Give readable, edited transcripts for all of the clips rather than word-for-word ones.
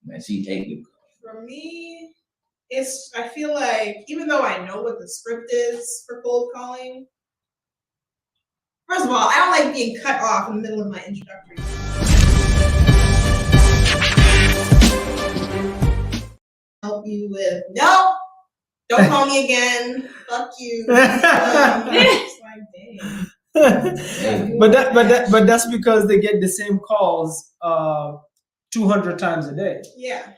Man, she ate it. For me, I feel like even though I know what the script is for cold calling, first of all, I don't like being cut off in the middle of my introductory. Help you with no. Don't call me again. Fuck you. It's like, dang. but that's because they get the same calls 200 times a day. Yeah.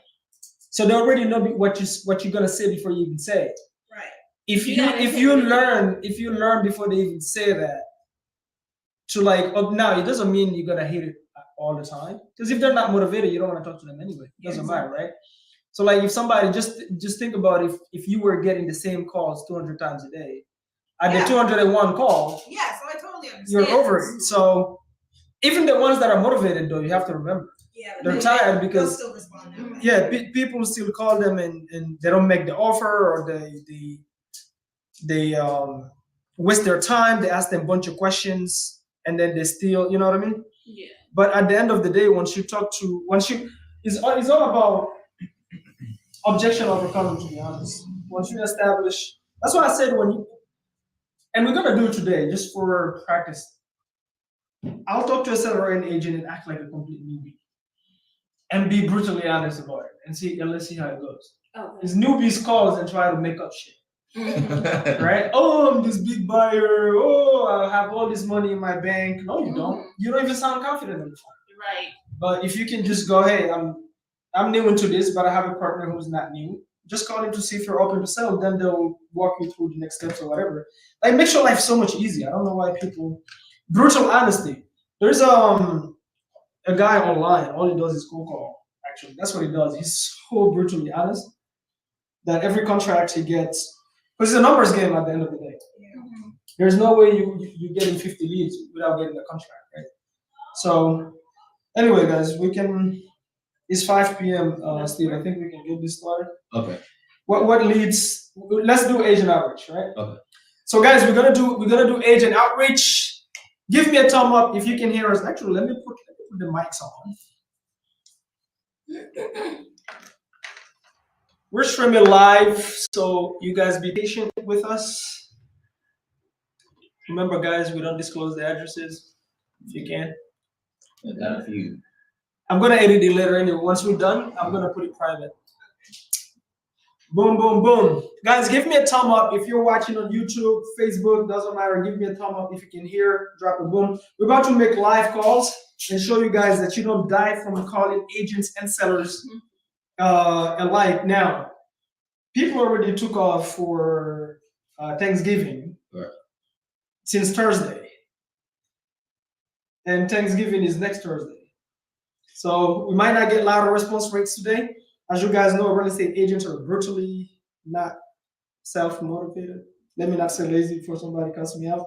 So they already know what you're gonna say before you even say it. Right. If you learn before they even say that, to like now it doesn't mean you're gonna hit it all the time. Because if they're not motivated, you don't want to talk to them anyway. It doesn't matter, right? So like if somebody just think about if you were getting the same calls 200 times a day, at the 201 call, yeah, so I totally understand. You're over it. So even the ones that are motivated, though, you have to remember, they're tired because still respond that way. People still call them and they don't make the offer, or they waste their time. They ask them a bunch of questions and then they still, you know what I mean? Yeah. But at the end of the day, it's all about objection overcoming, to be honest. Once you establish, that's what I said and we're gonna do it today just for practice. I'll talk to a seller and agent and act like a complete newbie, and be brutally honest about it, and let's see how it goes. Okay. These newbies calls and try to make up shit, right? Oh, I'm this big buyer. Oh, I have all this money in my bank. No, you don't. You don't even sound confident on the phone. Right. But if you can just go, hey, I'm new into this, but I have a partner who's not new. Just call him to see if you're open to sell. Then they'll walk you through the next steps or whatever. Like, makes your life so much easier. I don't know why people. Brutal honesty. There's a guy online. All he does is cold call. Actually, that's what he does. He's so brutally honest that every contract he gets, because it's a numbers game at the end of the day. Mm-hmm. There's no way you getting 50 leads without getting a contract, right? So anyway, guys, it's 5 p.m. Steve, I think we can get this started. Okay. What leads? Let's do agent outreach, right? Okay. So guys, we're gonna do agent outreach. Give me a thumb up if you can hear us. Actually, let me put the mics on. We're streaming live, so you guys be patient with us. Remember, guys, we don't disclose the addresses if you can. Got a few. I'm gonna edit it later anyway. Once we're done, I'm gonna put it private. Boom, boom, boom. Guys, give me a thumb up if you're watching on YouTube, Facebook, doesn't matter. Give me a thumb up if you can hear, drop a boom. We're about to make live calls and show you guys that you don't die from calling agents and sellers alike. Now, people already took off for Thanksgiving since Thursday. And Thanksgiving is next Thursday. So we might not get louder response rates today. As you guys know, real estate agents are brutally not self-motivated. Let me not say lazy before somebody cuts me out.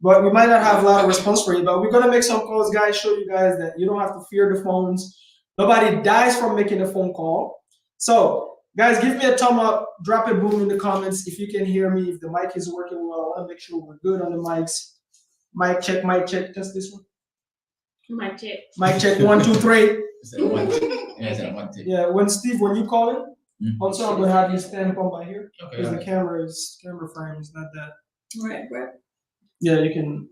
But we might not have a lot of response rate, but we're gonna make some calls, guys, show you guys that you don't have to fear the phones. Nobody dies from making a phone call. So guys, give me a thumb up, drop a boom in the comments if you can hear me, if the mic is working well. I wanna make sure we're good on the mics. Mic check, test this one. Mic check. Mic check, 1, 2, 3. Yeah, when you call it, also I'm gonna have you stand up by here. Okay. Because the camera frame is not that. Right. Yeah, you can.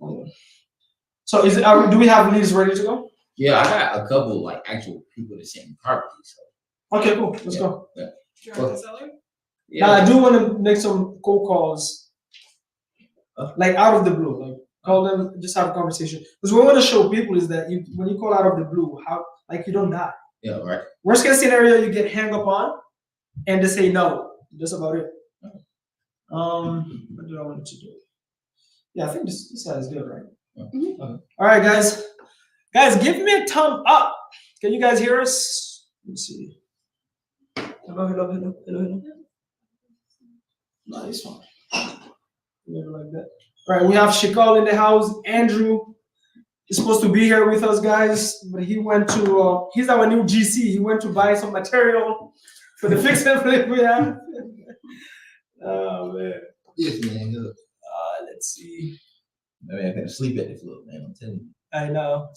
So do we have leads ready to go? Yeah, I got a couple like actual people that sent me property. So. Okay, cool. Let's go. Yeah. The seller? Yeah. Now, I do want to make some cold calls, like out of the blue. Like call them, just have a conversation. Because what we want to show people is that when you call out of the blue, how you don't die. Yeah, right. Worst case scenario, you get hang up on, and they say no. That's about it. What do I want to do? Yeah, I think this side is good, right? Mm-hmm. All right, guys. Guys, give me a thumb up. Can you guys hear us? Let's see. Hello. Nice one. Never like that. All right, we have Shikal in the house. Andrew is supposed to be here with us, guys, but he went to, he's our new GC. He went to buy some material for the fix and flip we have. Oh, man. Yes, man. Look. Let's see. I mean, I can't sleep at this little man. I'm telling you. I know.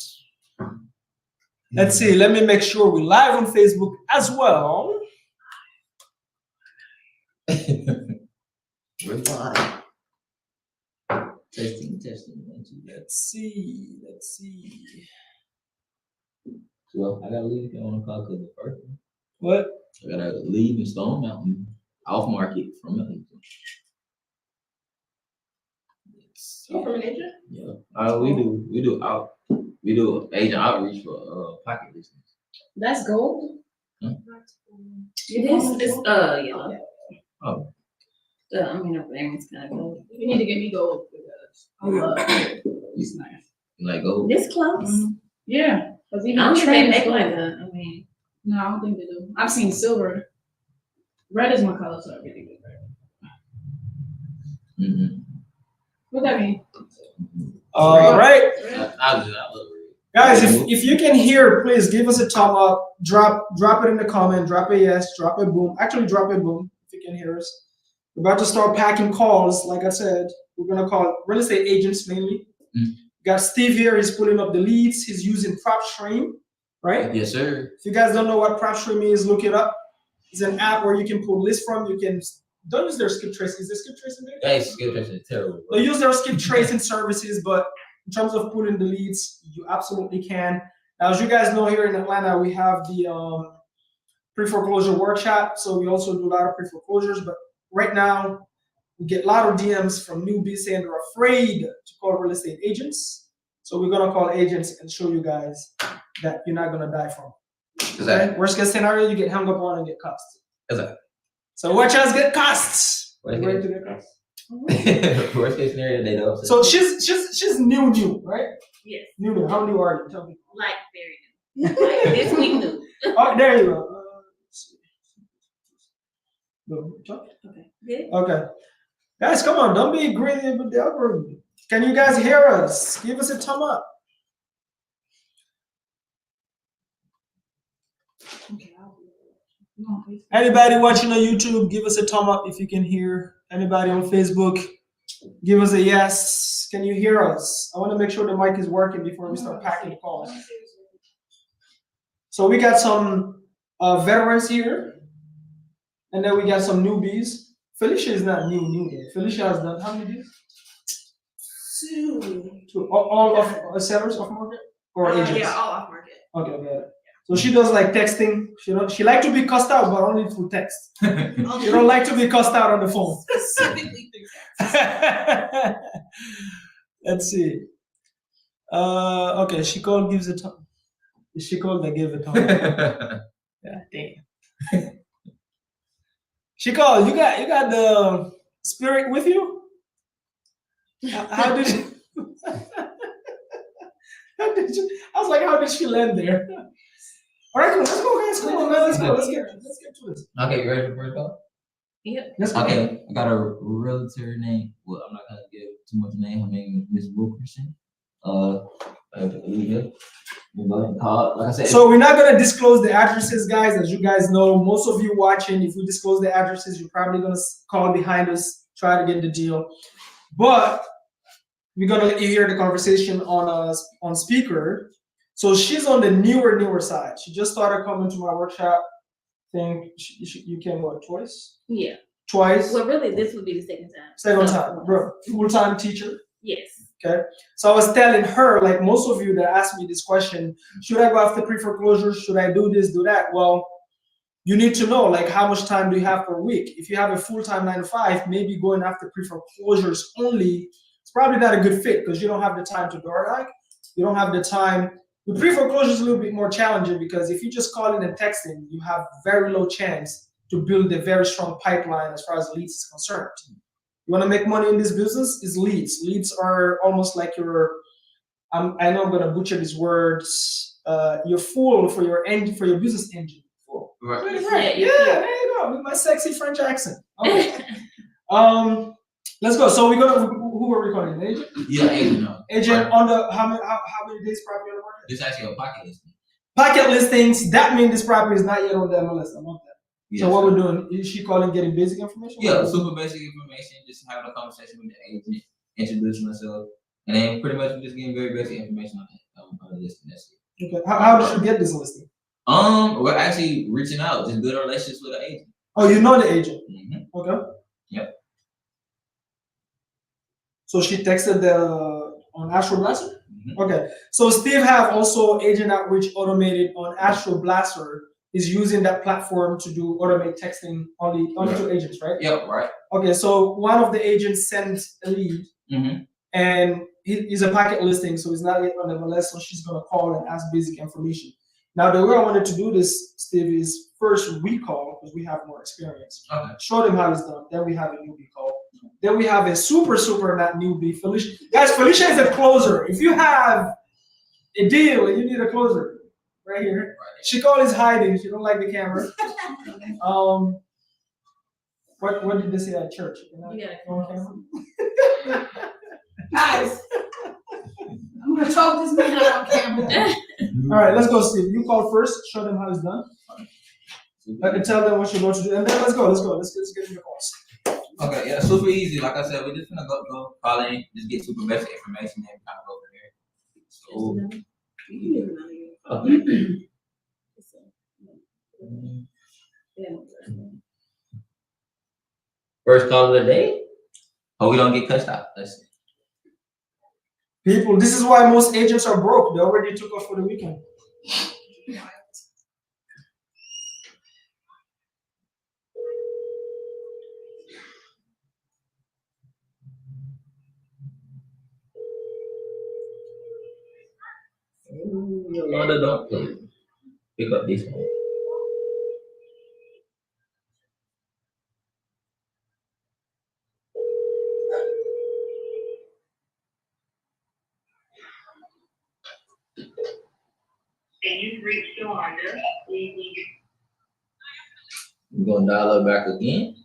Let's see. Let me make sure we're live on Facebook as well. We're fine. Testing. Let's see. Well, I gotta leave if you want to call because the first one. What? I gotta leave in Stone Mountain, off market from the agent. You from an agent? Yeah. We do agent outreach for pocket listings. That's gold. Hmm? It is. It's yellow. Oh. I mean, everything's kind of gold. You need to give me gold because I love it. It's nice. You like gold? This close. Yeah. Because I even don't think they trade make gold. like that. I mean, No, I don't think they do. I've seen silver. Red is my color, so I really good red. Mm-hmm. What that mean? All right. I love it. Guys, if you can hear, please give us a thumb up. Drop it in the comment. Drop a yes. Drop a boom. Actually, drop a boom if you can hear us. We're about to start packing calls. Like I said, we're gonna call real estate agents mainly. Got Steve here. He's pulling up the leads. He's using PropStream, right? Yes, sir. If you guys don't know what PropStream is, look it up. It's an app where you can pull lists from. You can don't use their skip tracing. Is there skip tracing there? Hey, skip tracing is terrible. They use their skip tracing services, but in terms of pulling the leads, you absolutely can. Now, as you guys know, here in Atlanta, we have the pre-foreclosure workshop. So we also do a lot of pre-foreclosures. But right now, we get a lot of DMs from newbies saying they're afraid to call real estate agents. So we're gonna call agents and show you guys that you're not gonna die from it. Okay? Worst case scenario, you get hung up on and get cussed. Exactly. So watch us get cussed. Worst You ready to get cussed? case scenario, they don't. So she's new, right? yes, New. How new are you? Tell me. like very new. Like this week new. Oh, there you go. Let's see. Go, talk. Okay, good. Okay. Guys, come on. Don't be greedy with the algorithm. Can you guys hear us? Give us a thumb up. Okay, I'll do it. No, please. Anybody watching on YouTube, give us a thumb up if you can hear. Anybody on Facebook, give us a yes. Can you hear us? I want to make sure the mic is working before we start packing the calls. So we got some veterans here, and then we got some newbies. Felicia is not new. Felicia has done how many deals? Two. All of sellers off market or agents? Yeah, all off market. Okay, got it. So she does like texting. She like to be cussed out, but only through text. You don't like to be cussed out on the phone. Specifically through text. Let's see. Okay, she called, gives a tongue. She called, they gave a tongue. Yeah, damn. She called. You got the spirit with you? How did you? How did you? I was like, how did she land there? All right, cool. Let's go, guys. Come on, man. Let's go. Let's get to this. Okay, you ready for the first call? Yep. Let's go. Okay, I got a realtor name. Well, I'm not gonna give too much name. Her name is Miss Wilkerson. Like I said, So we're not gonna disclose the addresses, guys. As you guys know, most of you watching, if we disclose the addresses, you're probably gonna call behind us, try to get the deal. But we're gonna let you hear the conversation on speaker. So she's on the newer side. She just started coming to my workshop. Think you came what, twice? Yeah. Twice. Well, really, this would be the second time. Second So, time, bro. Full-time teacher. Yes. Okay. So I was telling her, like most of you that asked me this question, should I go after pre-foreclosure? Should I do this, do that? Well, you need to know like how much time do you have per week. If you have a full-time 9 to 5, maybe going after pre-foreclosures only, it's probably not a good fit because you don't have the time to door knock. You don't have the time. The pre-foreclosure is a little bit more challenging because if you just call in and texting, you have very low chance to build a very strong pipeline as far as leads is concerned. You want to make money in this business? Is leads. Leads are almost like your. I know I'm gonna butcher these words. Your fuel for your business engine. Fuel. right. Right. Yeah, there you go. With my sexy French accent. Okay. Let's go. So we're gonna. Who are we calling? Agent. Yeah, agent. No. Agent on the how many days property on the market? This is actually a pocket listing. Pocket listings. That means this property is not yet on the MLS. I want that. Yes, So what sir. we're doing? Is she calling, getting basic information? Yeah, super basic information, just having a conversation with the agent, introducing myself, and then pretty much just getting very basic information on the listing. That's it. Okay. How did you get this listing? We're actually reaching out, just building relationships with an agent. Oh, you know the agent. Mm-hmm. Okay. Yep. So she texted on Astro Blaster? Mhm. Okay. So Steve have also agent outreach automated on Astro Blaster. Is using that platform to do automate texting only to agents, right? Yep, right. Okay, so one of the agents sends a lead Mm-hmm. and he's a packet listing, so he's not yet on MLS, so she's gonna call and ask basic information. Now the way I wanted to do this, Steve, is first we call because we have more experience. Okay. Show them how it's done. Then we have a newbie call. Then we have a super not newbie, Felicia. Guys, Felicia is a closer. If you have a deal and you need a closer, right here. Right. She call is hiding. She don't like the camera. What did they say at church? You On gotta camera? Guys, I'm gonna talk this man out on camera. All right, let's go, Steve. You call first. Show them how it's done. And tell them what you're going to do, and then let's go. Let's get into the calls. Okay, yeah, super easy. Like I said, we're just gonna go call in, just get super basic information and kind of go from there. So, okay. First call of the day. Oh, we don't get cussed out. Let's see. People, this is why most agents are broke. They already took off for the weekend. Yolanda, don't play. Pick up this one. And you've reached Yolanda. We're gonna dial her back again.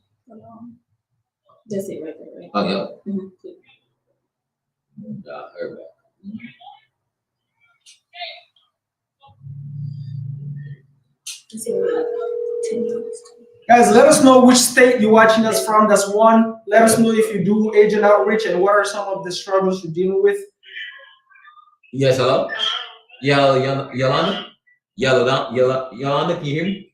That's it right there, right? Oh, yeah. Mhm. Dial her back. That's it, right. 10 minutes. Guys, let us know which state you're watching us from. That's one. Let us know if you do agent outreach and what are some of the struggles you're dealing with. Yes, hello? Yolanda? Yolanda, can you hear me?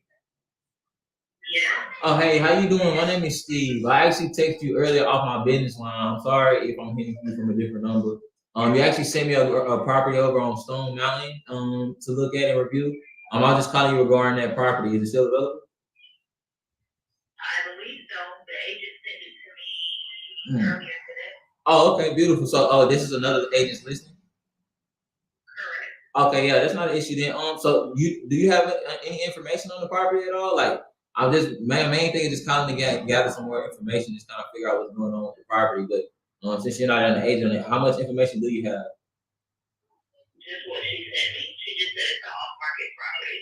Yeah. Oh, hey, how you doing? My name is Steve. I actually texted you earlier off my business line. I'm sorry if I'm hitting you from a different number. You actually sent me a property over on Stone Mountain to look at and review. I was just calling you regarding that property. Is it still available? I believe so. The agent sent it to me earlier today. Oh, okay, beautiful. So, this is another agent's listing? Correct. Okay, yeah, that's not an issue then. So do you have any information on the property at all? Like, I'm just main thing is just kind of gather some more information, just kind of figure out what's going on with the property. But since you're not an agent, how much information do you have? Just what she sent me. She just said it's an off-market property.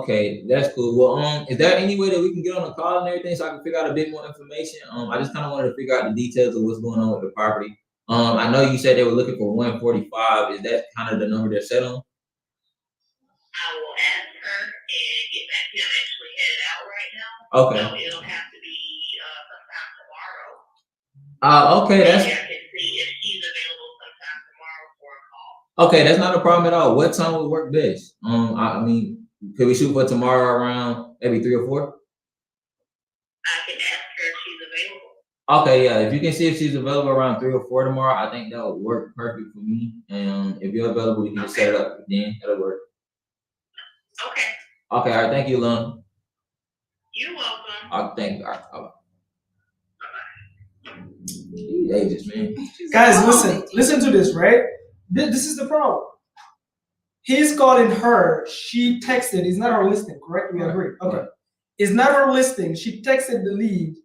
Okay, that's cool. Well, is there any way that we can get on a call and everything so I can figure out a bit more information? I just kind of wanted to figure out the details of what's going on with the property. I know you said they were looking for 145. Is that kind of the number they're set on? I will ask her and get back to you. I'm actually headed out right now. Okay. So it'll have to be sometime tomorrow. Okay, Maybe I can see if she's available sometime tomorrow for a call. okay, that's not a problem at all. What time would work best? I mean, could we shoot for tomorrow around maybe 3 or 4? I can ask her if she's available. Okay, yeah. If you can see if she's available around 3 or 4 tomorrow, I think that would work perfect for me. And if you're available, we can just set it up then. That'll work. Okay. Okay, all right. Thank you, Lon. You're welcome. Thank you. All right, bye-bye. These agents, man. Guys, listen to this, right? This is the problem. He's calling her. She texted. It's not her listing, correct? We agree. Okay. Right. It's not her listing. She texted the lead.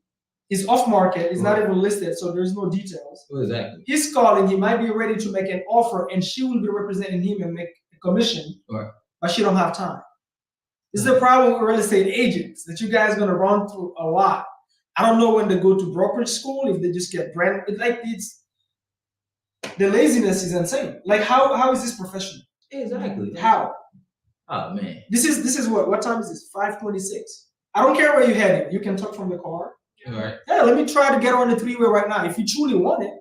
It's off market. It's not Right. even listed, so there's no details. Exactly. He's calling. He might be ready to make an offer, and she will be representing him and make a commission. Right. But she don't have time. This is the problem with real estate agents that you guys are gonna run through a lot. I don't know when they go to brokerage school if they just get brand like it's the laziness is insane. Like how is this professional? Exactly. How? Oh man. This is what time is this? 5:26. I don't care where you're heading. You can talk from the car. All right. Hey, let me try to get on the 3-way right now. If you truly want it,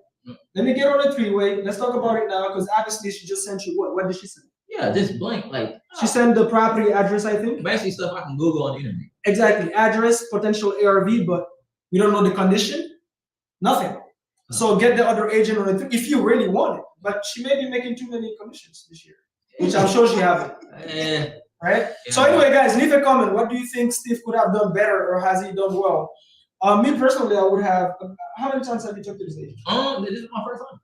let me get on the 3-way. Let's talk about it now because obviously she just sent you what? What did she send? Yeah, just blank. Like She sent the property address, I think. basically stuff I can Google on the internet. Exactly, address, potential ARV, but we don't know the condition. Nothing. So get the other agent on it if you really want it. But she may be making too many commissions this year, which I'm sure she hasn't. Right? Yeah. So anyway, guys, leave a comment. What do you think Steve could have done better, or has he done well? Me personally, I would have. How many times have you talked to this agent? This is my first time.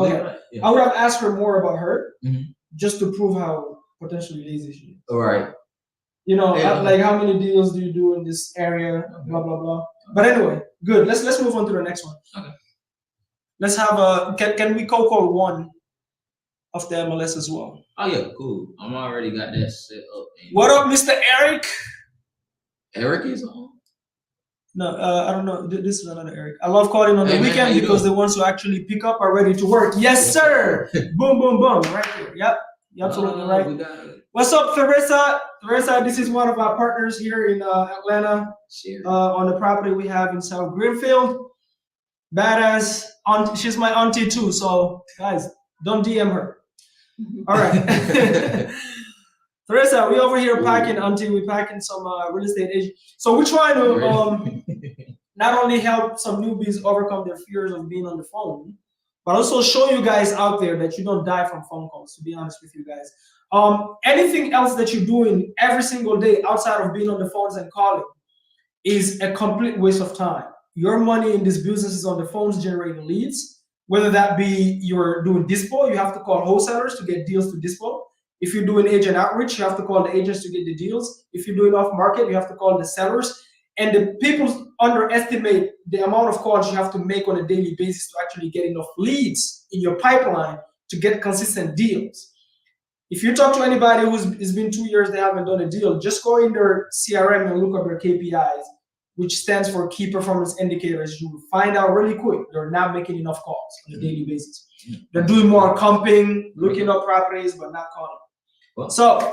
Okay. Yeah. I would have asked her more about her, Mhm. just to prove how potentially lazy she is. All right. You know, Yeah. like how many deals do you do in this area? Blah blah blah. But anyway, good. Let's move on to the next one. Okay. Let's have a. Can we call one of the MLS as well? Oh yeah, cool. I'm already got that set up. What up, Mr. Eric? Eric is on. No, I don't know. This is another Eric. I love calling on the Hey, man, weekend how you because doing? the ones who actually pick up are ready to work. Yes, sir. Boom, boom, boom. Right here. Yep. You're absolutely right. We got it. What's up, Teresa? Teresa, this is one of our partners here in Atlanta Share. on the property we have in South Greenfield. Badass. She's my auntie too. So, guys, don't DM her. All right. Teresa, we over here packing, auntie. We packing some real estate agent. So we're trying to not only help some newbies overcome their fears of being on the phone, but also show you guys out there that you don't die from phone calls. To be honest with you guys, anything else that you're doing every single day outside of being on the phones and calling is a complete waste of time. Your money in this business is on the phones generating leads. Whether that be you're doing dispo, you have to call wholesalers to get deals to dispo. If you're doing agent outreach, you have to call the agents to get the deals. If you're doing off market, you have to call the sellers. And the people underestimate the amount of calls you have to make on a daily basis to actually get enough leads in your pipeline to get consistent deals. If you talk to anybody it's been 2 years, they haven't done a deal, just go in their CRM and look up their KPIs, which stands for key performance indicators. You will find out really quick they're not making enough calls on a daily basis. They're doing more comping, looking up properties, but not calling. Well, So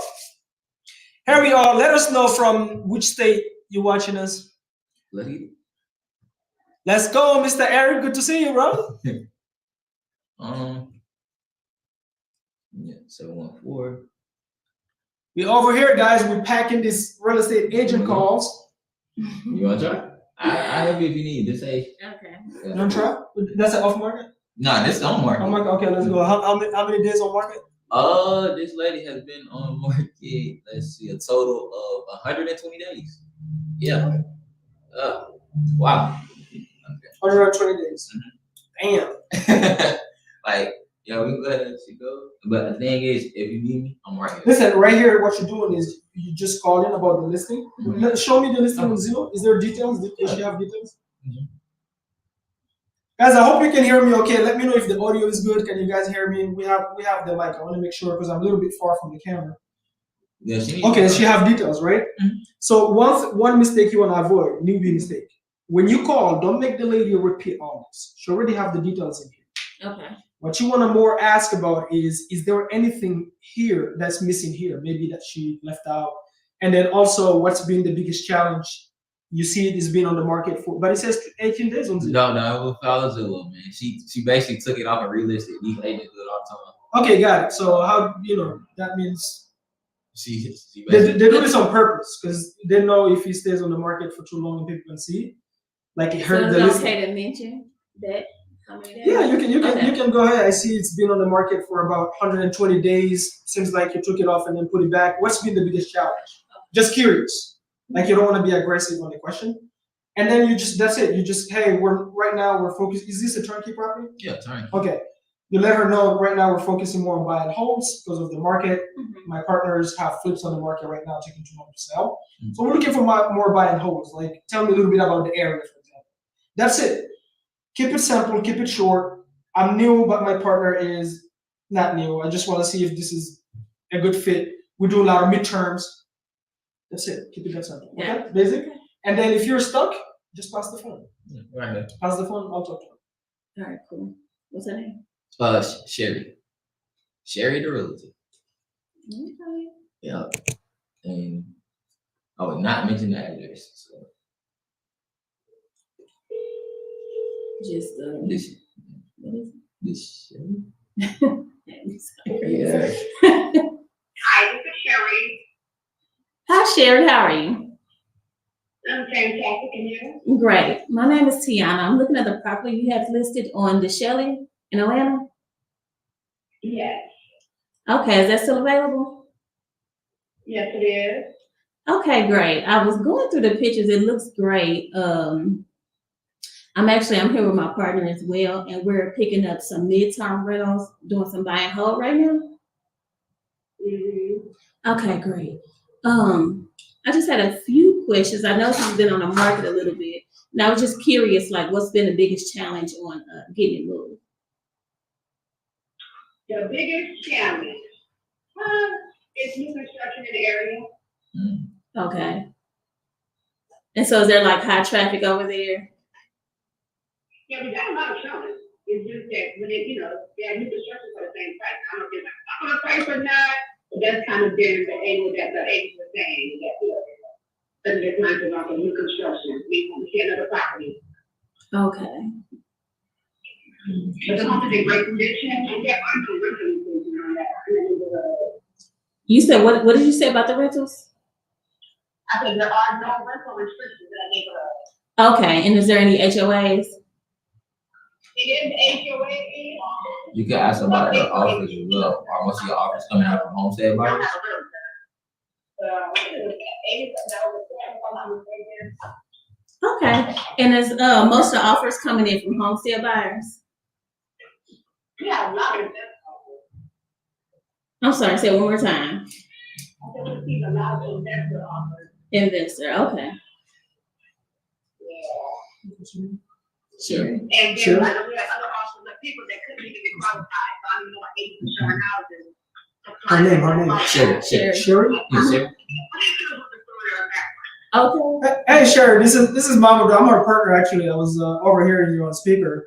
here we are. Let us know from which state you're watching us. Let's go, Mr. Eric. Good to see you, bro. Yeah, 714. We over here, guys. We're packing these real estate agent calls. You want to try? I help you if you need. Just say. Okay. You want to try? That's an off market? Nah, this on market. On market? Okay, let's go. How many days on market? This lady has been on market, let's see, a total of 120 days. Yeah. Wow. 120 days. Damn. Like, yeah, we can go ahead and let you go. But the thing is, if you need me, I'm right here. Listen, right here, what you're doing is you just call in about the listing. Show me the listing on Zillow. Is there details? Does she have details? Mhm. Guys, I hope you can hear me okay. Let me know if the audio is good. Can you guys hear me? We have the mic. I want to make sure because I'm a little bit far from the camera. Yeah, Okay, she have details, right? Mhm. So one mistake you want to avoid, newbie mistake. When you call, don't make the lady repeat all this. She already have the details in here. Okay. What you want to more ask about is there anything here that's missing here? Maybe that she left out. And then also, what's been the biggest challenge? You see it is been on the market for, but it says 18 days on Zillow. No, we'll follow Zillow, man. She basically took it off and relisted. These agents do it all the time. Okay, got it. So how, that means She they basically, do this on purpose because they know if he stays on the market for too long and people can see it. Like it So hurt it's the listing. okay to mention that? How many days? Yeah, you Okay. can go ahead. I see it's been on the market for about 120 days. Seems like you took it off and then put it back. What's been the biggest challenge? Just curious. Like you don't want to be aggressive on the question. And then that's it. You just, hey, we're focused. Is this a turnkey property? yeah, turn. Okay. You let her know right now we're focusing more on buying homes because of the market. Mhm. My partners have flips on the market right now, taking too long to sell. Mhm. So we're looking for more buying homes. Like tell me a little bit about the area, for example. That's it. Keep it simple, keep it short. I'm new, but my partner is not new. I just want to see if this is a good fit. We do a lot of midterms. That's it. Keep it that simple. Yeah. Okay? Basic. And then if you're stuck, just pass the phone. Yeah, right here. Pass the phone, I'll talk to her. All right, cool. What's her name? Sherry. Sherry the realtor. Okay. Yeah. And I would not mention the address. So Just this what is this Sherry. it? Yeah. Hi, this is Sherry. Hi, Sherry. How are you? I'm fantastic, and you? Great. My name is Tiana. I'm looking at the property you have listed on the Shelley in Atlanta. Yes. Okay, is that still available? Yes, it is. Okay, great. I was going through the pictures. It looks great. I'm here with my partner as well, and we're picking up some midterm rentals, doing some buy and hold right now. Mm-hmm. Okay, great. I just had a few questions. I know this has been on the market a little bit, and I was just curious, like, what's been the biggest challenge on getting it moved? The biggest challenge is new construction in the area. Okay. And so is there like high traffic over there? Yeah, we got a lot of showing. It's just that when it, they have new construction for the same price. I don't know if it's up on the price or not, but that's kind of been the angle that the agents were saying that they're trying to offer new construction. We want to see another property. Okay. But the home is in great condition, and there are no rental inclusions on that. You said what did you say about the rentals? I said there are no rental restrictions in that neighborhood. Okay, and is there any HOAs? It is HOA. You can ask about the offers as well. Are most of your offers coming out from homestead buyers? Okay, and is most of the offers coming in from homestead buyers? Yeah, a lot of them. I'm sorry, say it one more time. I said we've seen a lot of investor offers. Investor, okay. Yeah. Sure. And then Sure. we have other offers of people that couldn't even be qualified. So I don't know what agents showing houses. Her name. Sure. Sherry? Yes, sir. Okay. Hey, Sherry, this is Mamadou. I'm our partner, actually. I was overhearing you on speaker.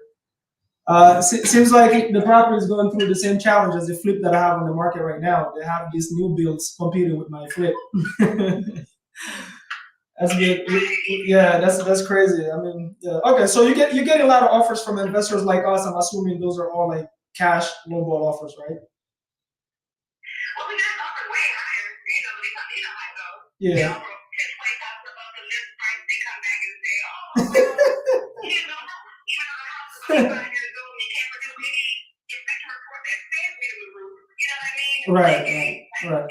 Seems like the property is going through the same challenge as the flip that I have on the market right now. They have these new builds competing with my flip. That's good. Yeah, that's crazy. I mean, yeah. Okay, so you get a lot of offers from investors like us. I'm assuming those are all like cash lowball offers, right? Well, we got offers way higher. I go. Yeah. Above the list price, they come back and say, oh, even though the house is 25 years old, you can't produce any inspection report that says we have a roof. You know what I mean? Right.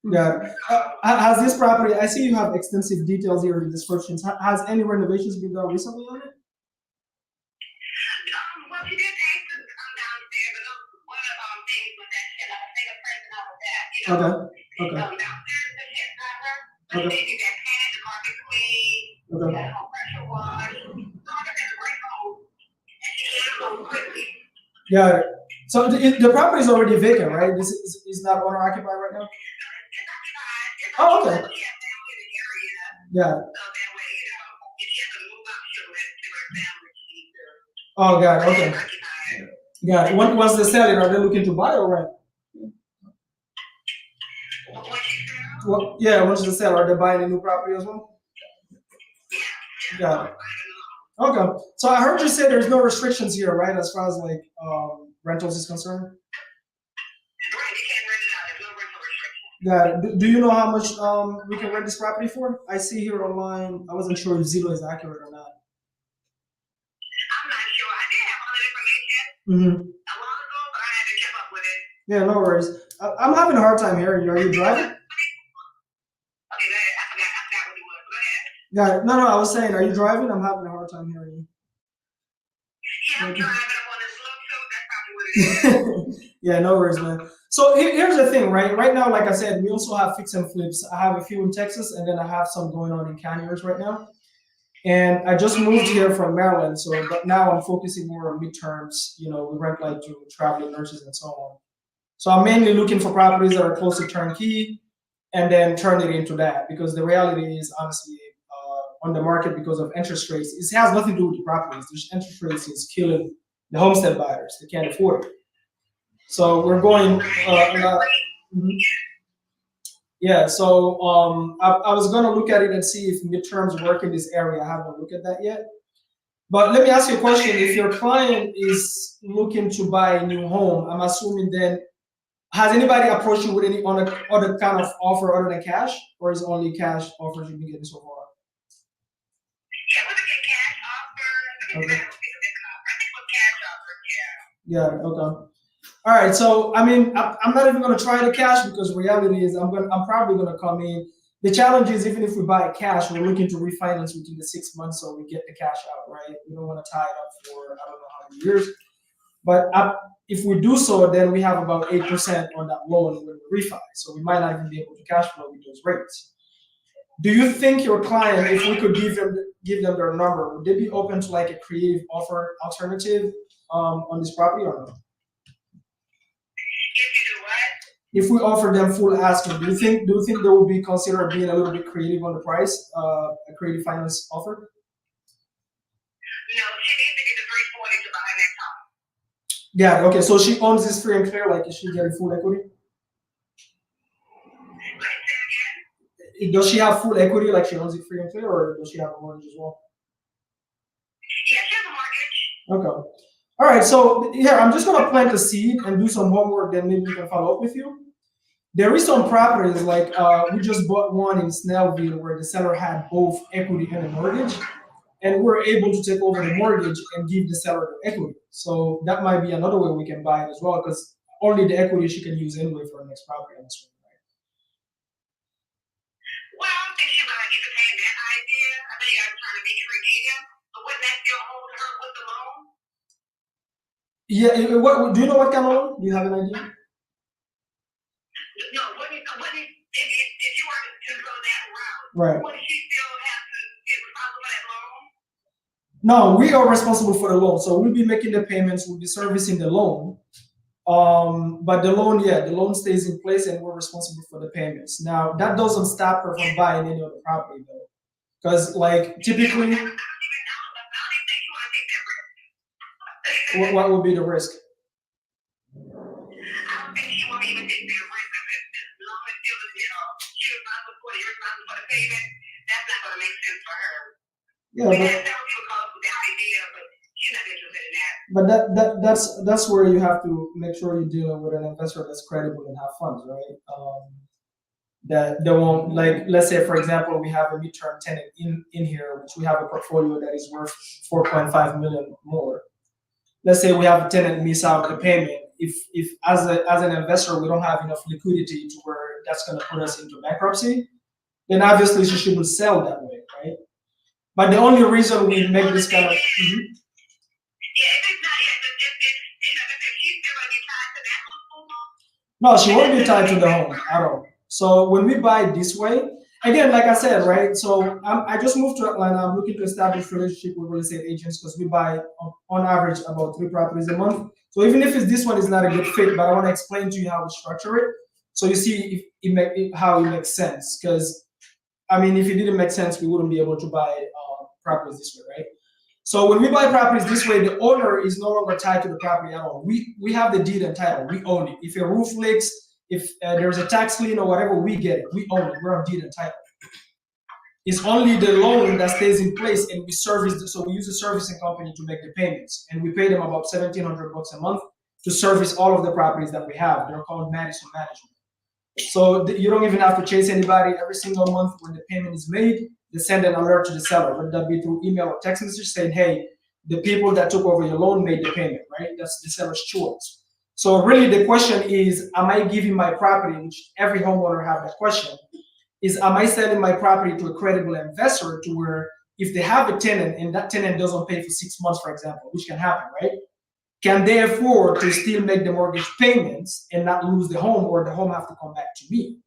Yeah. Has this property? I see you have extensive details here in the descriptions. Has any renovations been done recently on it? Well, she did take to come downstairs, but one of the things was that she had like a fingerprint out of that. Okay. Downstairs, the shit cover, but Okay. they did that pan, the carpet clean, Okay. that whole pressure wash. So I got a great home, and she came home quickly. Yeah. So the property is already vacant, right? This is not owner occupied right now. Oh, okay. Yeah. Oh, God. Okay. Got it. Once they sell it, are they looking to buy or rent? Well, yeah. Once they sell, are they buying a new property as well? Got it. Okay. So I heard you say there's no restrictions here, right? As far as like rentals is concerned. Got it. Do you know how much we can rent this property for? I see here online. I wasn't sure if Zillow is accurate or not. I'm not sure. I did have all the information Mm-hmm. a while ago, but I haven't kept up with it. Yeah, no worries. I'm having a hard time hearing you. Are you driving? Okay, I forgot what it was. Go ahead. Got it. No, I was saying, are you driving? I'm having a hard time hearing you. Yeah, I'm driving. I'm on a slow show. That's probably what it is. Yeah, no worries, man. So here's the thing, right? Right now, like I said, we also have fix and flips. I have a few in Texas, and then I have some going on in Conyers right now. And I just moved here from Maryland, so but now I'm focusing more on midterms. We rent like to traveling nurses and so on. So I'm mainly looking for properties that are close to turnkey, and then turn it into that. Because the reality is, honestly, on the market because of interest rates, it has nothing to do with the properties. There's interest rates is killing the homestead buyers. They can't afford it. So we're going a lot. Yeah, so I was gonna look at it and see if midterms work in this area. I haven't looked at that yet. But let me ask you a question. If your client is looking to buy a new home, I'm assuming then Has anybody approached you with any other kind of offer other than cash, or is it only cash offers you've been getting so far? Yeah, we can get cash offers. I mean, Okay. I think with cash offers, yeah. Yeah. Okay. All right. So I mean, I'm not even gonna try the cash because reality is I'm probably gonna come in. The challenge is even if we buy cash, we're looking to refinance within the 6 months, so we get the cash out, right? We don't want to tie it up for I don't know how many years. But if we do so, then we have about 8% on that loan when we refi. So we might not even be able to cash flow with those rates. Do you think your client, if we could give them their number, would they be open to like a creative offer alternative on this property or not? If you do what? If we offer them full asking, do you think they will be considered being a little bit creative on the price, a creative finance offer? No, she needs to get the 340 to buy next home. Yeah. Okay. So she owns this free and clear. Like, is she getting full equity? Like, say again? Does she have full equity? Like she owns it free and clear, or does she have a mortgage as well? Yeah, she has a mortgage. Okay. All right. So here, I'm just gonna plant the seed and do some homework. Then maybe we can follow up with you. There is some properties like we just bought one in Snellville where the seller had both equity and a mortgage, and we're able to take over the mortgage and give the seller the equity. So that might be another way we can buy it as well, because only the equity she can use anyway for her next property on this one, right? Well, I don't think she's gonna entertain that idea. I think I'm trying to be creative. But wouldn't that still hold her with the loan? Yeah. What do you know? What kind of loan? Do you have an idea? No, if you were to go that route, Right. wouldn't she still have to get responsible for that loan? No, we are responsible for the loan. So we'll be making the payments, we'll be servicing the loan. But the loan stays in place and we're responsible for the payments. Now, that doesn't stop her from buying any other property though. Because like typically, I don't even think you want to take that risk. what would be the risk? I don't think she won't even take that risk as long as it was, she was responsible for it, you're responsible for the payment. That's not gonna make sense for her. Yeah, We but had several people call us with the idea, but she's not interested in that. but that's where you have to make sure you're dealing with an investor that's credible and have funds, right? That they won't, like, let's say for example we have a midterm tenant in here, which we have a portfolio that is worth 4.5 million more. Let's say we have a tenant miss out the payment. If as an investor we don't have enough liquidity to where that's going to put us into bankruptcy, then obviously she shouldn't sell that way, right? But the only reason we make this kind of Yeah, if it's not yet, if she's still gonna be tied to that home. no, she won't be tied to the home at all. So when we buy this way, again, like I said, right? So I just moved to Atlanta. I'm looking to establish relationship with real estate agents because we buy on average about 3 properties a month. So even if this one is not a good fit, but I want to explain to you how we structure it, so you see how it makes sense. Because I mean, if it didn't make sense, we wouldn't be able to buy properties this way, right? So when we buy properties this way, the owner is no longer tied to the property at all. We have the deed and title. We own it. If a roof leaks, if there's a tax lien or whatever, we get it. We own it. We're on deed and title. It's only the loan that stays in place, and we service. So we use a servicing company to make the payments, and we pay them about $1,700 a month to service all of the properties that we have. They're called Madison Management. So you don't even have to chase anybody. Every single month when the payment is made, they send an alert to the seller, whether that be through email or text message saying, hey, the people that took over your loan made the payment, right? That's the seller's choice. So really the question is, am I giving my property, which every homeowner have that question, is am I selling my property to a credible investor to where if they have a tenant and that tenant doesn't pay for 6 months, for example, which can happen, right? Can they afford to still make the mortgage payments and not lose the home, or the home have to come back to me?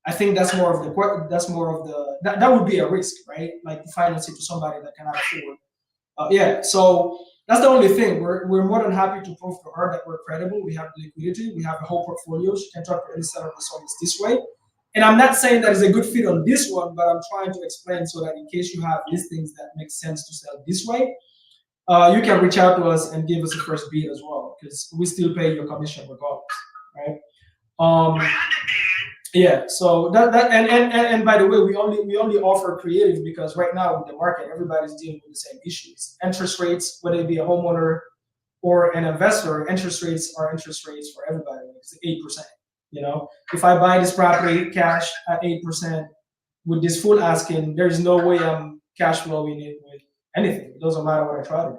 I think that would be a risk, right? Like to finance it to somebody that cannot afford. So that's the only thing. We're more than happy to prove to her that we're credible. We have liquidity. We have a whole portfolio. She can talk to any seller of the service this way. And I'm not saying that is a good fit on this one, but I'm trying to explain so that in case you have listings that make sense to sell this way, you can reach out to us and give us a first bid as well, because we still pay your commission regardless, right? Yeah. So and by the way, we only offer creative because right now with the market, everybody's dealing with the same issues. Interest rates, whether it be a homeowner or an investor, interest rates are interest rates for everybody. It's 8%. You know, if I buy this property cash at 8% with this full asking, there's no way I'm cash flowing it with anything. It doesn't matter what I try to do,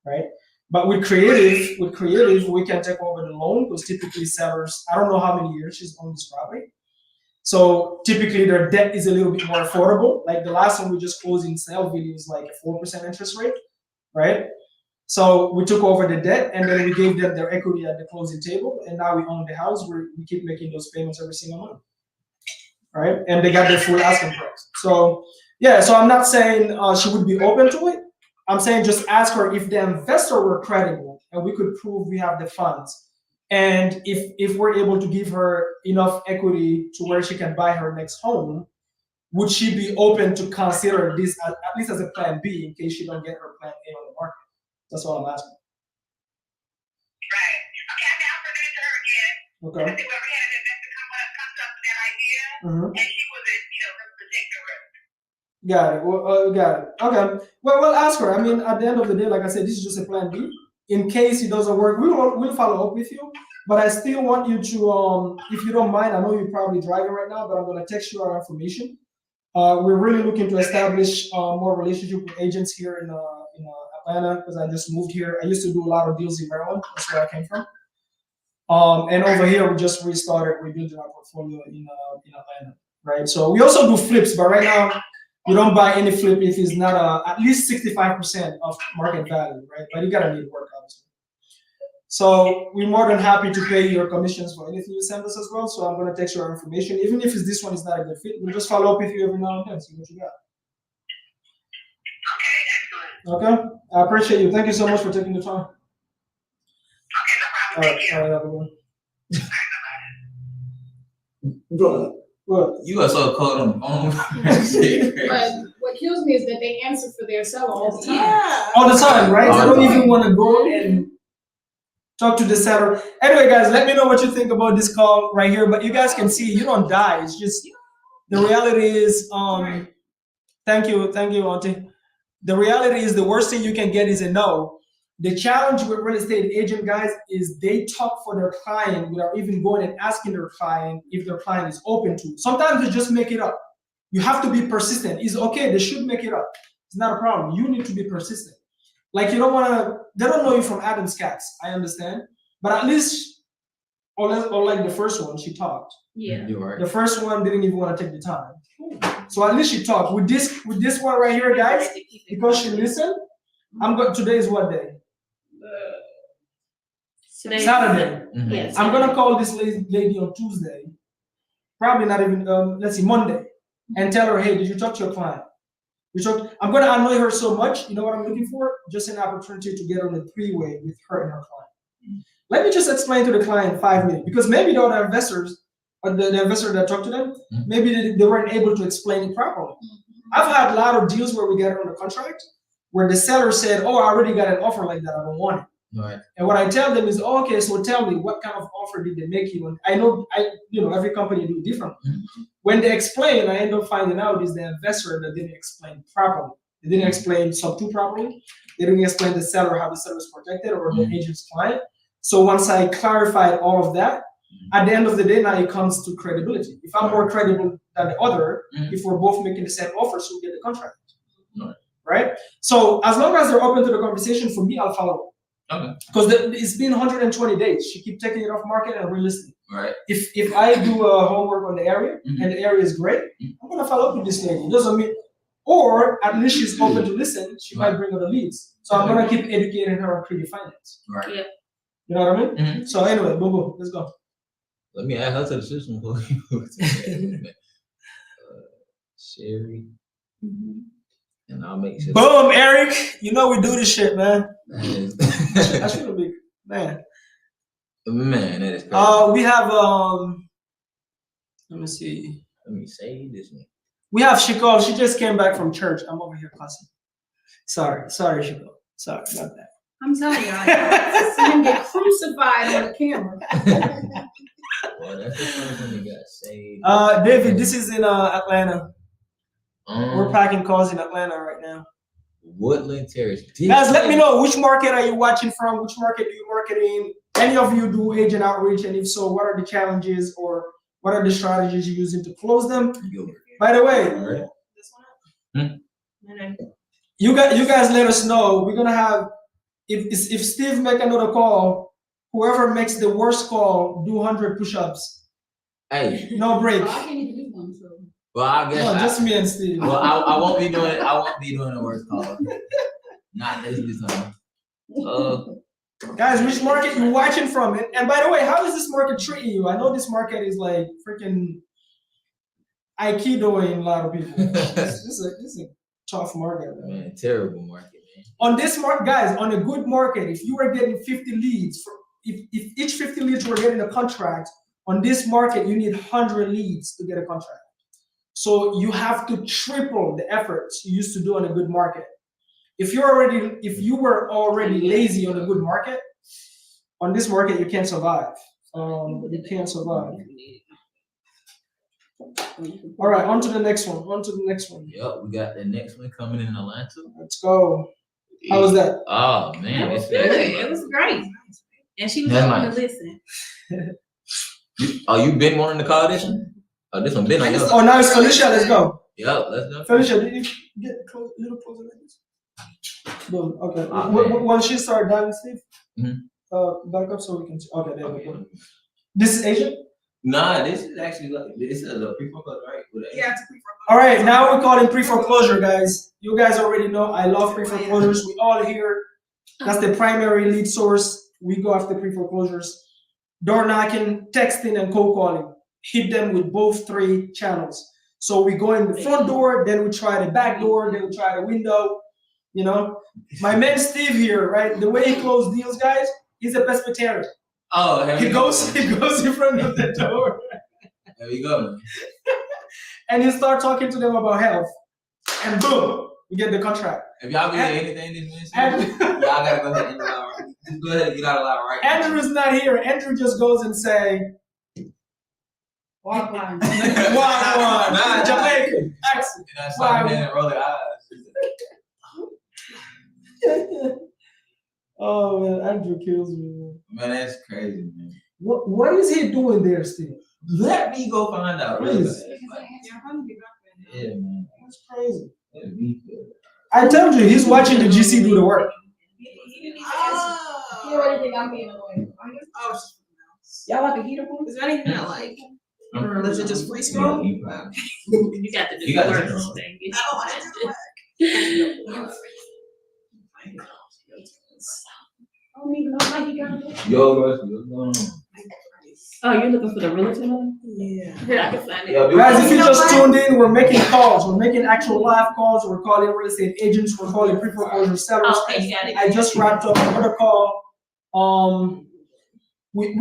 right? But with creative, we can take over the loan because typically sellers, I don't know how many years she's on this property. So typically their debt is a little bit more affordable. Like the last one we just closed in Sellville is like a 4% interest rate, right? So we took over the debt and then we gave them their equity at the closing table, and now we own the house. We keep making those payments every single month, right? And they got their full asking price. So yeah, so I'm not saying she would be open to it. I'm saying just ask her if the investor were credible and we could prove we have the funds, and if we're able to give her enough equity to where she can buy her next home, would she be open to consider this at least as a plan B in case she don't get her plan A on the market? That's all I'm asking. Right. Okay, I mean, I'll present it to her again. Okay. I think we already had an investor come up with that idea, Mhm. and she wasn't, going to take the risk. Got it. Well, got it. Okay. Well, we'll ask her. I mean, at the end of the day, like I said, this is just a plan B. In case it doesn't work, we'll follow up with you. But I still want you to, if you don't mind, I know you're probably driving right now, but I'm gonna text you our information. We're really looking to establish more relationship with agents here in Atlanta because I just moved here. I used to do a lot of deals in Maryland. That's where I came from. And over here, we just restarted rebuilding our portfolio in Atlanta, right? So we also do flips, but right now we don't buy any flip if it's not at least 65% of market value, right? But you gotta need work, obviously. So we're more than happy to pay your commissions for anything you send us as well. So I'm gonna text you our information, even if this one is not a good fit. We'll just follow up with you every now and then, see what you got. Okay, excellent. Okay, I appreciate you. Thank you so much for taking the time. Okay, no problem. Thank you. All right, have a good one. Bro, What? you are so cold on the phone. Shit, crazy. But what kills me is that they answer for their seller all the time. Yeah. All the time, right? All I the don't time. even want to go and talk to the seller. Anyway, guys, let me know what you think about this call right here. But you guys can see, you don't die. It's just the reality is, thank you, Auntie. The reality is the worst thing you can get is a no. The challenge with real estate agent guys is they talk for their client without even going and asking their client if their client is open to it. Sometimes they just make it up. You have to be persistent. It's okay, they should make it up. It's not a problem. You need to be persistent. Like you don't want to, they don't know you from Adam's cats. I understand. But at least, or like the first one, she talked. Yeah. You're right. The first one didn't even want to take the time. So at least she talked. With this one right here, guys, because she listened, today is what day? Today- Saturday. Mhm. Yes. I'm gonna call this lady on Tuesday, probably not even Monday, and tell her, hey, did you talk to your client? I'm gonna annoy her so much. You know what I'm looking for? Just an opportunity to get on a three-way with her and her client. Let me just explain to the client 5 minutes, because maybe the other investors, or the investor that talked to them, maybe they weren't able to explain it properly. I've had a lot of deals where we get it on the contract, where the seller said, oh, I already got an offer like that, I don't want it. Right. And what I tell them is, oh, okay, so tell me what kind of offer did they make you? And I know, every company do differently. When they explain, I end up finding out is the investor that didn't explain properly. They didn't explain sub 2 properly. They didn't explain the seller how the seller is protected or the agent's client. So once I clarified all of that, at the end of the day, now it comes to credibility. If I'm more credible than the other, if we're both making the same offer, so we get the contract. Right? So as long as they're open to the conversation, for me, I'll follow up. Okay. Because it's been 120 days. She keep taking it off market and relisting. Right. If I do homework on the area and the area is great, I'm gonna follow up with this lady. It doesn't mean, or at least she's open to listen. She might bring other leads. So I'm gonna keep educating her on creative finance. Right. Yeah. You know what I mean? So anyway, boom, let's go. Let me add her to the system for you. Sherry, and I'll make sure. Boom, Eric. You know we do this shit, man. That I is, shouldn't be, man. man, that is crazy. We have let me see. Let me say this one. We have Shikol. She just came back from church. I'm over here cussing. Sorry, Shikol. Sorry about that. I'm telling you, I see him get crucified on the camera. Well, that's the first one that got saved. David, this is in Atlanta. We're Um, packing cars in Atlanta right now. Woodland Terrace. Guys, let me know which market are you watching from? Which market do you market in? Any of you do agent outreach, and if so, what are the challenges or what are the strategies you're using to close them? By the way, This one up? Hmm? you guys let us know. We're gonna have if Steve make another call, whoever makes the worst call do 100 push-ups, Hey, no break. Well, I can't even do one, so. well, I guess. No, just me and Steve. Well, I won't be doing. I won't be doing the worst call. Not this time. Guys, which market you watching from? And by the way, how is this market treating you? I know this market is like freaking Aikido in a lot of people. This is a tough market. Man, terrible market, man. On this market, guys, on a good market, if you were getting 50 leads, if each 50 leads were getting a contract, on this market, you need 100 leads to get a contract. So you have to triple the efforts you used to do on a good market. If you were already lazy on a good market, on this market you can't survive. You can't survive. All right, on to the next one. Yep, we got the next one coming in Atlanta. Let's go. How was that? Oh man, It was it's good. good. It was great. And she was That's able nice. to listen. You been wanting to call this one? Oh, this one been on yours. Oh, now it's Felicia. Let's go. Yep, let's go. Felicia, did you get a little closer like this? Boom. Okay. Ah, man. Once she started diving, Steve, Mhm. back up so we can see. Okay, there we go. This is Asian? Nah, this is actually this is a pre-foreclosure, right? With a- Yeah, it's a pre All right, now we're calling pre-foreclosure, guys. You guys already know I love pre-foreclosures. We all here. That's the primary lead source. We go after pre-foreclosures. Door knocking, texting, and cold calling. Hit them with both 3 channels. So we go in the front door, then we try the back door, then we try the window. You know, my man Steve here, right? The way he closes deals, guys, he's a Presbyterian. Oh, here He we go. goes in front of the door, There we go. and you start talking to them about health, and boom, you get the contract. If y'all been anything this ministry, And y'all gotta go ahead and allow. Just go ahead and get out of line right now. Andrew's not here. Andrew just goes and say, Walk on. Nah. Jamaican accent. And I saw him and roll their eyes. Oh man, Andrew kills me. Man, that's crazy, man. What is he doing there, Steve? Let me go find out. Really. Please. Yeah, man. That's crazy. That'd be good. I told you, he's watching the GC do the work. You already think I'm being annoying. Oh, it's just Y'all like a heater one? is there anything that like, or is it just free scroll? You got to do You the got work. to. Thing. Oh, I didn't do the work. I don't even know how you got it. Yo, what's going on? Oh, you're looking for the realtor one? Yeah. Here, I can find it. Yeah, Guys, if you just tuned in, we're making calls. We're making actual live calls. We're calling real estate agents. We're calling pre-foreclosure sellers. Okay, you got it. I just wrapped up another call. We're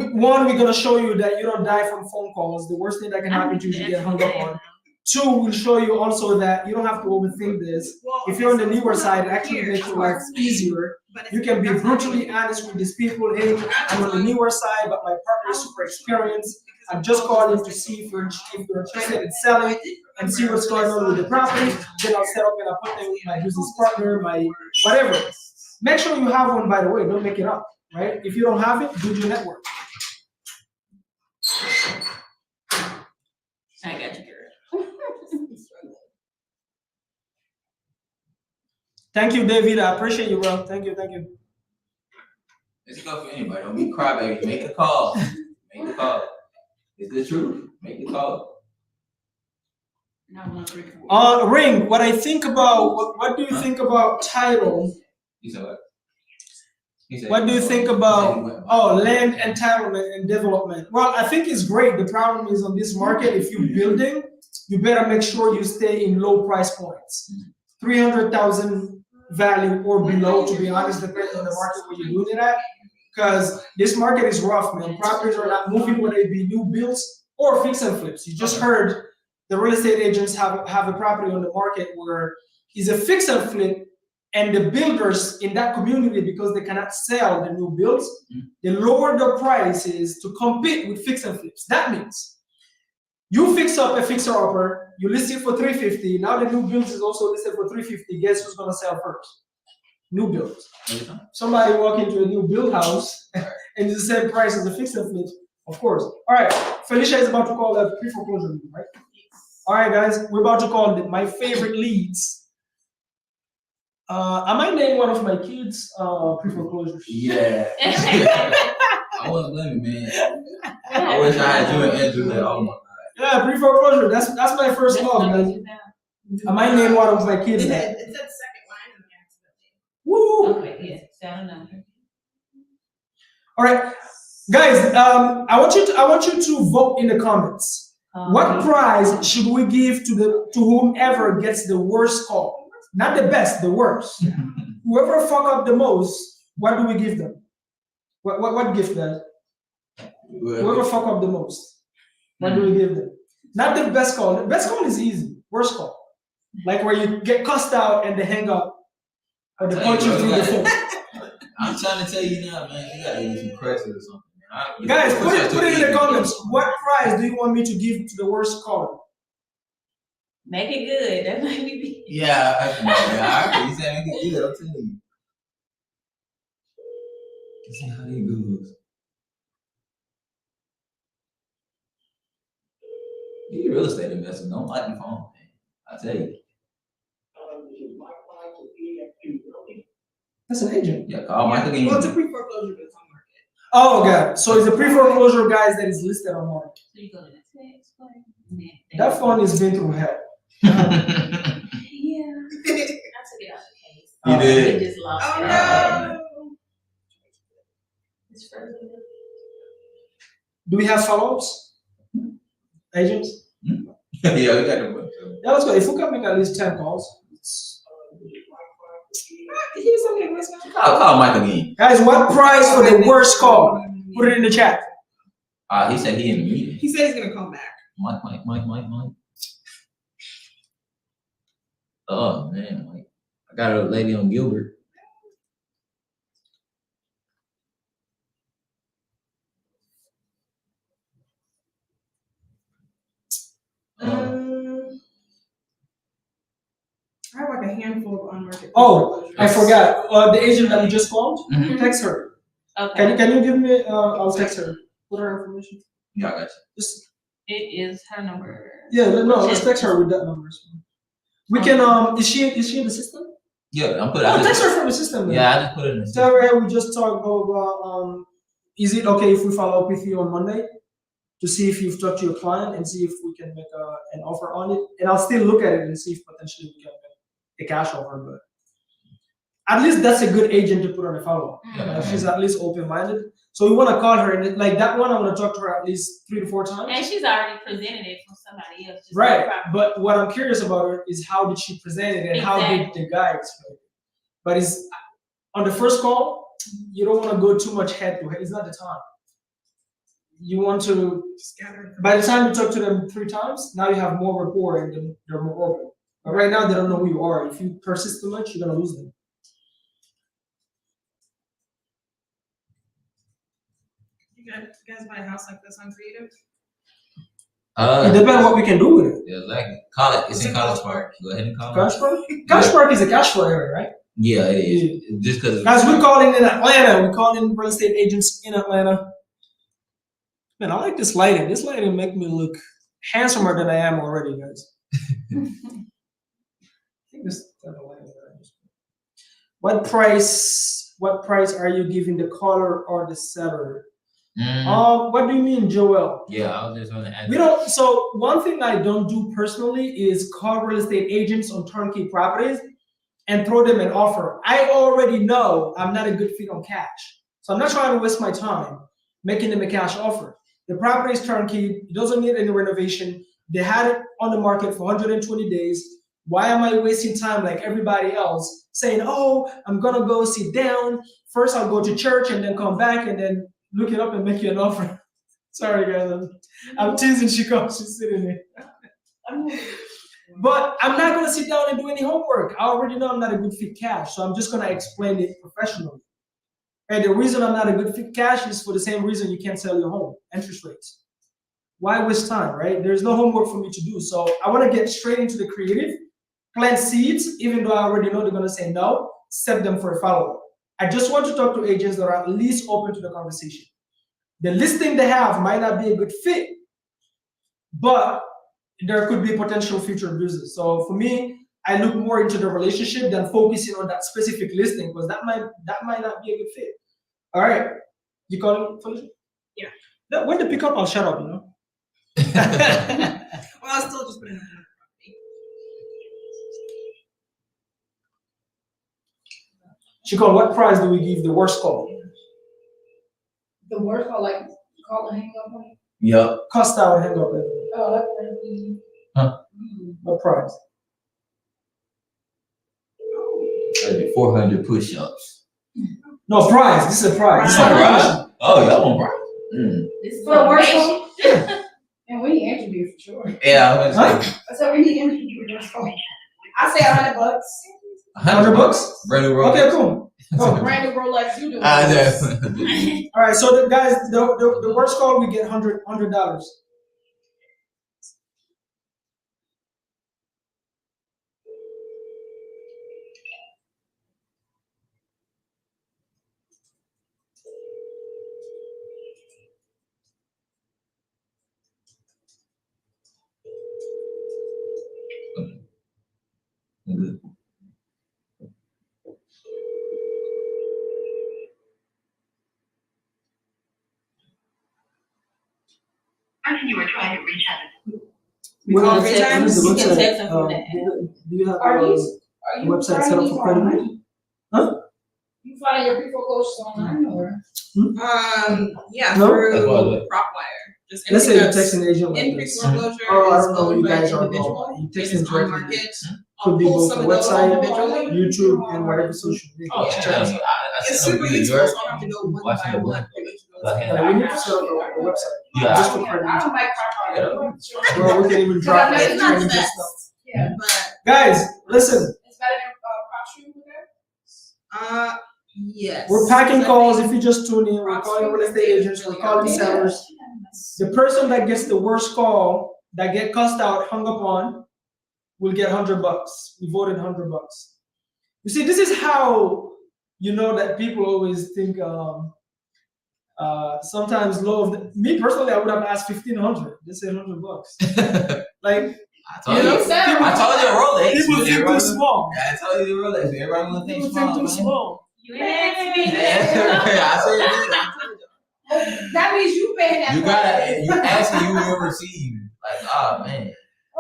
gonna show you that you don't die from phone calls. The worst thing that can happen to you is you get hung up on. 2, we'll show you also that you don't have to overthink this. If you're on the newer side, it actually makes your life easier. You can be brutally honest with these people. Hey, I'm on the newer side, but my partner is super experienced. I'm just calling to see if you're interested in selling and see what's going on with the property. Then I'll set up an appointment with my business partner, my whatever. Make sure you have one, by the way. Don't make it up, right? If you don't have it, build your network. I got you, girl. Thank you, David. I appreciate you, bro. Thank you. Let's go for anybody. Don't be crybaby. Make a call. Make a call. It's the truth. Make the call. Ring. What I think about. What do you think about title? You said what? He said, What do you think about land entitlement and development? Well, I think it's great. The problem is on this market, if you're building, you better make sure you stay in low price points. 300,000 value or below, to be honest, depending on the market where you're doing it at. Because this market is rough, man. Properties are not moving, whether it be new builds or fix and flips. You just heard the real estate agents have a property on the market where it's a fix and flip, and the builders in that community, because they cannot sell the new builds, they lower the prices to compete with fix and flips. That means you fix up a fixer upper, you list it for $350. Now the new builds is also listed for $350. Guess who's gonna sell first? New builds. Somebody walk into a new build house and it's the same price as a fixed and flip, of course. All right, Felicia is about to call a pre-foreclosure lead, right? All right, guys, we're about to call my favorite leads. I might name one of my kids pre-foreclosure. Yeah. I wasn't blaming, man. I wish I had you and Andrew there. Oh my God. Yeah, pre-foreclosure. That's my first love, guys. I might name one of my kids. It that. said second line in the accidentally. Woo! Okay, yes, down number. All right, guys. I want you to vote in the comments. What prize should we give to whomever gets the worst call? Not the best, the worst. Whoever fuck up the most, what do we give them? What gift, guys? Whoever fuck up the most, what do we give them? Not the best call. The best call is easy. Worst call, like where you get cussed out and they hang up, or they punch you through the phone. I'm trying to tell you now, man. You gotta give some credit or something. Guys, put it in the comments. What prize do you want me to give to the worst caller? Make it good. That might be. Yeah, I you said make it good. I'm telling you. Let's see how they goes. You real estate investors don't like the phone, man. I tell you. That's an agent. Yeah, call Mike again. Well, it's a pre-foreclosure, but it's on market. Oh, okay. So it's a pre-foreclosure, guys, that is listed on market. So you go to the next one. That phone has been through hell. Yeah. I took it out the case. You did? It just lost Oh it. no! It's further. Do we have follow-ups? Agents? Yeah, we got the one. Yeah, let's go. If we can make at least 10 calls. He was on there. What's going Call Mike again. Guys, what price for the worst call? Put it in the chat. He said he in the meeting. He said he's gonna call back. Mike. Oh man, Mike. I got a lady on Gilbert. I have like a handful of on-market. Oh, I forgot. The agent that you just called, Mhm. text her. Okay. Can you give me? I'll text her. Put her information. Yeah, I got you. Just It is her number. yeah, no, let's text her with that number. We can. Is she in the system? Yeah, I'm putting. Oh, text her from the system. Then. Yeah, I just put it in the Tell her, hey, we just talked about. Is it okay if we follow up with you on Monday to see if you've talked to your client and see if we can make an offer on it? And I'll still look at it and see if potentially we can make a cash offer. But at least that's a good agent to put on a follow up. Yeah. She's at least open minded. So we want to call her and like that one. I want to talk to her at least 3 to 4 times. And she's already presented it from somebody else. Just Right, like but what I'm curious about her is how did she present it and how did the guy explain it? But it's on the first call, you don't want to go too much head to head. It's not the time. You want to, by the time you talk to them 3 times, now you have more rapport and then they're more open. But right now they don't know who you are. If you persist too much, you're gonna lose them. You guys buy a house like this on Creative? It depends what we can do with it. Yeah, exactly. Call it. It's in College Park. Go ahead and call it. Cash Park? Cash Park is a cash flow area, right? Yeah, it is. Just because. Guys, we're calling in Atlanta. We're calling real estate agents in Atlanta. Man, I like this lighting. This lighting make me look handsomer than I am already, guys. I think this type of lighting that I use. What price are you giving the caller or the seller? What do you mean, Joel? Yeah, I was just going to add. We don't. So one thing I don't do personally is call real estate agents on turnkey properties and throw them an offer. I already know I'm not a good fit on cash, so I'm not trying to waste my time making them a cash offer. The property is turnkey. It doesn't need any renovation. They had it on the market for 120 days. Why am I wasting time like everybody else saying, "Oh, I'm gonna go sit down. First, I'll go to church and then come back and then look it up and make you an offer." Sorry, guys. I'm teasing Chico. She's sitting there. But I'm not gonna sit down and do any homework. I already know I'm not a good fit cash, so I'm just gonna explain it professionally. And the reason I'm not a good fit cash is for the same reason you can't sell your home: interest rates. Why waste time, right? There's no homework for me to do. So I want to get straight into the creative, plant seeds, even though I already know they're gonna say no. Set them for a follow-up. I just want to talk to agents that are at least open to the conversation. The listing they have might not be a good fit, but there could be potential future business. So for me, I look more into the relationship than focusing on that specific listing because that might not be a good fit. All right, you calling Felicia? Yeah. No, when they pick up, I'll shut up. You know. Well, I'll still just put it in the She called. What price do we give the worst call? The word for like call and hang up on it. Yep. Cost out, hang up. Oh, that's pretty. What price? 400 push-ups. No price. This is a price. This is Oh, not a right. commission. Oh, y'all want price? This is For the worst information. call? And we need interview for sure. Yeah, I was gonna say I said we need interview for the worst call. I say $100. 100 bucks. Brand new Rolex. Okay, cool. Oh, brand new Rolex, you do. Yeah. All right, so the guys, the worst call we get $100. Person you were trying to reach out. We call What three is the times? You can website? text them from Uh, that. do you have Are a you website set up finding for these credit? online? Huh? You find your pre foreclosures online or? Yeah, No? through That's what PropWire. Just Let's say anything you text that's an agent like in this. pre-foreclosure Oh, I is don't know who owned you by an guys are. individual. You It text is them on directly. market. Could I'll be pull both some the of those website, individually. YouTube, and whatever social media. Oh, Check yeah. us out. It's super useful, so I don't have to go one Watching by the one. We need to set up a website. Yeah. Just for credit. I don't like PropWire. Where we can even drop Because it. It's not the and best, stuff. Yeah. but Guys, listen. It's better than PropStream with that? yes. We're packing calls. If you just tune in, we're calling real estate agents, we're calling sellers. The person that gets the worst call, that get cussed out, hung up on, will get $100. We voted $100. You see, this is how you know that people always think sometimes low. Me personally, I would have asked 1,500. They said $100. Like, I told you know, you. I told you Rolex. people think too Everybody- small. I told you the Rolex. Everybody want to think People small, think too man. small. You ain't asked me. Yeah, I said it. I told you. That means you paying that. You gotta, you asking, you will receive. Like, oh man.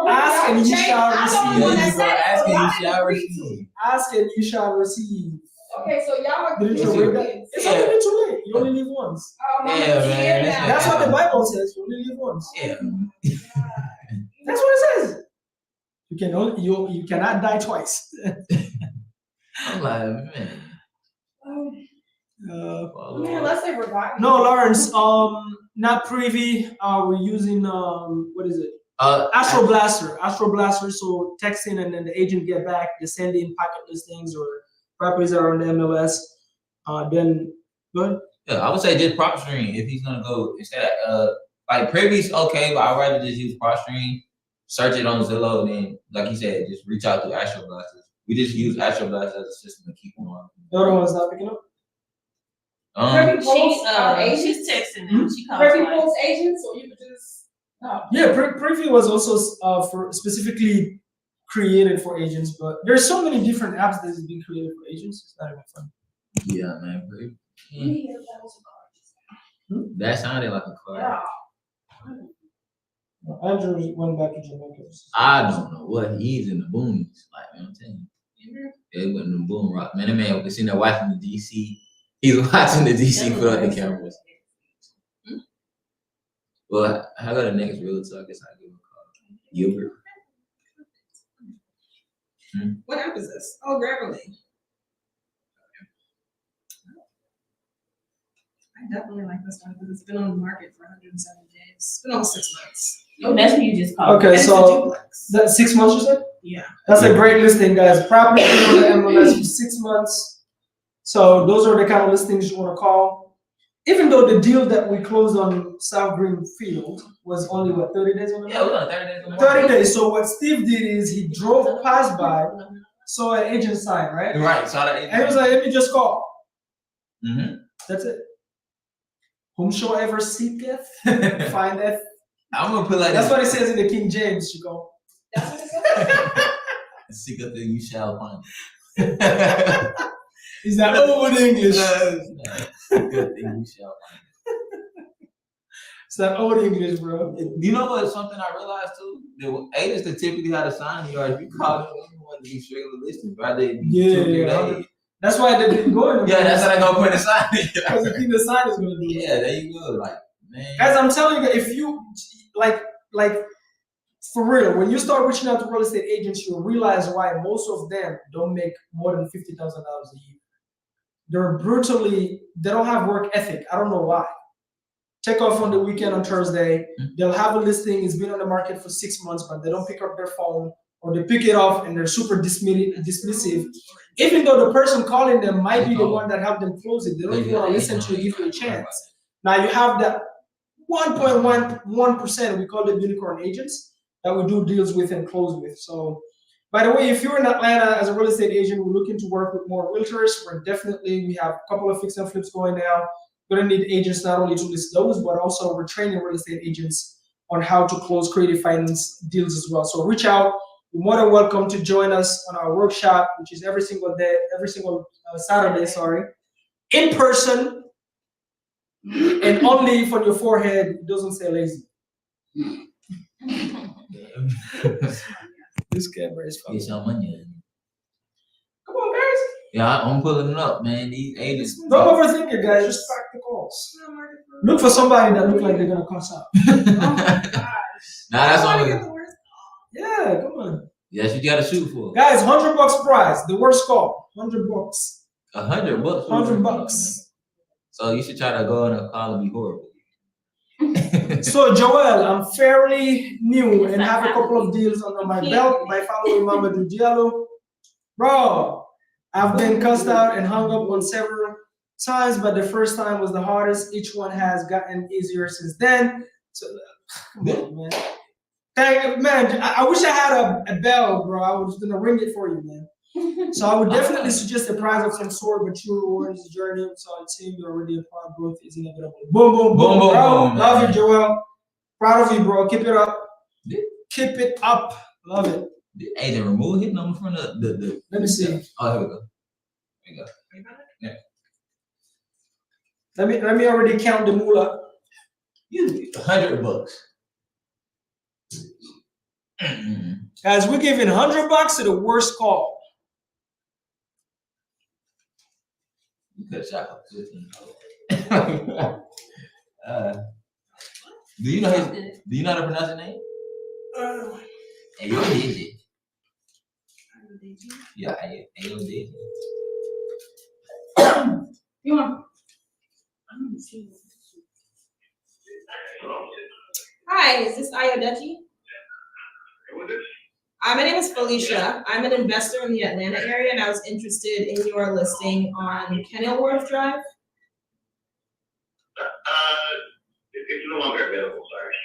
Ask and you shall Yeah, receive. you gonna ask and you shall receive. Ask and you shall receive. Okay, so y'all are. Didn't you read that? It's Yeah. already too late. You only live once. Yeah, man, That's what the Bible says. You only live once. Yeah. That's what it says. You can only, you cannot die twice. I'm like, man. Man, let's say we're buying. No, Lawrence. Not privy. We're using what is it? Astro Blaster. Astro Blaster. So texting and then the agent get back. They send in packet listings or properties that are on the MLS. Then go ahead. Yeah, I would say just prop stream if he's gonna go instead of like previous, okay, but I'd rather just use prop stream, search it on Zillow, and then like you said, just reach out to Astro Blasters. We just use Astro Blasters as a system to keep them on. The other one's not picking up. She's texting them. She called Privy twice. Post agents, or you could just. No. Yeah, Preview was also for specifically created for agents, but there's so many different apps that has been created for agents. It's not even fun. Yeah, man. That sounded like a car. Andrew went back to Jamaica. I don't know what he's in the boonies. Like, I'm telling you. Yeah, he went in the boom rock. Man, that man was sitting there watching the DC. He's watching the DC put up the cameras. Well, how about the next realtor? I guess I'll give him a call. Gilbert. What app is this? Oh, Grammarly. I definitely like this one because it's been on the market for 170 days. It's been almost 6 months. Oh, that's what you just called. Okay, And it's a so duplex. that's 6 months, you said? Yeah. That's a great listing, guys. Property on the MLS for 6 months. So those are the kind of listings you want to call. Even though the deal that we closed on South Greenfield was only, what, 30 days on the Yeah, it market? was on 30 days. on the market. 30 days. So what Steve did is he drove past by, saw an agent sign, right? Right, saw that. And he was like, let me just call. Mm-hmm. That's it. Whomsoever seeketh, findeth. I'm gonna put like That's this. what it says in the King James, you go. That's what it says. Seek a thing you shall find. Is that old English? Seek a thing you shall find. It's that old English, bro. You know what? Something I realized too. The agents that typically have to sign you, or if you call them, you want to do regular listings, right? They Yeah, 2 or 3 yeah. days. That's why they've been going. Yeah, that's how they gonna put a sign. Because the thing the sign is gonna do. Yeah, there you go. Like, man. Guys, I'm telling you, if you like for real, when you start reaching out to real estate agents, you'll realize why most of them don't make more than $50,000 a year. They don't have work ethic. I don't know why. Take off on the weekend on Thursday. They'll have a listing. It's been on the market for 6 months, but they don't pick up their phone, or they pick it off and they're super dismissive. Even though the person calling them might be the one that helped them close it, they don't even want to listen to you, give you a chance. Now you have that 1.1%, we call them unicorn agents, that we do deals with and close with. So, by the way, if you're in Atlanta as a real estate agent, we're looking to work with more realtors. We have a couple of fix and flips going now. We're gonna need agents not only to list those, but also we're training real estate agents on how to close creative finance deals as well. So reach out. You're more than welcome to join us on our workshop, which is every single Saturday, in person, and only for your forehead. It doesn't say lazy. This camera is funny. Get your money. Come on, guys. Yeah, I'm pulling it up, man. These agents. Don't overthink it, guys. Just back the calls. Look for somebody that look like they're gonna cuss out. Nah, that's I wanna only. get the worst. Yeah, come on. Yes, you gotta shoot for. Guys, $100 prize. The worst call. $100. $100. $100. So you should try to go in a call and be horrible. So Joel, I'm fairly new and have a couple of deals under my belt by following Mamadou Diallo. Bro, I've been cussed out and hung up on several times, but the first time was the hardest. Each one has gotten easier since then. So, come on, man. I wish I had a bell, bro. I was gonna ring it for you, man. So I would definitely suggest a prize of some sort, but your reward is journey. So I'd say you're already a part of growth is inevitable. Boom, boom, boom, Boom, boom, bro. boom, Love man. you, Joel. Proud of you, bro. Keep it up. Yeah. Keep it up. Love it. The agent remove his number from the. Let me see. Oh, here we go. Here we go. Let me already count the moolah. You $100. Mm-mm. Guys, we're giving $100 to the worst call. You could have shot for 15. Do you know how to pronounce his name? Ayo Deji. Yeah, Ayo Deji. You want? Hi, is this Ayodeji? My name is Felicia. I'm an investor in the Atlanta area, and I was interested in your listing on Kenilworth Drive. It's no longer available, sorry.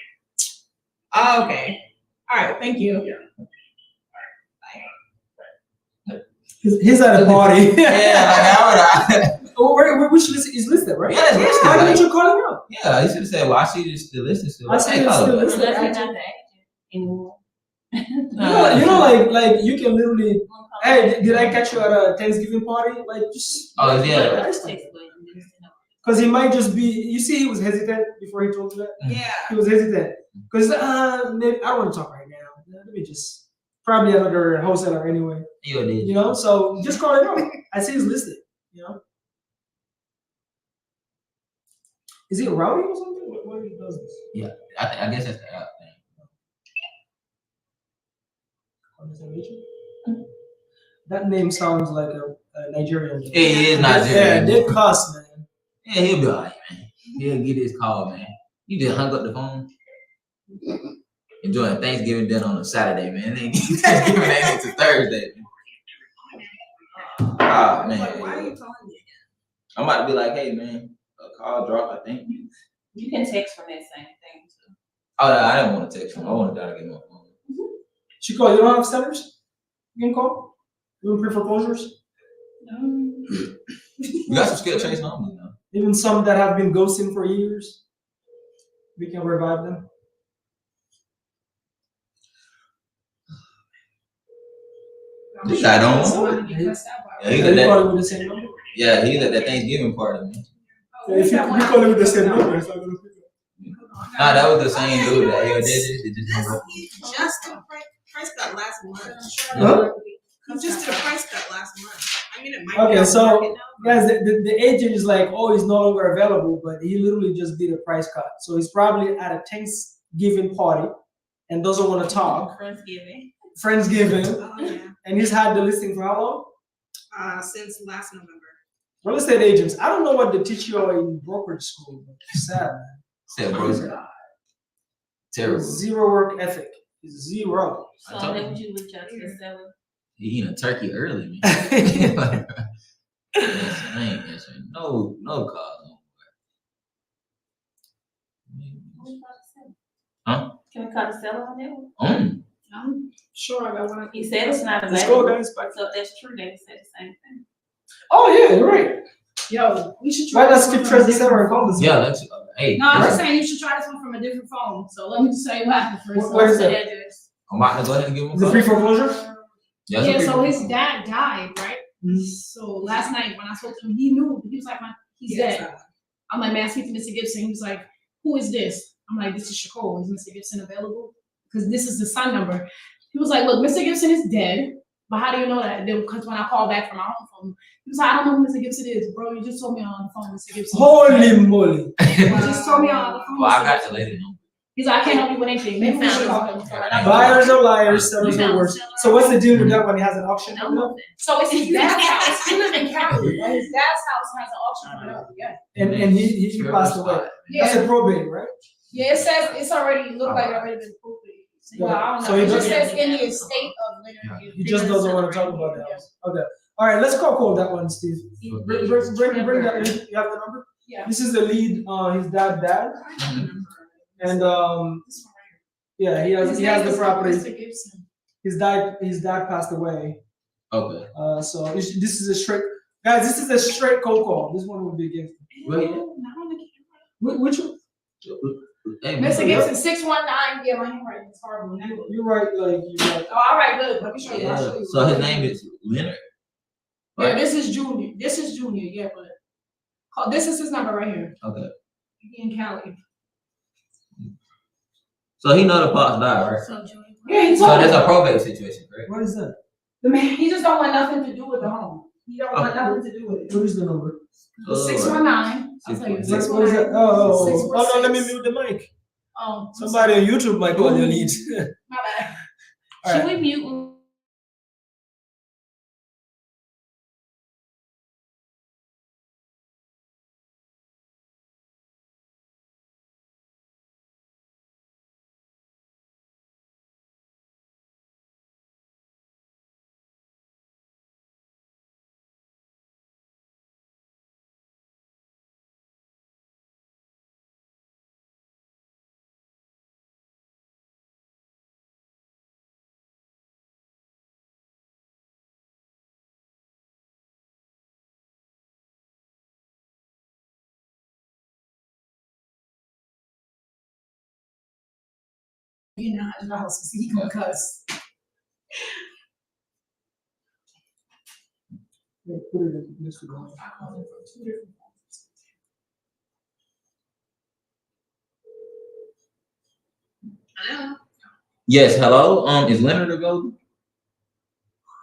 Oh, okay. All right, thank you. He's at a party. Yeah, like Oh, which list is listed, right? Yeah, it's listed, Why like- didn't you call him out? yeah, you should have said, well, I see this the list is still. I see Hey, it's call still him. listed. Unless he's not the agent anymore. Like you can literally. Hey, did I catch you at a Thanksgiving party? Like just. Oh, yeah. Because he might just be. You see, he was hesitant before he told you that. Yeah. He was hesitant because maybe I don't want to talk right now. Let me just probably another wholesaler anyway. Ayo Deji. You know, so just call it out. I see it's listed. You know, is he rowdy or something? What he does this? I guess that's the app thing. That name sounds like a Nigerian. Yeah, he is Yeah, Nigerian. they cuss, man. Yeah, he'll be alright, man. He'll get his call, man. You just hung up the phone. Enjoying Thanksgiving dinner on a Saturday, man. It ain't Thanksgiving ain't into Thursday. Ah, man. Like, why are you calling me again? I'm about to be like, hey, man, a call drop, I think. You can text from that same thing too. Oh, no, I didn't want to text him. I wanted to get my phone. She call. You don't have sellers? You can call. You don't pay foreclosures? We got some skill trace numbers now. Even some that have been ghosting for years, we can revive them. This guy don't Somebody want get cussed out by Yeah, he Yeah, got you call that. it with the same number. Yeah, he got that Thanksgiving part of me. Yeah, if you call it with the same number, it's not gonna fit. Nah, that was the same dude that You know, did it. It just hung up. He just did a price cut last month. Huh? He just did a price cut last month. I mean, it might be Okay, on so, the market now. Guys, the agent is like, oh, he's no longer available, but he literally just did a price cut. So he's probably at a Thanksgiving party and doesn't want to talk. Friendsgiving. Oh, yeah. And he's had the listing for how long? Since last November. Real estate agents. I don't know what they teach you in brokerage school, but it's sad, man. Said bro. Terrible. Zero work ethic. Zero. So that what you reach out to the seller. He eating a turkey early, man. Yes, I ain't answering no calls. Huh? Can we call the seller on that one? I'm sure I got one. He said it's not Let's go, available. guys. Bye. So if that's true, they said the same thing. Oh, yeah, you're right. Yo, we should try Why not this skip one from a Treasure Center and different call phone. this? Yeah, let's. Hey, No, I'm just listen, saying you should try this one from a different phone. So let me just tell you what happened first. What is So- it? Address. I'm about to go ahead and give him a Is it call. free foreclosure? Yeah, it's a Yeah, free so call. his dad died, right? Mhm. So last night when I spoke to him, he knew. He was like, he's Yes, dead. I'm like, man, speak to Mr. Gibson. He was like, who is this? I'm like, this is Shakur. Is Mr. Gibson available? Because this is the son number. He was like, look, Mr. Gibson is dead. But how do you know that? Because when I called back from my home phone, he was like, I don't know who Mr. Gibson is, bro. You just told me on the phone, Mr. Gibson. Holy moly. You just told me on the phone. Well, I Mr. got Gibson. the lady number. He's like, I can't help you with anything. Maybe we should call him. Buyers are liars, sellers You are found worse. the seller? So what's the deal with that one? He has an auction coming up? So it's his dad's house. He lives in Cali, and his dad's house has an auction coming up. Yeah. And he passed away. That's Yeah. a probate, right? Yeah, it says it's already looked like it already been approved. Well, I don't So know. he It just doesn't- says in the estate of Leonard. He just doesn't want to talk about the house. Okay. All right, let's call that one, Steve. Bring that in. You have the number? Yeah. This is the lead, his dad. Mhm. And This one right yeah, he here. has His the name is property. Mr. Gibson. His dad passed away. Okay. So this is a straight, guys. This is a straight cold call. This one will be against. Right. Not on the camera. Which one? Hey, Mr. Gibson, 619. Yeah, my handwriting is horrible. You're right. You're right. Oh, all right, good. Let me show you. I'll show Yeah. you. So his name is Leonard. Yeah, Right. this is Junior. This is Junior. Yeah, but this is his number right here. Okay. He in Cali. So he know the pops died, right? So Junior. Yeah, he So told there's me. a probate situation, correct? What is that? The man, he just don't want nothing to do with the home. He don't want Okay. nothing to do with it. What is the number? 619. I'll tell you. 619. What is that? Oh, 646. no, let me mute the mic. Oh, Somebody on YouTube might call your lead. my bad. All Should right. we mute? You know, in the house, he gonna cuss. Yeah, put it in this one. Hello? Yes. Hello. Is Leonard available?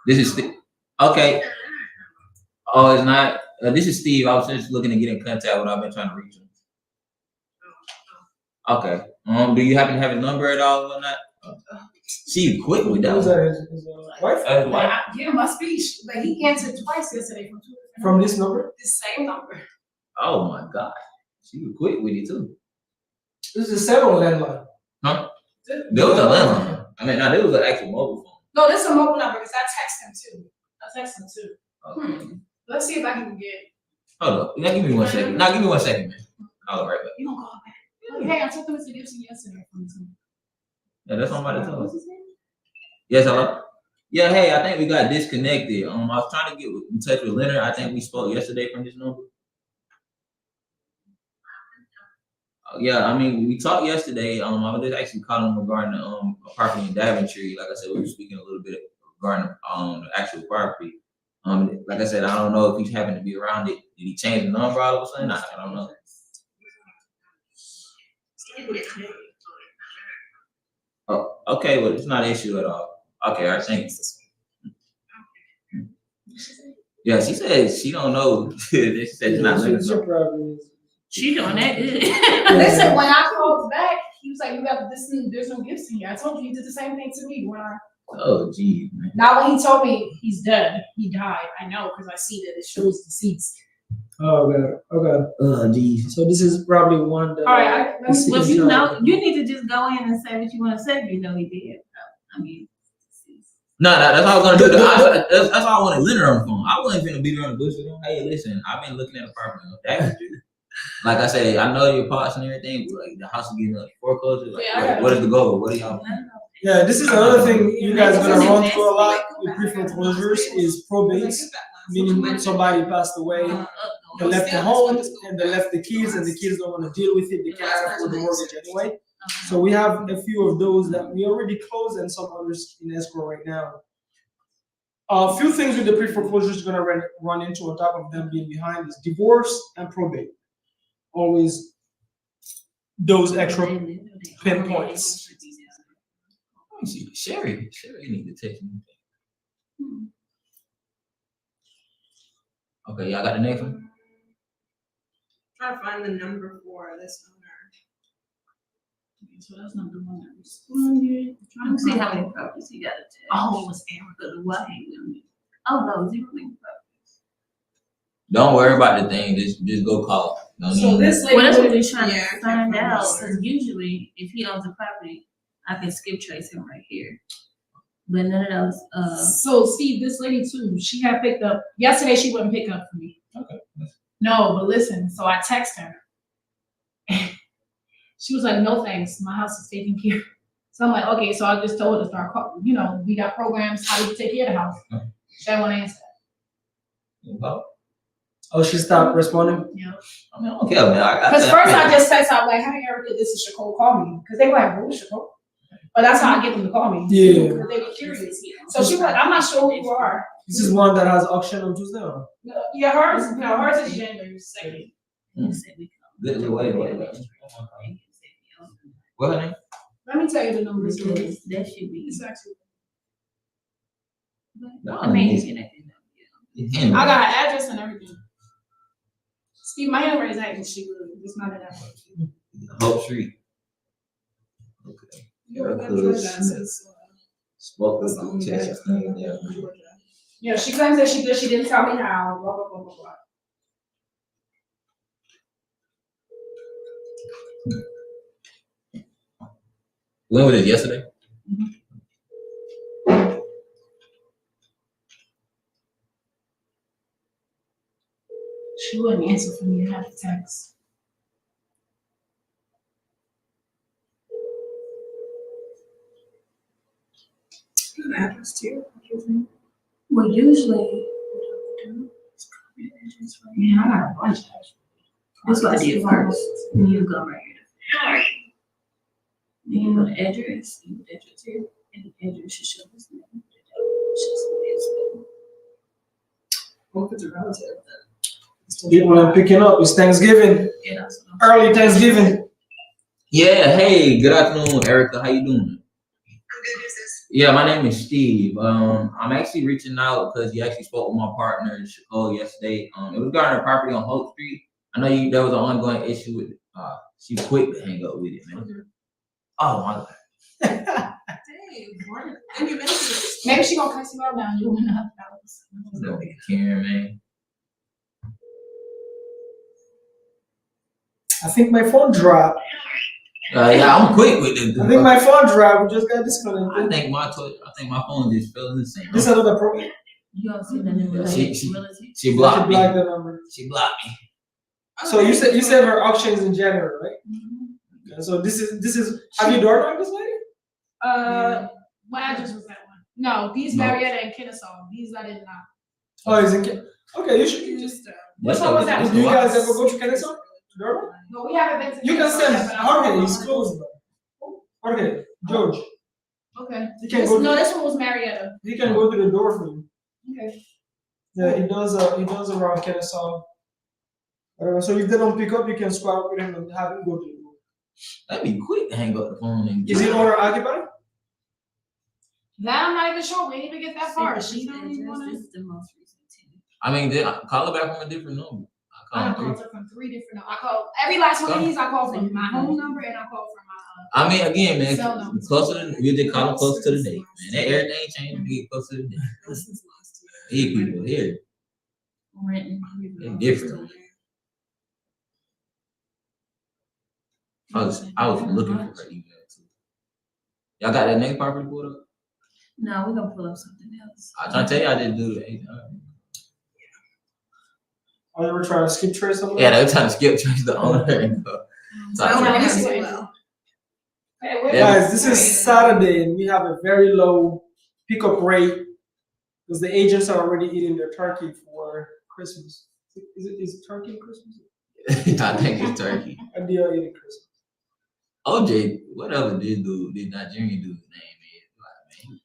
This is Steve. Okay. Oh, it's not. This is Steve. I was just looking to get in contact with. I've been trying to reach him. Okay. Do you happen to have his number at all or not? She quit with that Who's one. that? His wife? His wife? I give him my speech, but he answered twice yesterday from two different From this number? this same number. Oh my God. She would quit with it too. This is a cell landline. Huh? There was a landline. I mean, no, there was an actual mobile phone. No, this is a mobile number because I text him too. I text him too. Okay. Let's see if I can get. Hold up. Now give me 1 second. Now give me 1 second, man. I'll be right back. You gonna call back? Hey, I talked to Mr. Gibson yesterday from his. Yeah, that's what I'm about to tell What's her. his name? Yes, hello? Yeah, hey, I think we got disconnected. I was trying to get in touch with Leonard. I think we spoke yesterday from this number. Yeah, I mean, we talked yesterday. I was just actually calling regarding the a property in Daventry. Like I said, we were speaking a little bit regarding the actual property. Like I said, I don't know if he happened to be around it. Did he change the number all of a sudden? I don't know. Oh, okay, well, it's not an issue at all. Okay, all right, thanks. Yeah, she said she don't know. She said she's not letting us know. She doing that good. Listen, when I called back, he was like, "You got this. There's no gifts in here." I told you he did the same thing to me when I. Oh, geez, man. Now when he told me he's dead, he died. I know because I see that it shows deceased. Oh, okay. Oh, geez. So this is probably one that. All right, let me see. Well, you know, you need to just go in and say what you want to say. If you know he did. I mean. No, that's all I was gonna do. That's all I wanted Leonard on the phone. I wasn't gonna beat around the bush with him. Hey, listen, I've been looking at the property on Daventry. Like I said, I know your parts and everything, but like the house is getting like foreclosure. Like, Yeah, what is the goal? What are y'all? Yeah, this is another thing you guys are gonna run through a lot with pre-foreclosures is probate, meaning somebody passed away, they left the home and they left the kids and the kids don't want to deal with it, they can't afford the mortgage anyway. So we have a few of those that we already closed and some others in escrow right now. A few things with the pre-foreclosures you're gonna run into on top of them being behind is divorce and probate. Always those extra pinpoints. Let me see. Sherry need to text me. Okay, y'all got the next one? Trying to find the number for this owner. So that's not the one that responded. Trying to see how many properties he got attached. Oh, it was Erica the White. Oh, no, 0 properties. Don't worry about the thing. Just go call. No So need. this lady. Well, that's what we're trying Yeah, I to can't find find out. this. Because usually, if he owns a property, I can skip trace him right here. But none of those. So Steve, this lady too, she had picked up yesterday. She wouldn't pick up for me. Okay. No, but listen. So I text her. She was like, "No thanks, my house is taken care of." So I'm like, "Okay." So I just told her to start calling. You know, we got programs how you take care of the house. She didn't want to answer that. Oh, she stopped responding? Yeah. I mean, I don't care, man. Because first I just text out like, "Hey Erica, this is Shakol, call me." Because they were like, "Who's Shakol?" But that's how I get them to call me. Yeah. Because they were curious. So she was like, "I'm not sure who you are." This is one that has auction on Tuesday, or? Yeah, hers. No, hers is January 2nd. Wait. What's her name? Let me tell you the numbers. That should be. It's actually. I mean, I got her address and everything. Steve, my handwriting is acting shit. It's not an effort. Hope Street. Okay. Spoke with the Texas thing. Yeah. Yeah, she claims that she did. She didn't tell me how. Blah blah blah blah blah. When was it? Yesterday? She wouldn't answer for me. I had to text. Address too. well, usually. Yeah, I got a bunch of That's what I did first. Then you go right here. Then you go to address. You put address here. And the address should show his name. Hope it's a relative. People are picking up. It's Thanksgiving. Yeah, that's what Early Thanksgiving. Yeah. Hey, good afternoon, Erica. How you doing? I'm good, who's this? Yeah, my name is Steve. I'm actually reaching out because you actually spoke with my partner in Chicago yesterday. It was regarding a property on Hope Street. I know there was an ongoing issue with it. She quick to hang up with it, man. Oh my God. Dang, and you mentioned it. Maybe she gonna cuss you out now. You win $100. Don't be caring, man. I think my phone dropped. Yeah, I'm quick with this. I think my phone dropped. We just got I disconnected. think my phone just fell in the same. This another problem. You don't see the number. She blocked me. Block the number. She blocked me. So you said her auction is in January, right? Mm-hmm. Okay, so this is. Have you door knocked this lady? What address was that one? No, these No. Marietta and Kennesaw. These I did not. Oh, he's in. Okay, you should. Just Which one was that? Do you guys ever go to Kennesaw? Durham? No, we haven't been to You can Kennesaw send yet, but I'm Jorge. going. He's close. Okay, George. Okay. You can go. No, this one was Marietta. He can go to the door for you. Okay. Yeah, he does. He does around Kennesaw. Whatever. So if they don't pick up, you can squat up with him and have him go to the door. That'd be quick to hang up the phone and Is it owner occupied? That I'm not even sure. We didn't even get that far. She She's don't even want to. This is the most recent tenant. I mean, then call her back from a different number. I I called call her from 3 different. I called every last one of these. I called from my home number and I called from my. I mean, again, man, Cell number. closer to you just call them closer to the date, man. That everything changed to get closer to the date. These people here, Renting. they different. I was looking for her email too. Y'all got that next property pulled up? No, we're gonna pull up something else. I trying to tell you, I didn't do that. Are you ever trying to skip trace something? Yeah, they were trying to skip trace the owner and go. I don't talk know to this them. well. Hey, where- Yeah. Guys, this is Saturday and we have a very low pickup rate because the agents are already eating their turkey for Christmas. Is turkey Christmas? I think it's turkey. And they are eating Christmas. OJ, whatever this Nigerian dude's name is. Like, man,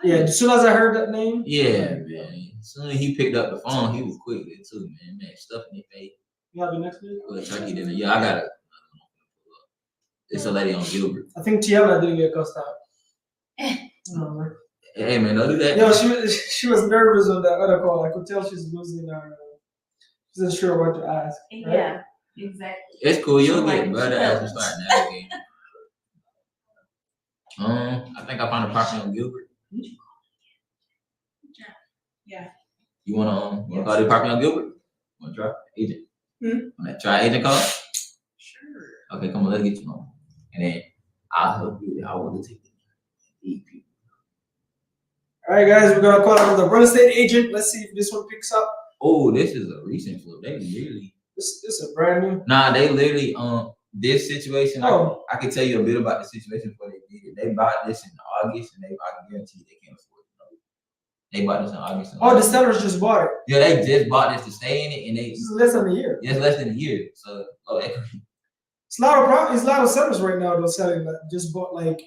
Yeah, as soon as I heard that name, yeah, man. As soon as he picked up the phone, he was quick with it too, man. Man, stuff in his face. you have the next week. With a turkey dinner. Yeah, I got it. It's a lady on Gilbert. I think Tiana didn't get cussed out. No. Hey man, don't do that. Yo, she was nervous on that other call. I could tell she's losing her. She wasn't sure what to ask. Right? Yeah, exactly. It's cool. You'll Like, get better as you start navigating. I think I found a property on Gilbert. Yeah. You wanna call the property on Gilbert? Wanna try agent? Wanna try agent call? Sure. Okay, come on, let's get you on. And then I'll help you. I want to take it. All right, guys, we're gonna call another real estate agent. Let's see if this one picks up. Oh, this is a recent flip. They literally This is a brand new. they literally this situation. Oh. I can tell you a bit about the situation before they did it. They bought this in August, and I can guarantee you they can't afford it. They bought this in August. Oh, the sellers just bought it. Yeah, they just bought this to stay in it, and This is less than a year. it's less than a year. So, It's a lot of sellers right now though selling that just bought like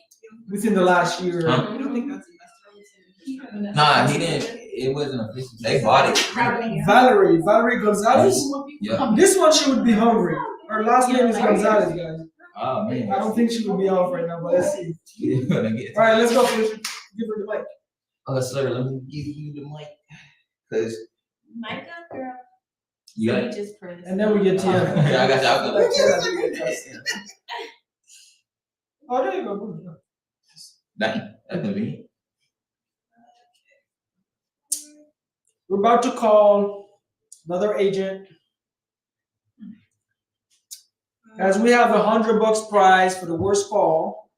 within the last year. Huh? You don't think that's investor? nah, he didn't. It wasn't official. They bought it. Valerie Gonzalez. Yeah. This one she would be hungry. Her last name is Gonzalez, guys. Oh man. I don't think she would be off right now, but let's see. All All right, let's go. Felicia. Give her the mic. sir, let me give you the mic, cause Mic up, girl. you got You it. just press. And then we get to Yeah, I got you. I got you. Oh, there you go. Dang, that's convenient. We're about to call another agent. Guys, we have $100 prize for the worst call.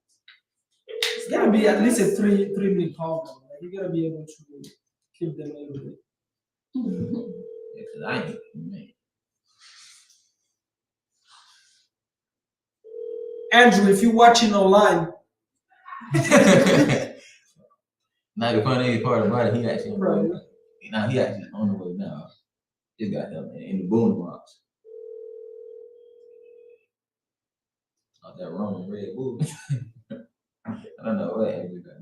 It's gonna be at least a three-minute call. Though. Like, you gotta be able to keep them a little bit. Yeah, 'cause I ain't, man. Andrew, if you're watching online, Now the funny part about it, he actually Right. he actually on the way now. This got him in the boom box. Off that Roman Red Bull. I don't know what Andrew got.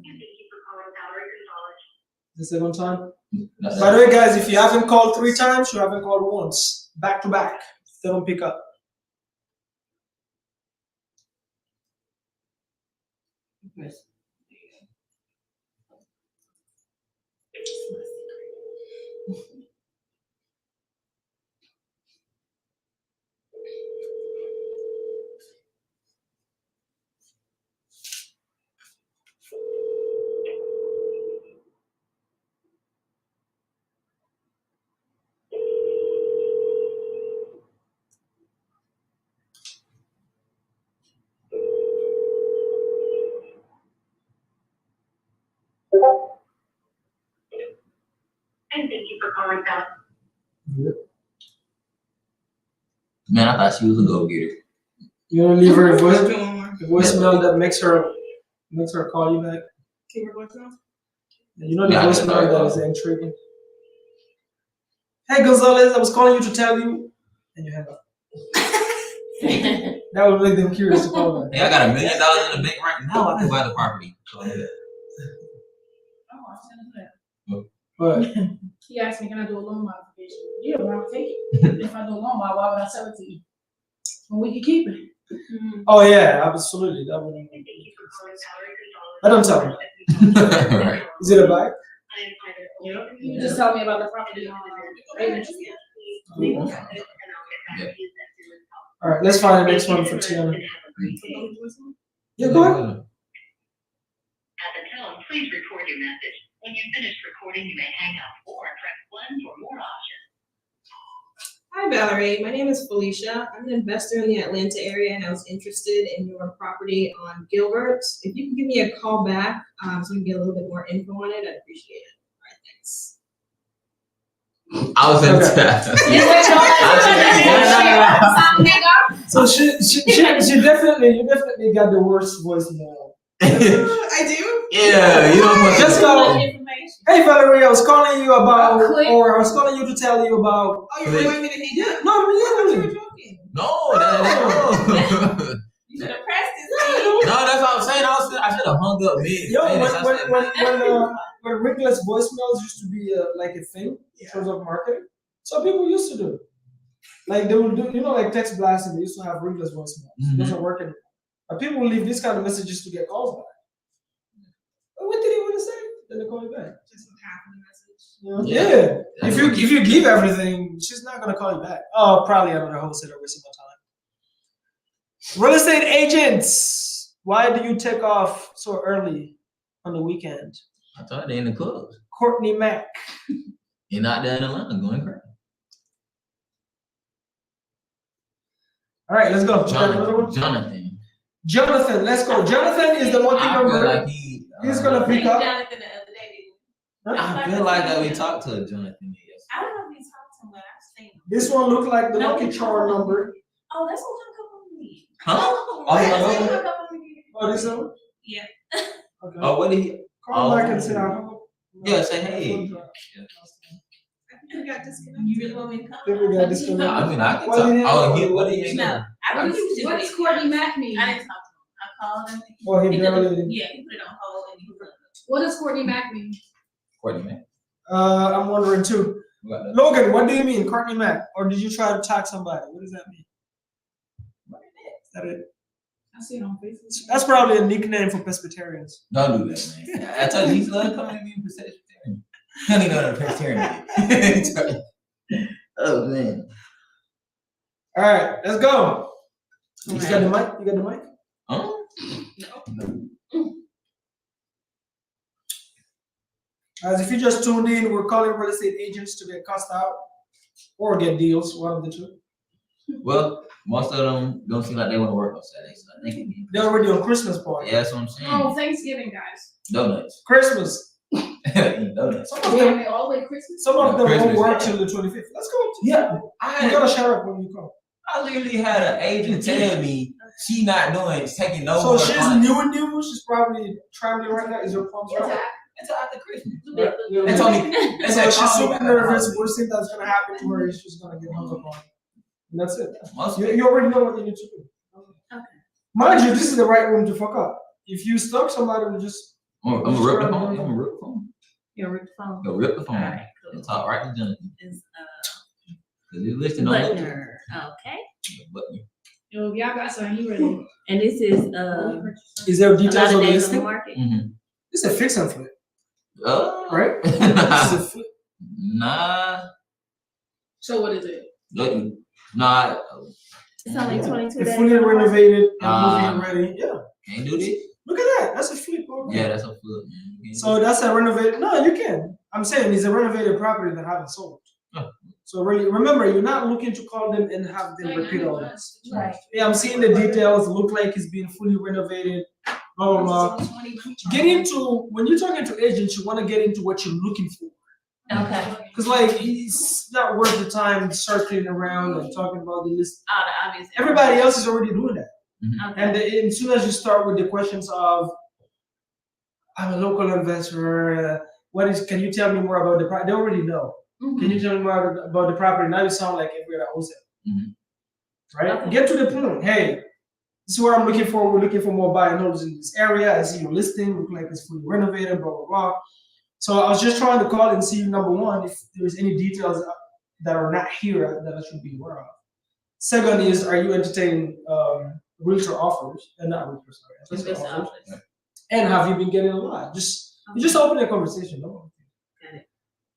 the second time. No, By the way, guys, if you haven't called 3 times, you haven't called once, back to back. They don't pick up. And thank you for calling back. Man, I thought she was a go-getter. You wanna leave her a Let's voice, do one more. a voicemail that makes her call you back? Keep her voicemail. You know the Yeah, I voicemail know. that is intriguing. Hey Gonzalez, I was calling you to tell you, and you hang up. That would make them curious to call back. Hey, I got $1 million in the bank right now. I can buy the property. So, yeah. Oh, I was gonna do that. But He asked me, can I do a loan modification? Yeah, but I would take it. If I do a loan, why would I sell it to you? When we can keep it. oh yeah, absolutely. That would. I don't tell them. Right. Is it a buy? You just tell me about the property on Raven. All right, let's find the next one for Tiana. Yeah, go ahead. At the tone, please record your message. When you've finished recording, you may hang up or press 1 for more options. Hi Valerie, my name is Felicia. I'm an investor in the Atlanta area and I was interested in your property on Gilbert. If you can give me a call back so we can get a little bit more info on it, I'd appreciate it. All right, thanks. I was in So you definitely got the worst voicemail. I do? Yeah, you know, Just go. Hey Valerie, I was calling you about, Click. or I was calling you to tell you about. Oh, you really want me to hang up? No, I thought you really. were joking. No, no. You should have pressed it. No, that's what I'm saying. I should have hung up mid. Yo, when Ridiculous voicemails used to be like a thing in terms of marketing, so people used to do it. Like they would do, like text blasting. They used to have Ridiculous voicemails. It doesn't work anymore. But people will leave these kind of messages to get calls back. But what did he want to say? Then they call you back. Just half of the message. Yeah. If you give everything, she's not gonna call you back. Oh, probably another wholesaler wasting my time. Real estate agents, why do you take off so early on the weekend? I thought they in the clubs. Courtney Mack. You're not there in Atlanta going crazy. All right, let's go. We got another one? Jonathan. Let's go. Jonathan is the lucky I feel number. like He's gonna pick up. Jonathan the other day. I feel like that we talked to Jonathan. Yes. I don't know if he's talked to him, but I've seen him. This one looked like the No, lucky charm number. Oh, that's what hung up on me. Huh? Oh, he that's hung what up? hung up on me. Oh, this one? Yeah. Okay. Oh, what did he? Call back and oh. say I Yeah, say hey. I think we got disconnected. You really want me to call? think we got disconnected. No, I mean I can Why talk. didn't he- Oh, what did he No, say? I really was just What's Courtney Mack mean? I didn't talk to him. I called him. Oh, he He put barely. it, yeah, he put it on hold and he was What does Courtney Mack mean? Courtney, man. I'm wondering too. We got that. Logan, what do you mean, Courtney Mack? Or did you try to attack somebody? What does that mean? Is that it? I see it on Facebook. That's probably a nickname for Presbyterians. Don't do that, man. I told you he's love coming to me for vegetarian. I don't even know what a vegetarian is. Oh man. All right, let's go. You got the mic? You got the mic? Huh? As if you just tuned in, we're calling real estate agents to get cussed out or get deals, one of the two. Well, most of them don't seem like they want to work on Saturday, so I think They're already on Christmas party. yeah, that's what I'm saying. Oh, Thanksgiving, guys. Donuts. Christmas. Eat donuts. Some of them, All the way Christmas. some of them won't Christmas, work yeah. till the 25th. Let's go. Yeah, We gotta share up when you come. I literally had an agent tell me she not doing taking no So more she's clients new. She's probably traveling right now. Is your plums right? until after Christmas. Right. They told me. They So said she's call me super back. nervous. Worst thing that's gonna happen to her is she's gonna get hung up on. And that's it. Most You already know what you need to do. Okay. Mind you, this is the right room to fuck up. If you stuck somebody, will just I'm gonna rip the phone. I'm gonna rip the phone. You'll rip the phone. Go rip the phone. Alright, And cool. talk right to Jonathan. Is Cause you listen on Butner. Okay. Butner. Yo, if y'all got something, he ready. And this is is there a lot details of on the days on the listing? market. Mm-hmm. It's a fix and flip, Right? right? This is a flip. Nah. So what is it? Nah. It's only 22 days. It's fully renovated and Ah. moving ready. Yeah. Can't do this. Look at that. That's a flip. Okay. Yeah, that's a flip, man. You can't So that's a renovated. No, you can. I'm saying it's a renovated property that haven't sold. Oh. So really, remember, you're not looking to call them and have them repeat all this. Right. Yeah, I'm seeing the details. Look like it's being fully renovated. Blah blah blah. Get into when you're talking to agents, you want to get into what you're looking for. Okay. Because like it's not worth the time circling around and talking about the list. All the obvious. Everybody else is already doing that. Okay. And as soon as you start with the questions of, I'm a local investor, Can you tell me more about the property? They already know. Can you tell me more about the property? Now you sound like if we're at wholesale. Right? Okay. Get to the point. Hey, this is what I'm looking for. We're looking for more buy and holds in this area. I see your listing. Look like it's fully renovated, blah, blah, blah. So I was just trying to call and see, number one, if there's any details that are not here that I should be aware of. Second is, are you entertaining realtor offers? Not realtor, sorry. Investor offers. And have you been getting a lot? You just open a conversation. No? Got it.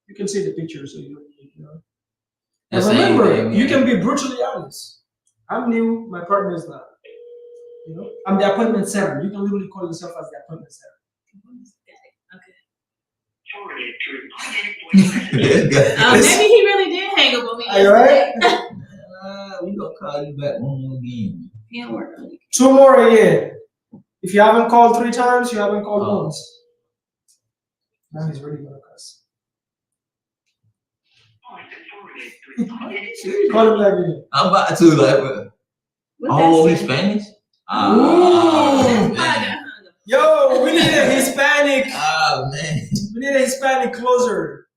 You can see the picture, so you know. That's And remember, saying, you can be brutally honest. I'm new. My partner is not. You know, I'm the appointment setter. You can literally call yourself as the appointment setter. Forwarded to recorded voice message. Maybe he really did hang up on me. Are you yesterday. We gonna call you back one more again. Can't work on it. 2 more again. If you haven't called 3 times, you haven't called once. Now he's really gonna cuss. Voice is forwarded to recorded. Call him back again. I'm about to like. Oh, he's Spanish. Ooh. Man. Yo, we need a Hispanic. Man. We need a Hispanic closer.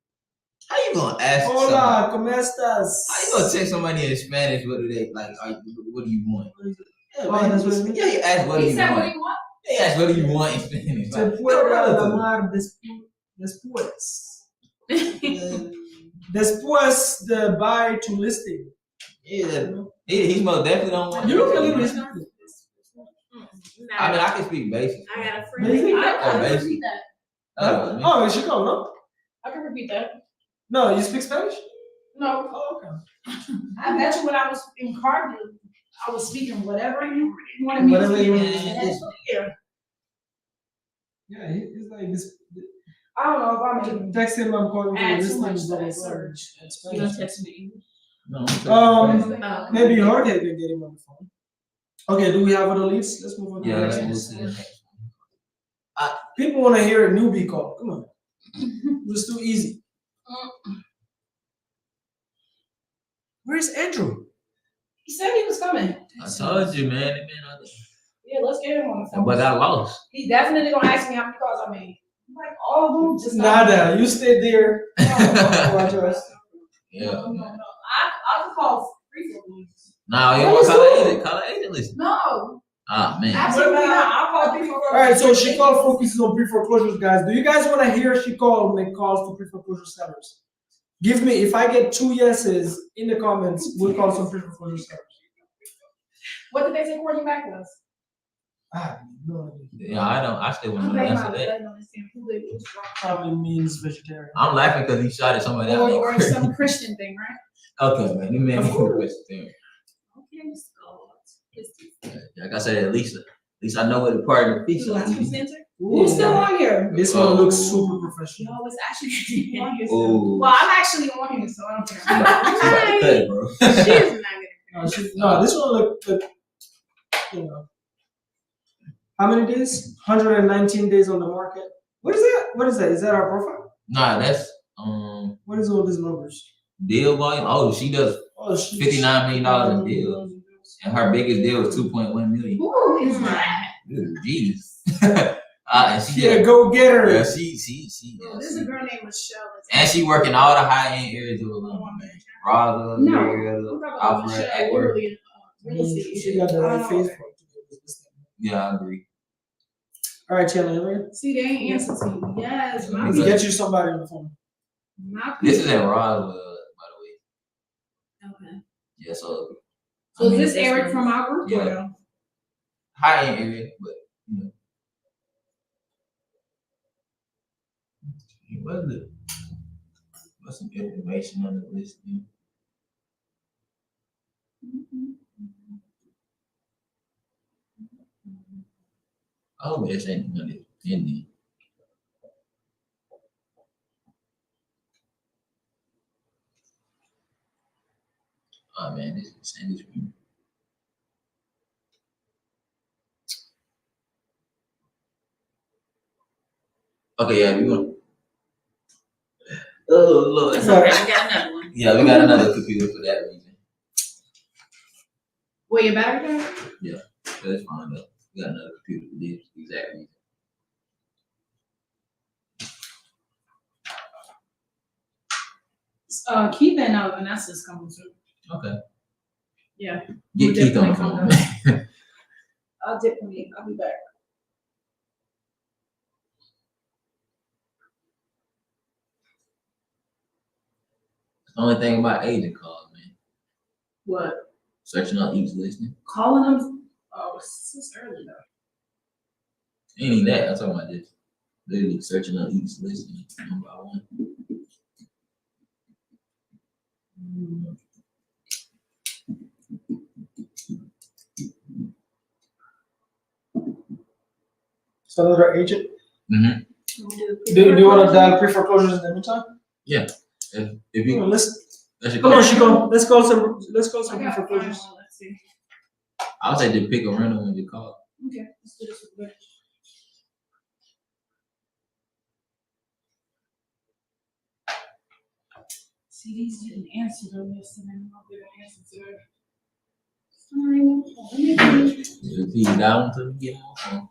How you gonna ask? Hola, ¿cómo estás? How you gonna text somebody in Spanish? What do they like? What do you want? Yeah, man, that's what it means. Yeah, you ask what do He you said what want. he want. They ask what do you want in Spanish. Se Like, puede relative. llamar después. Después the buy to listing. Yeah, he's most definitely don't want. You don't believe this. I mean, I can speak basic. I got a friend. Maybe. I can basic. repeat that. Oh, she called, no? I can repeat that. No, you speak Spanish? No, Oh, okay. I bet you when I was in Cardiff, I was speaking whatever you wanted me to Whatever speak. you And want. that's what here. Yeah, he's like this. I don't know if I'm Text him, I'm calling for add the too much listing. to blah, blah, that blah. search. That's You gonna Spanish. text me English? No. Maybe Jorge can get him on the phone. Okay, do we have other leads? Let's move on to Yeah, the let's next move one. to the next. People want to hear a newbie call. Come on. It's too easy. Where's Andrew? He said he was coming. I told you, man. Yeah, let's get him on the phone. But I lost. He's definitely gonna ask me how many calls I made. I'm like, all of them, just Nada. You stay there. Watch us. Yeah. No. I could call free for weeks. Nah, you What want is to call it? an agent? Call an agent list. No, Ah, man. absolutely not. I'll call free for All right, so she call focuses on pre-foreclosures, guys. Do you guys want to hear she call make calls to pre-foreclosure sellers? Give me, if I get 2 yeses in the comments, we'll call some pre-foreclosure sellers. What did they say calling you back was? Ah, no idea. Yeah, I still want I'm to betting answer my that. betting on this damn who they was wrong. Probably means vegetarian. I'm laughing because he shot at somebody else. Or some Christian thing, right? Okay, man. You made me a question. Okay, Mr. Gold. Like I said, at least I know what the part of the piece Last is. center? Who's still on here? This one looks super professional. No, it's actually on here. Oh. Well, I'm actually on here, so I don't She care. about to cut it, bro. She's not No, this one look, you know. How many days? 119 days on the market. What is that? What is that? Is that our profile? Nah, that's What is all these numbers? deal volume. Oh, she does Oh, shit. $59 million in deals, and her biggest deal was 2.1 million. Who is that? Dude, Jesus. And she Yeah, did. go get her. Yeah, she. Oh, this is a girl named Michelle. And she work in all the high end areas of Atlanta, man. Roswell, No. Marietta, We're talking about Alfred, Michelle, Atworth. literally, real estate. She got the right Oh, face okay. for it to do this. Yeah, I agree. All right, Chandler, you ready? See, they ain't answer to you. Yes, my Let's Okay. get you somebody on the phone. my This is in Roswell, by the way. Okay. Yeah, so. So is this Eric from our group? or Yeah. no? High end area, but you know. What's some information on the list? Oh, this ain't money in there. Oh man, this is send this one. Okay, yeah, we want. Oh Lord. That's okay. I got another one. Yeah, we got another computer for that reason. Wait, your battery died? That's fine though. We got another computer for this exact reason. Keith and Vanessa's coming soon. Okay. Yeah. Get We'll Keith on the definitely phone, come man. I'll be back. The only thing about agent calls, man. What? Searching out each listing. Calling them? Oh, it's early though. Ain't even that. I'm talking about just literally searching out each listing one by one. So another agent. Mm-hmm. Do you want to dial pre-foreclosures in the meantime? If you, Let's that's your come on, call. Chico. Let's call some I got pre-foreclosures. one. Let's see. I would say just pick a rental when you call. Okay, let's do this real quick. See, these didn't answer them yesterday. I'll get an answer today. Fine. If you down to get on phone.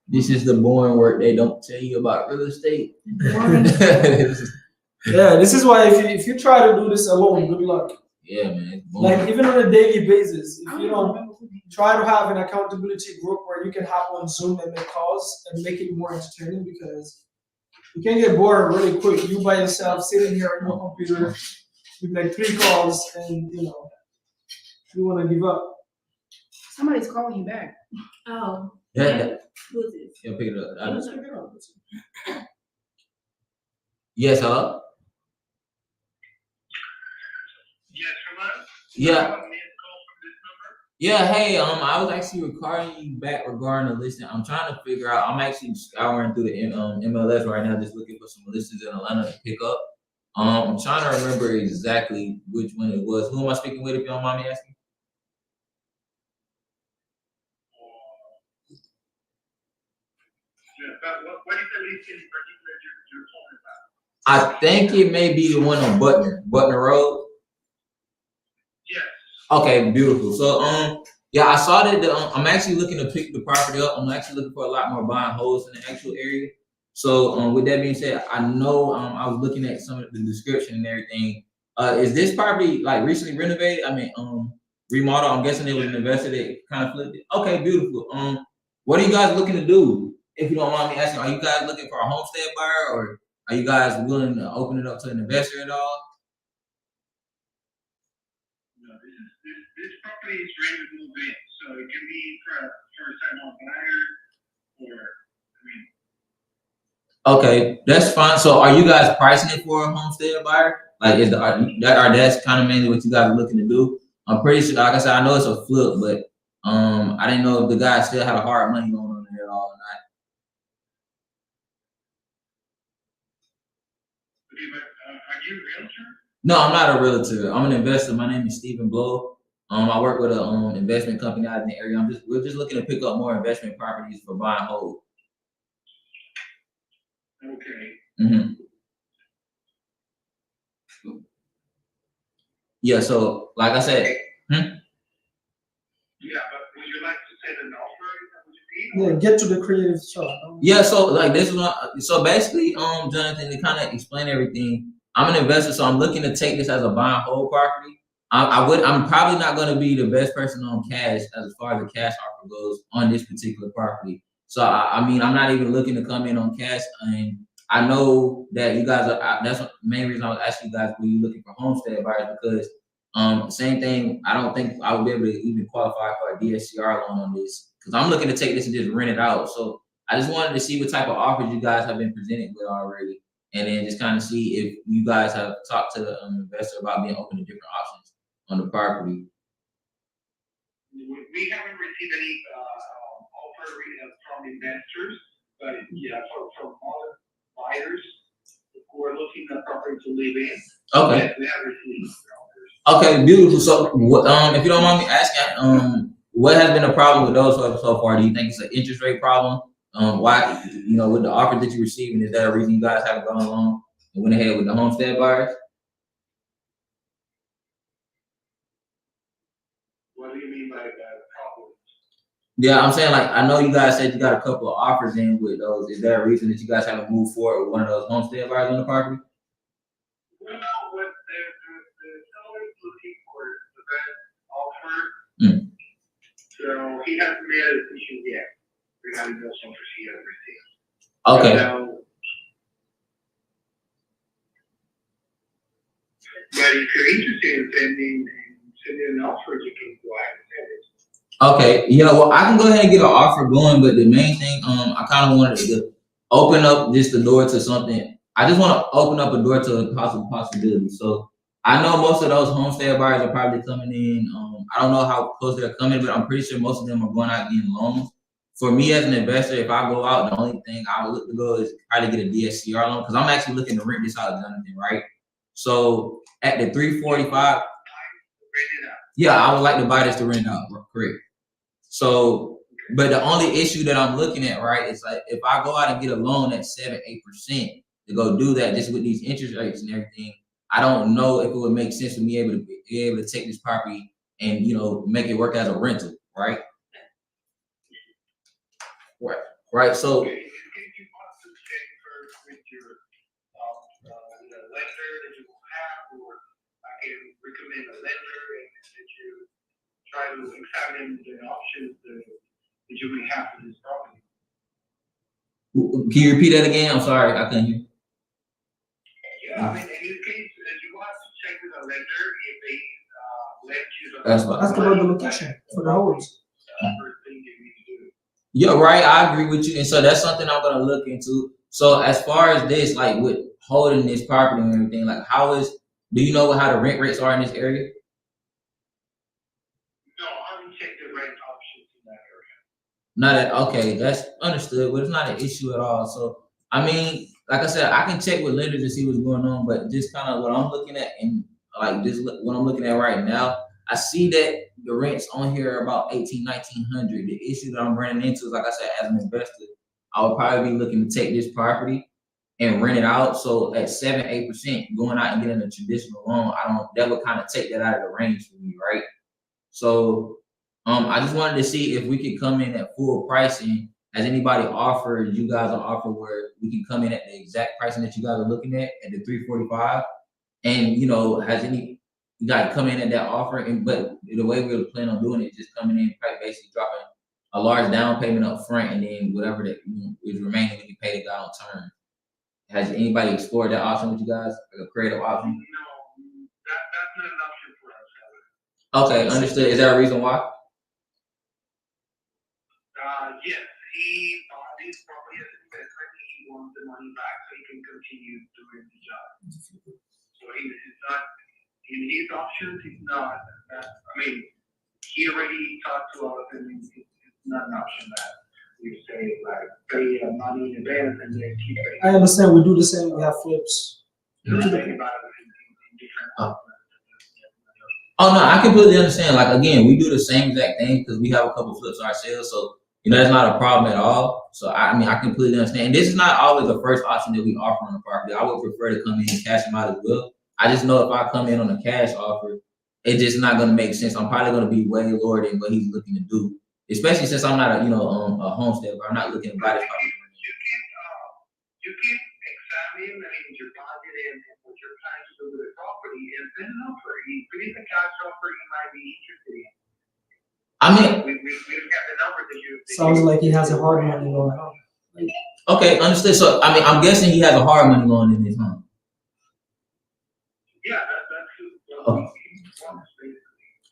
This is the boring work they don't tell you about real estate. Yeah, this is why if you try to do this alone, good luck. Yeah, man. It's boring. Like even on a daily basis, I if you don't don't remember who did try to have an accountability group where you can hop on Zoom and make calls and make it more entertaining, because you can get bored really quick. You by yourself sitting here on your computer with like 3 calls, and you you want to give up. Somebody's calling you back. Oh, Yeah, who is this? yeah, pick it up. Let's pick it up. Yes, hello? Yes, hello? Yeah. Yeah, hey, I was actually recording you back regarding the listing. I'm trying to figure out, I'm actually scouring through the MLS right now, just looking for some listings in Atlanta to pick up. I'm trying to remember exactly which one it was. Who am I speaking with, if you don't mind me asking? What is the list in particular you're talking about? I think it may be the one on Butner Road. Yes. Okay, beautiful. So, yeah, I saw that I'm actually looking to pick the property up. I'm actually looking for a lot more buying holes in the actual area. So, with that being said, I know I was looking at some of the description and everything. Is this property like recently renovated? I mean, remodeled. I'm guessing it was an investor that kind of flipped it. Okay, beautiful. What are you guys looking to do? If you don't mind me asking, are you guys looking for a homestead buyer, or are you guys willing to open it up to an investor at all? No, this property is ready to move in, so it can be for a second buyer, or, Okay, that's fine. So, are you guys pricing it for a homestead buyer? Like, that's kind of mainly what you guys are looking to do? I'm pretty sure. Like I said, I know it's a flip, but I didn't know if the guy still had a hard money going on there at all or not. are you a realtor? No, I'm not a realtor. I'm an investor. My name is Stephen Blow. I work with a investment company out in the area. We're just looking to pick up more investment properties for buy and hold. Okay. Mm-hmm. Yeah. So, like I said, Yeah, but would you like to set an offer? Is that what you mean? Yeah, get to the creative shot. yeah. So, like this is so basically, Jonathan, to kind of explain everything. I'm an investor, so I'm looking to take this as a buy and hold property. I'm probably not going to be the best person on cash as far as the cash offer goes on this particular property. So I mean, I'm not even looking to come in on cash, and I know that you guys are. That's the main reason I was asking you guys, were you looking for homestead buyers? Because same thing. I don't think I would be able to even qualify for a DSCR loan on this, because I'm looking to take this and just rent it out. So I just wanted to see what type of offers you guys have been presented with already, and then just kind of see if you guys have talked to the investor about being open to different options on the property. We haven't received any offer from investors, but yeah, from other buyers who are looking at property to live in. Okay. Yes, we have received offers. Okay, beautiful. So, if you don't mind me asking, what has been the problem with those so far? Do you think it's an interest rate problem? Why, with the offer that you're receiving, is that a reason you guys haven't gone along and went ahead with the homestead buyers? What do you mean by that problem? Yeah, I'm saying like I know you guys said you got a couple of offers in with those. Is there a reason that you guys haven't moved forward with one of those homestead buyers on the property? Well, what the seller is looking for is the best offer. So he hasn't made a decision yet regarding those offers he has received. Okay. So, but if you're interested in sending an offer, you can go ahead and send it. Okay, yeah, well, I can go ahead and get an offer going, but the main thing, I kind of wanted to open up just the door to something. I just want to open up a door to a possible possibility. So I know most of those homestead buyers are probably coming in. I don't know how close they're coming, but I'm pretty sure most of them are going out getting loans. For me as an investor, if I go out, the only thing I would look to go is probably get a DSCR loan because I'm actually looking to rent this out, Jonathan, right? So at the 345, yeah, I would like to buy this to rent out, correct. So, but the only issue that I'm looking at, right, is like if I go out and get a loan at 7-8% to go do that, just with these interest rates and everything, I don't know if it would make sense for me to be able to take this property and make it work as a rental, right? Right. So. Okay, if you want to check first with your the lender that you will have, or I can recommend a lender and that you try to examine the options that you may have for this property. Can you repeat that again? I'm sorry, I couldn't hear. Yeah, I mean, in this case, you will have to check with a lender if they let you. That's fine. Ask about the location for the homes. First thing you need to do. Yeah, right. I agree with you, and so that's something I'm gonna look into. So as far as this, like with holding this property and everything, like do you know how the rent rates are in this area? No, I haven't checked the rent options in that area. Not at okay, that's understood, but it's not an issue at all. So I mean, like I said, I can check with lenders to see what's going on, but just kind of what I'm looking at and like just what I'm looking at right now, I see that the rents on here are about 1900. The issue that I'm running into is like I said, as an investor, I would probably be looking to take this property and rent it out. So at 7-8%, going out and getting a traditional loan, that would kind of take that out of the range for me, right? So I just wanted to see if we could come in at full pricing. Has anybody offered you guys an offer where we can come in at the exact pricing that you guys are looking at the 345? And has any you guys come in at that offer? And but the way we were planning on doing it, just coming in, basically dropping a large down payment up front, and then whatever that is remaining, we can pay the guy on term. Has anybody explored that option with you guys, like a creative option? No, that's not an option for us. Okay, understood. Is there a reason why? Yes, he bought this property as an investment. He wants the money back so he can continue doing the job. So he's not in his options. He's not. I mean, he already talked to us, and it's not an option that we say like pay money in advance and then keep paying. I understand. We do the same. We have flips. You're thinking about it in different. Oh no, I completely understand. Like again, we do the same exact thing because we have a couple flips ourselves, so that's not a problem at all. So I mean, I completely understand. And this is not always the first option that we offer on the property. I would prefer to come in and cash them out as well. I just know if I come in on a cash offer, it's just not going to make sense. I'm probably going to be way lower than what he's looking to do, especially since I'm not a homestead, but I'm not looking to buy this property. You can examine, your budget and what you're planning to do with the property and send an offer. If it is a cash offer, you might be interested in. I mean, we have the number that you. Sounds like he has a hard money loan. Okay, understood. So I mean, I'm guessing he has a hard money loan in his home. Yeah, that's Oh.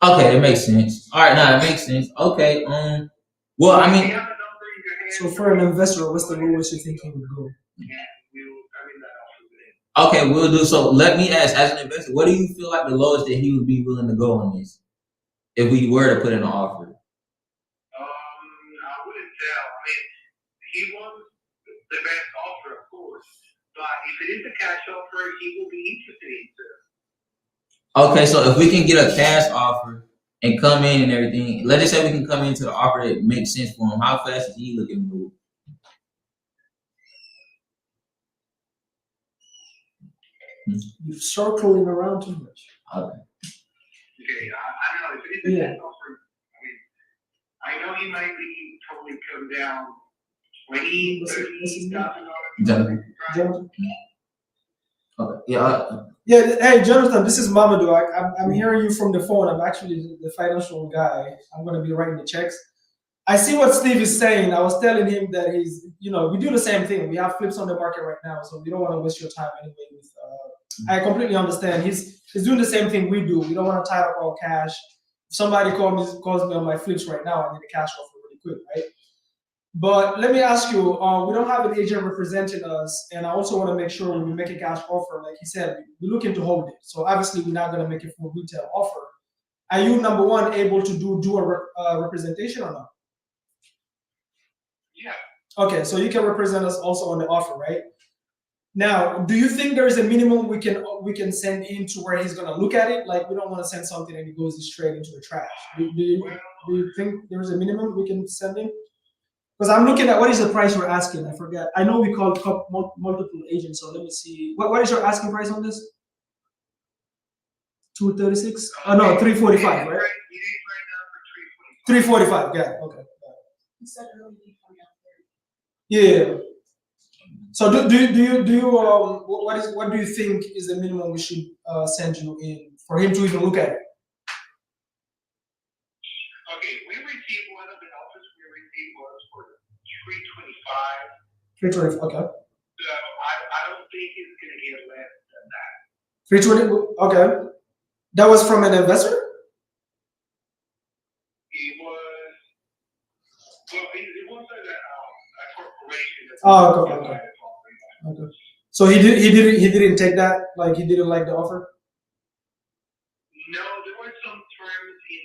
Okay, it makes sense. All right, now it makes sense. Okay, well, I mean, So for an investor, what's the lowest you think he would go? okay, we'll do so. Let me ask, as an investor, what do you feel like the lowest that he would be willing to go on this, if we were to put in an offer? I wouldn't tell. I mean, he wants the best offer, of course, but if it is a cash offer, he will be interested in it. Okay, so if we can get a cash offer and come in and everything, let's just say we can come into the offer that makes sense for him. How fast is he looking to move? You're circling around too much. Okay. Okay, I don't know if it is a cash offer. I mean, I I know he might be totally come down $20,000, What's his name? $30,000. Jonathan. Jonathan? Okay. Yeah. Yeah, hey Jonathan, this is Mamadou. I'm hearing you from the phone. I'm actually the financial guy. I'm gonna be writing the checks. I see what Steve is saying. I was telling him that we do the same thing. We have flips on the market right now, so we don't want to waste your time anyway. I completely understand. He's doing the same thing we do. We don't want to tie up all cash. If somebody calls me on my flips right now, I need a cash offer really quick, right? But let me ask you, we don't have an agent representing us, and I also want to make sure when we make a cash offer, like he said, we're looking to hold it. So obviously, we're not going to make it for retail offer. Are you, number one, able to do a representation or not? Yeah. Okay, so you can represent us also on the offer, right? Now, do you think there is a minimum we can send in to where he's gonna look at it? Like, we don't want to send something and it goes straight into the trash. Do you think there is a minimum we can send in? Because I'm looking at what is the price we're asking. I forget. I know we called multiple agents, so let me see. What is your asking price on this? 236? Oh no, 345, right? It is right now for 345. 345. Yeah. Okay. You said earlier you come down Yeah. So do you what do you think is the minimum we should send you in for him to even look at it? Okay, we received one of the offers we received was for 325. 320. Okay. So I don't think it's gonna get less than that. 320. Okay. That was from an investor. It was it wasn't a corporation. Oh, okay. Okay. So he didn't take that. Like he didn't like the offer. No, there were some terms in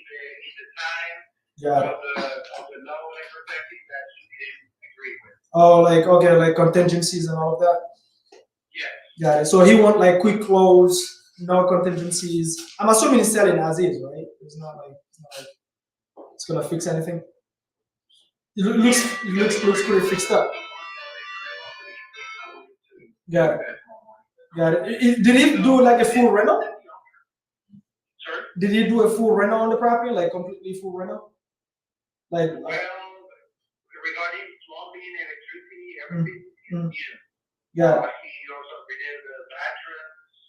the time Yeah. of the loan and everything that he didn't agree with. Oh, like okay, like contingencies and all of that. Yes. Got it. So he want like quick close, no contingencies. I'm assuming he's selling as is, right? It's not like it's gonna fix anything. It looks pretty fixed up. Got it. Got it. Did he do like a full rental? Sir? Did he do a full rental on the property, like completely full rental? Like Well, regarding plumbing, electricity, everything, Mm. yeah. yeah. He also redid the bathroom,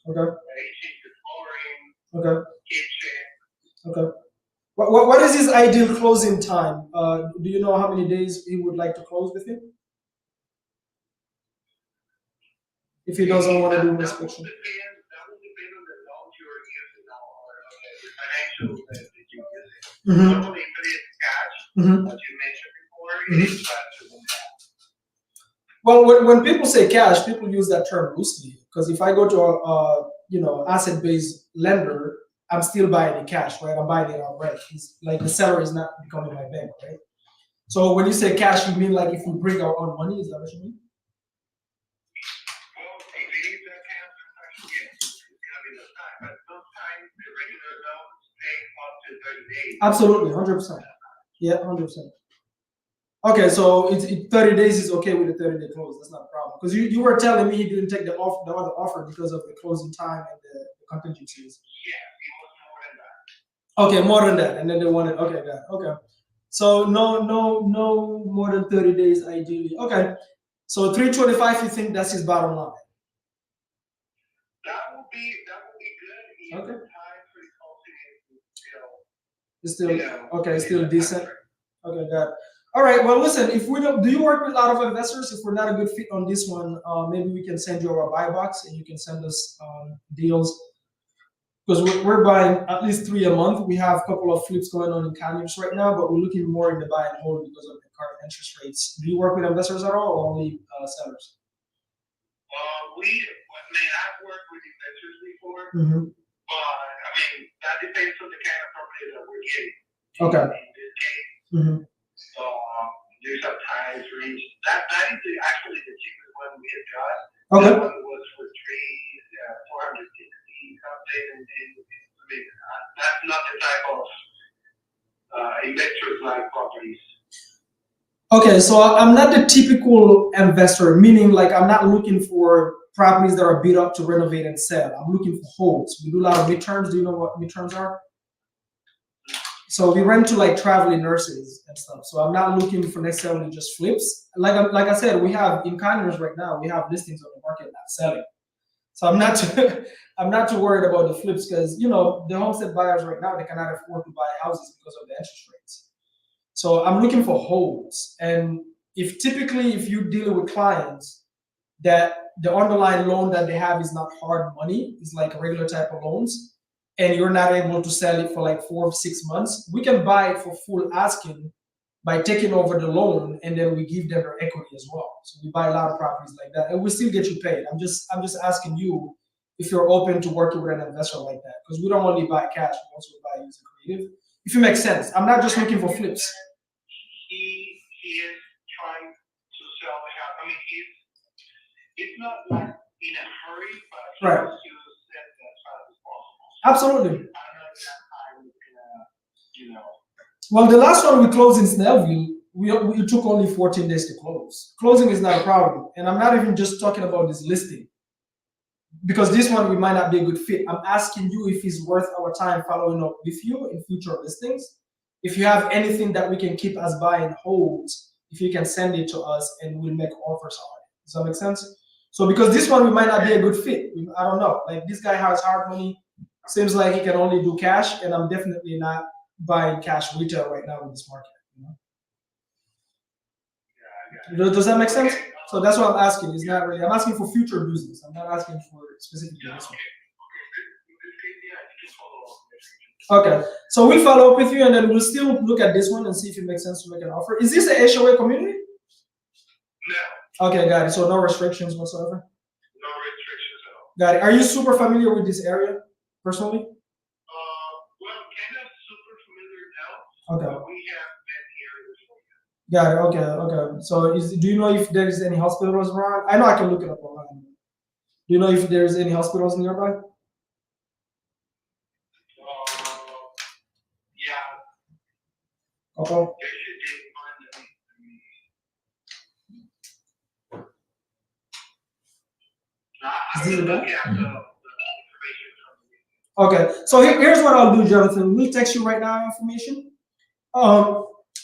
Okay. he changed the flooring, Okay. kitchen. Okay. What is his ideal closing time? Do you know how many days he would like to close with him? If he doesn't want to do an inspection. That will depend on the loan you're using or the financial that you're using. Mm-hmm. Normally, if it is cash, Mm-hmm. as you mentioned before, it is faster than that. Well, when people say cash, people use that term loosely. Because if I go to a asset-based lender, I'm still buying it cash, right? I'm buying it outright. It's like the seller is not becoming my bank, right? So when you say cash, you mean like if we bring our own money? Is that what you mean? Well, if it is a cash transaction, yes, it's gonna be the time. But sometimes the regular loans take up to 30 days. Absolutely, 100%. Yeah, 100%. Okay, so 30 days is okay with the 30-day close. That's not a problem. Because you were telling me he didn't take the other offer because of the closing time and the contingencies. Yeah, it was more than that. Okay, more than that, and then they wanted. Okay, got it. Okay, so no more than 30 days ideally. Okay, so 325. You think that's his bottom line? That would be good. Okay. Time for the closing is It's still okay. within Still the decent. timeframe. Okay, got it. All right. Well, listen. If we don't, do you work with a lot of investors? If we're not a good fit on this one, maybe we can send you our buy box, and you can send us deals. Because we're buying at least 3 a month. We have a couple of flips going on in Conyers right now, but we're looking more in the buy and hold because of the current interest rates. Do you work with investors at all, or only sellers? I've worked with investors before, Mm-hmm. but I mean that depends on the kind of property that we're getting. Okay. In this case, Mm-hmm. there's a price range. That is actually the cheapest one we have got. Okay. That one was for 460 something, and I mean that's not the type of investors like properties. Okay, so I'm not the typical investor, meaning like I'm not looking for properties that are beat up to renovate and sell. I'm looking for holds. We do a lot of midterms. Do you know what midterms are? So we rent to like traveling nurses and stuff. So I'm not looking for necessarily just flips. Like I said, we have in Conyers right now, we have listings on the market not selling. So I'm not too, I'm not too worried about the flips because you know the homestead buyers right now they cannot afford to buy houses because of the interest rates. So I'm looking for holds. And if typically if you deal with clients that the underlying loan that they have is not hard money, it's like a regular type of loans, and you're not able to sell it for like 4 or 6 months, we can buy it for full asking by taking over the loan and then we give them their equity as well. So we buy a lot of properties like that and we still get you paid. I'm just asking you if you're open to working with an investor like that. Because we don't only buy cash, we also buy using creative. If it makes sense. I'm not just looking for flips. He is trying to sell the house. I mean, it's not like in a hurry, but he Right. wants to set that as fast as possible. Absolutely. I don't know if that time is gonna, you know. Well, the last one we closed in Snellville, it took only 14 days to close. Closing is not a problem. And I'm not even just talking about this listing. Because this one we might not be a good fit. I'm asking you if it's worth our time following up with you in future listings. If you have anything that we can keep as buy and hold, if you can send it to us and we'll make offers on it. Does that make sense? So because this one we might not be a good fit. I don't know. Like this guy has hard money. Seems like he can only do cash, and I'm definitely not buying cash retail right now in this market. You know? Does that make sense? So that's what I'm asking. It's not really. I'm asking for future business. I'm not asking for specifically this one. Okay, so we'll follow up with you, and then we'll still look at this one and see if it makes sense to make an offer. Is this a HOA community? No, Okay, got it. So no restrictions whatsoever. no restrictions at all. Got it. Are you super familiar with this area personally? Well, kind of super familiar now, Okay. but we have been here before. Got it. Okay. So do you know if there is any hospitals around? I know I can look it up online. Do you know if there is any hospitals nearby? Yeah, Okay. they should find I Is this will the look guy? at the information from you. Okay. So here's what I'll do, Jonathan. We'll text you right now information.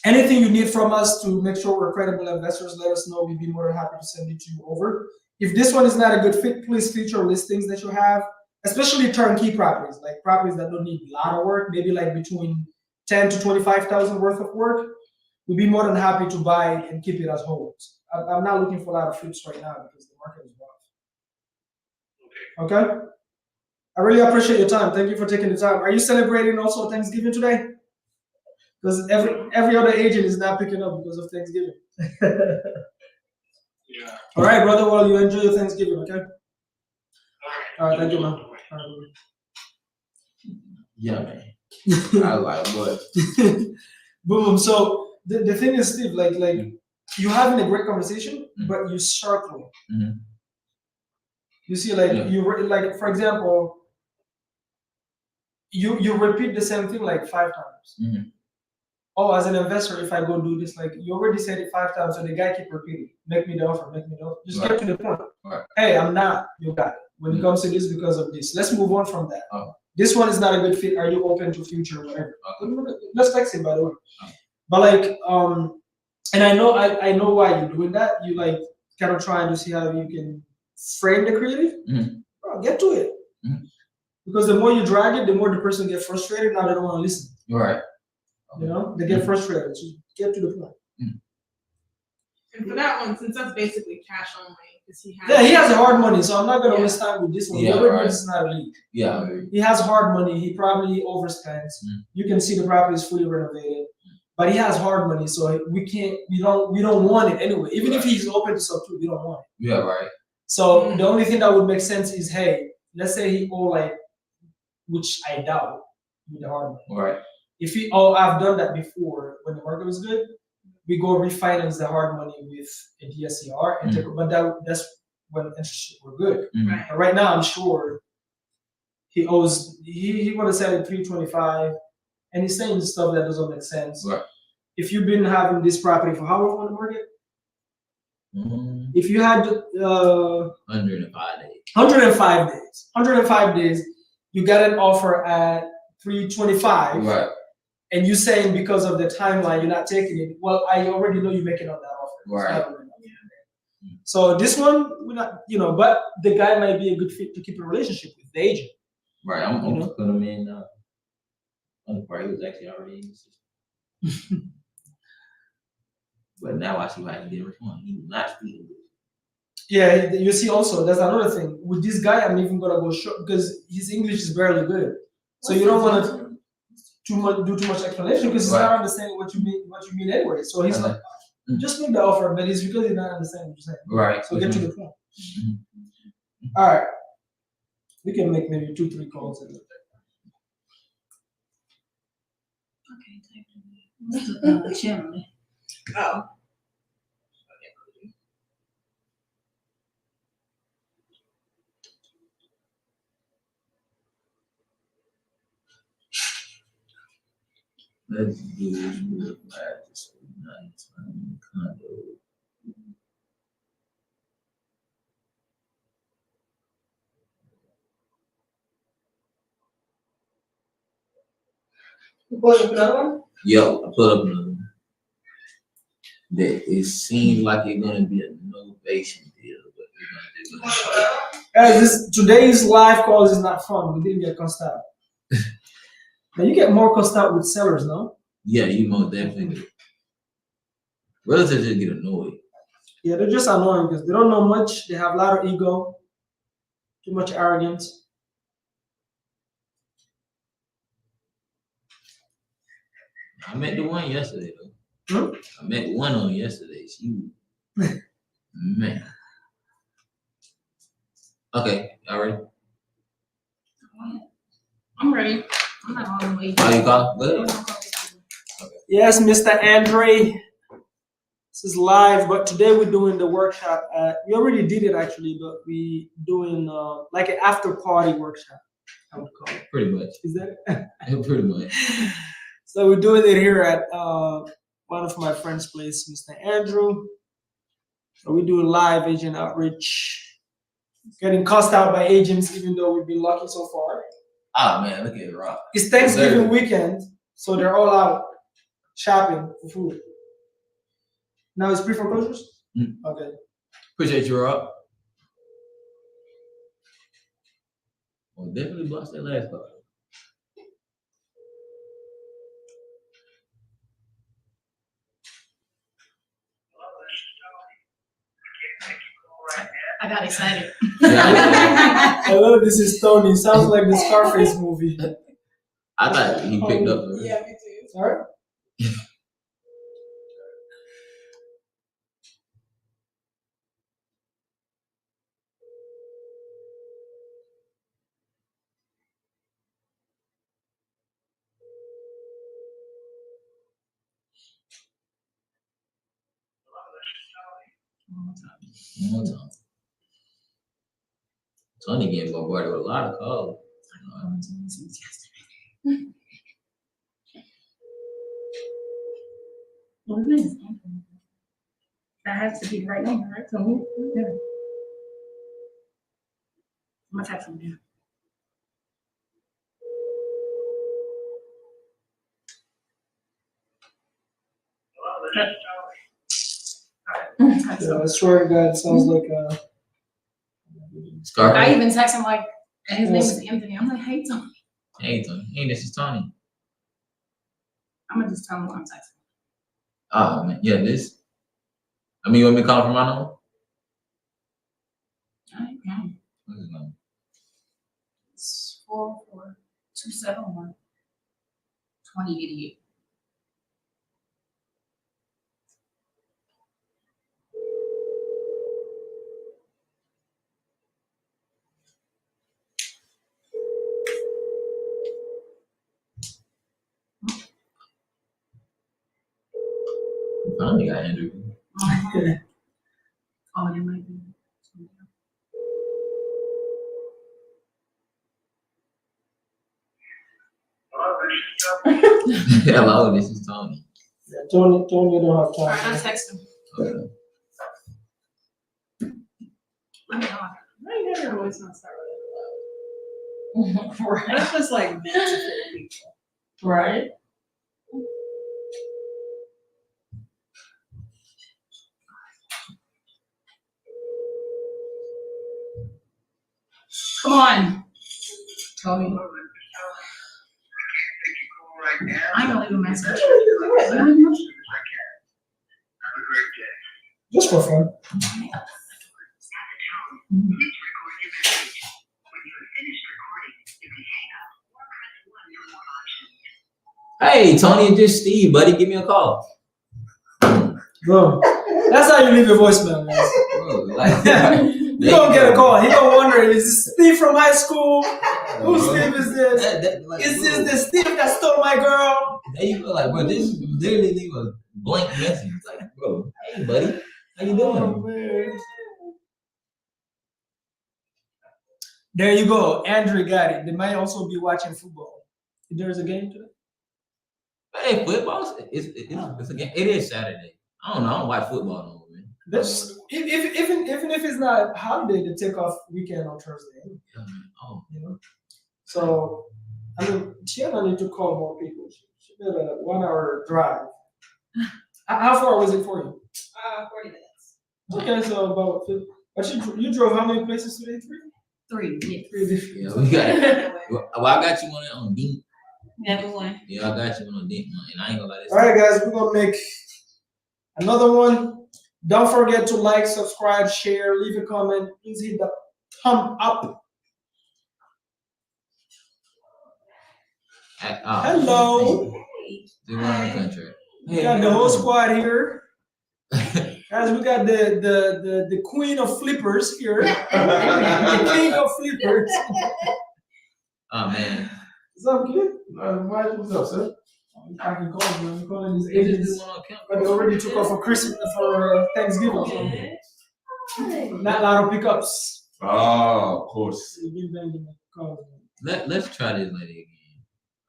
Anything you need from us to make sure we're credible investors, let us know. We'd be more than happy to send it to you over. If this one is not a good fit, please feature listings that you have, especially turnkey properties, like properties that don't need a lot of work, maybe like between 10 to 25,000 worth of work. We'd be more than happy to buy it and keep it as holds. I'm not looking for a lot of flips right now because the market is rough. Okay? I really appreciate your time. Thank you for taking the time. Are you celebrating also Thanksgiving today? Because every other agent is not picking up because of Thanksgiving. Yeah. All right, brother. Well, you enjoy your Thanksgiving, okay? All right. All right, thank you, man. All Yeah, man. I like what? right. Boom. So the thing is, Steve, like you're having a great conversation, but you're circling. Mhm. You see, like Yeah. like for example, you repeat the same thing like 5 times. Mhm. Oh, as an investor, if I go do this, like you already said it 5 times, so the guy keep repeating, make me the offer, make me the offer. Just get to the point. Right. Hey, I'm not your guy. When it comes to this, because of this, let's move on from that. Oh. This one is not a good fit. Are you open to future whatever? Okay. Let's text him, by the way. Oh. But like, and I know why you're doing that. You like kind of trying to see how you can frame the creative. Mhm. Bro, get to it. Mhm. Because the more you drag it, the more the person gets frustrated. Now they don't want to listen. Right. You know, they get frustrated. So get to the point. And for that one, since that's basically cash only, because he has. Yeah, he has hard money, so I'm not gonna Yeah. waste time with this one. Yeah, Whoever right. is not a lead. Yeah. He has hard money. He probably overspends. You can see the property is fully renovated, but he has hard money, so we can't. We don't want it anyway. Even if he's open to sub two, we don't want it. Yeah. Right. So the only thing that would make sense is, hey, let's say he owe like, which I doubt with the hard money. Right. If he, I've done that before when the market was good. We go refinance the hard money with a DSCR and take, but that's when interest rates were good. Right. But right now, I'm sure he owes. He would have said it 325, and he's saying stuff that doesn't make sense. Right. If you've been having this property for how long on the market? Mm, If you had 105 days. 105 days, 105 days, you got an offer at 325, Right. and you saying because of the timeline you're not taking it. Well, I already know you're making up that offer. Right. So this one, we're not, but the guy might be a good fit to keep a relationship with the agent. Right, I'm You know? gonna put him in, on the part he was actually already in the system. But now I see why he didn't respond. He was not speaking. Yeah, you see also, that's another thing. With this guy, I'm even gonna go short because his English is barely good. So you don't want to do too much explanation because he's not understanding what you mean anyway. So he's like, just make the offer, but it's because he's not understanding what you're saying. Right. So get to the point. All right. We can make maybe 2-3 calls. Okay, thank you. Chairman. Oh. Let's do this real fast. Nighttime condo. You pulling up another one? Yo, I put up another one. That it seemed like it's gonna be a novation deal, but we're gonna do it. Today's live calls is not fun. We didn't get cussed out. Now you get more cussed out with sellers, no? Yeah, you most definitely do. Relatives just get annoyed. Yeah, they're just annoying because they don't know much. They have a lot of ego, too much arrogance. I met the one yesterday though. I met one on yesterday. She man. Okay, all right. I'm ready. I'm not all the way. How you call? Good. Yes, Mr. Andre. This is live, but today we're doing the workshop. We already did it actually, but we doing like an after party workshop. I would call it. Pretty much. Is that? Pretty much. So we're doing it here at one of my friends' place, Mr. Andrew. So we do live agent outreach, getting cussed out by agents, even though we've been lucky so far. Ah man, look at it, Rock. It's Thanksgiving weekend, so they're all out shopping for food. Now it's pre-foreclosures? Okay. Appreciate you, Rock. Well, definitely lost that last card. I got excited. Yeah, Hello, this is Tony. Sounds like the Scarface movie. I thought he picked up. Yeah, me too. Sorry? One more time. Tony getting bombarded with a lot of calls. What is this? That has to be right now, right? So, yeah. I'm gonna text him now. Yeah, I swear to God, it sounds like Scarface. I even text him like, and his name is Anthony. I'm like, hey, Tony. Hey, Tony. Hey, this is Tony. I'm gonna just tell him what I'm texting. Oh man, yeah, this. I mean, you want me to call from my number? All right, yeah. What's his number? It's 44271-2088. Finally got Andrew. Oh, it might be. Hello, this is Tony. Tony don't have All time. right, I'll text him. Okay. Let me know. I never always not start with Right. it. That's just like meant to fit people. Right. Come on. Tony. Take your call right now. I ain't gonna leave a message. As soon as I can. Have a great day. Just for fun. At the tone, please record your message. When you have finished recording, you can hang up or press 1 for more options. Hey, Tony, it's just Steve, buddy. Give me a call. Bro, that's how you leave a voicemail, man. Bro, like, You gonna get a call. He gonna wonder, is this Steve from high school? Who Steve is this? like, Is bro, this the Steve that stole my girl? There you go, like, bro, this literally leave a blank message. Like, bro, hey, buddy, how you doing? Oh, man. There you go. Andrew got it. They might also be watching football. There's a game today? Hey, football, it's a game. It is Saturday. I don't know. I don't watch football no more, man. That's, even if it's not holiday, they take off weekend on Thursday. Oh, You know? So, I mean, Tiana need to call more people. She did a 1 hour drive. How far was it for you? 40 minutes. Okay, so about, but you drove how many places today? 3? 3, yeah. 3 different. yeah, we got it. Well, I got you on Deep. That one. Yeah, I got you on Deep, and I ain't gonna let this. All right, guys, we're gonna make another one. Don't forget to like, subscribe, share, leave a comment. Please hit the thumb up. Hello. They won the contract. We got the whole squad here. Guys, we got the queen of flippers here. The king of flippers. Oh man. What's up, kid? What's up, sir? I can call him. I'm calling his agents. But they already took off for Christmas for Thanksgiving. So not a lot of pickups. Oh, of course. We've been banging the calls. Let's try this lady again.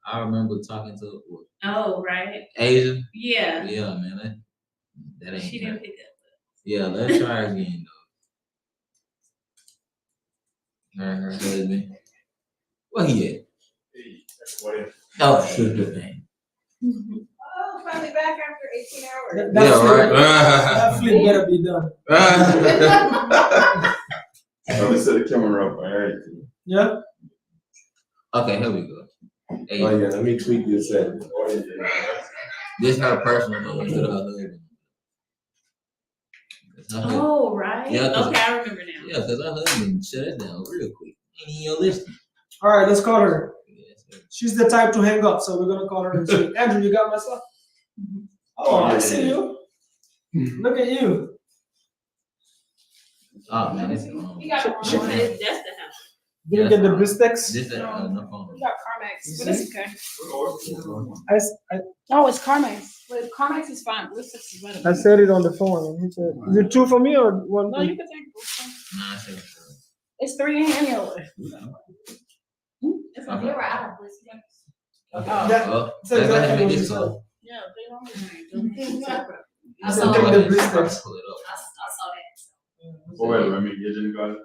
I remember talking to Oh, right. Asia. Yeah. Yeah, man. That ain't. She didn't pick up. Yeah, let's try again though. Her husband. What he at? Oh, shit, good thing. Oh, finally back after 18 hours. That Yeah, flip, right. that flip better be done. So we set the camera up, all right? Yeah? Okay, here we go. Hey, Oh yeah, let me tweak this at. this her personal number to her husband. That's her husband. Oh, right. Yeah, 'cause- Okay, I remember now. Yeah, because her husband shut us down real quick. Ain't in your list. All right, let's call her. Yes, sir. She's the type to hang up, so we're gonna call her and say, Andrew, you got my stuff? Oh, I see you. Look at you. Oh man, this is You got That's the house. Did you get the bistecs? This is no phone. You got Carmex, but it's okay. I Oh, it's Carmex. But Carmex is fine. Blistex is better. said it on the phone. And he said, is it 2 for me or 1? No, you can take both. Nah, I said It's 3 annually. It's okay. They were out of Blistex. That- Oh, so that's exactly gonna what make you this said. slow. Yeah, they don't. I said take the blistex. Pull it up. I saw that. Oh, wait, let me get you guys.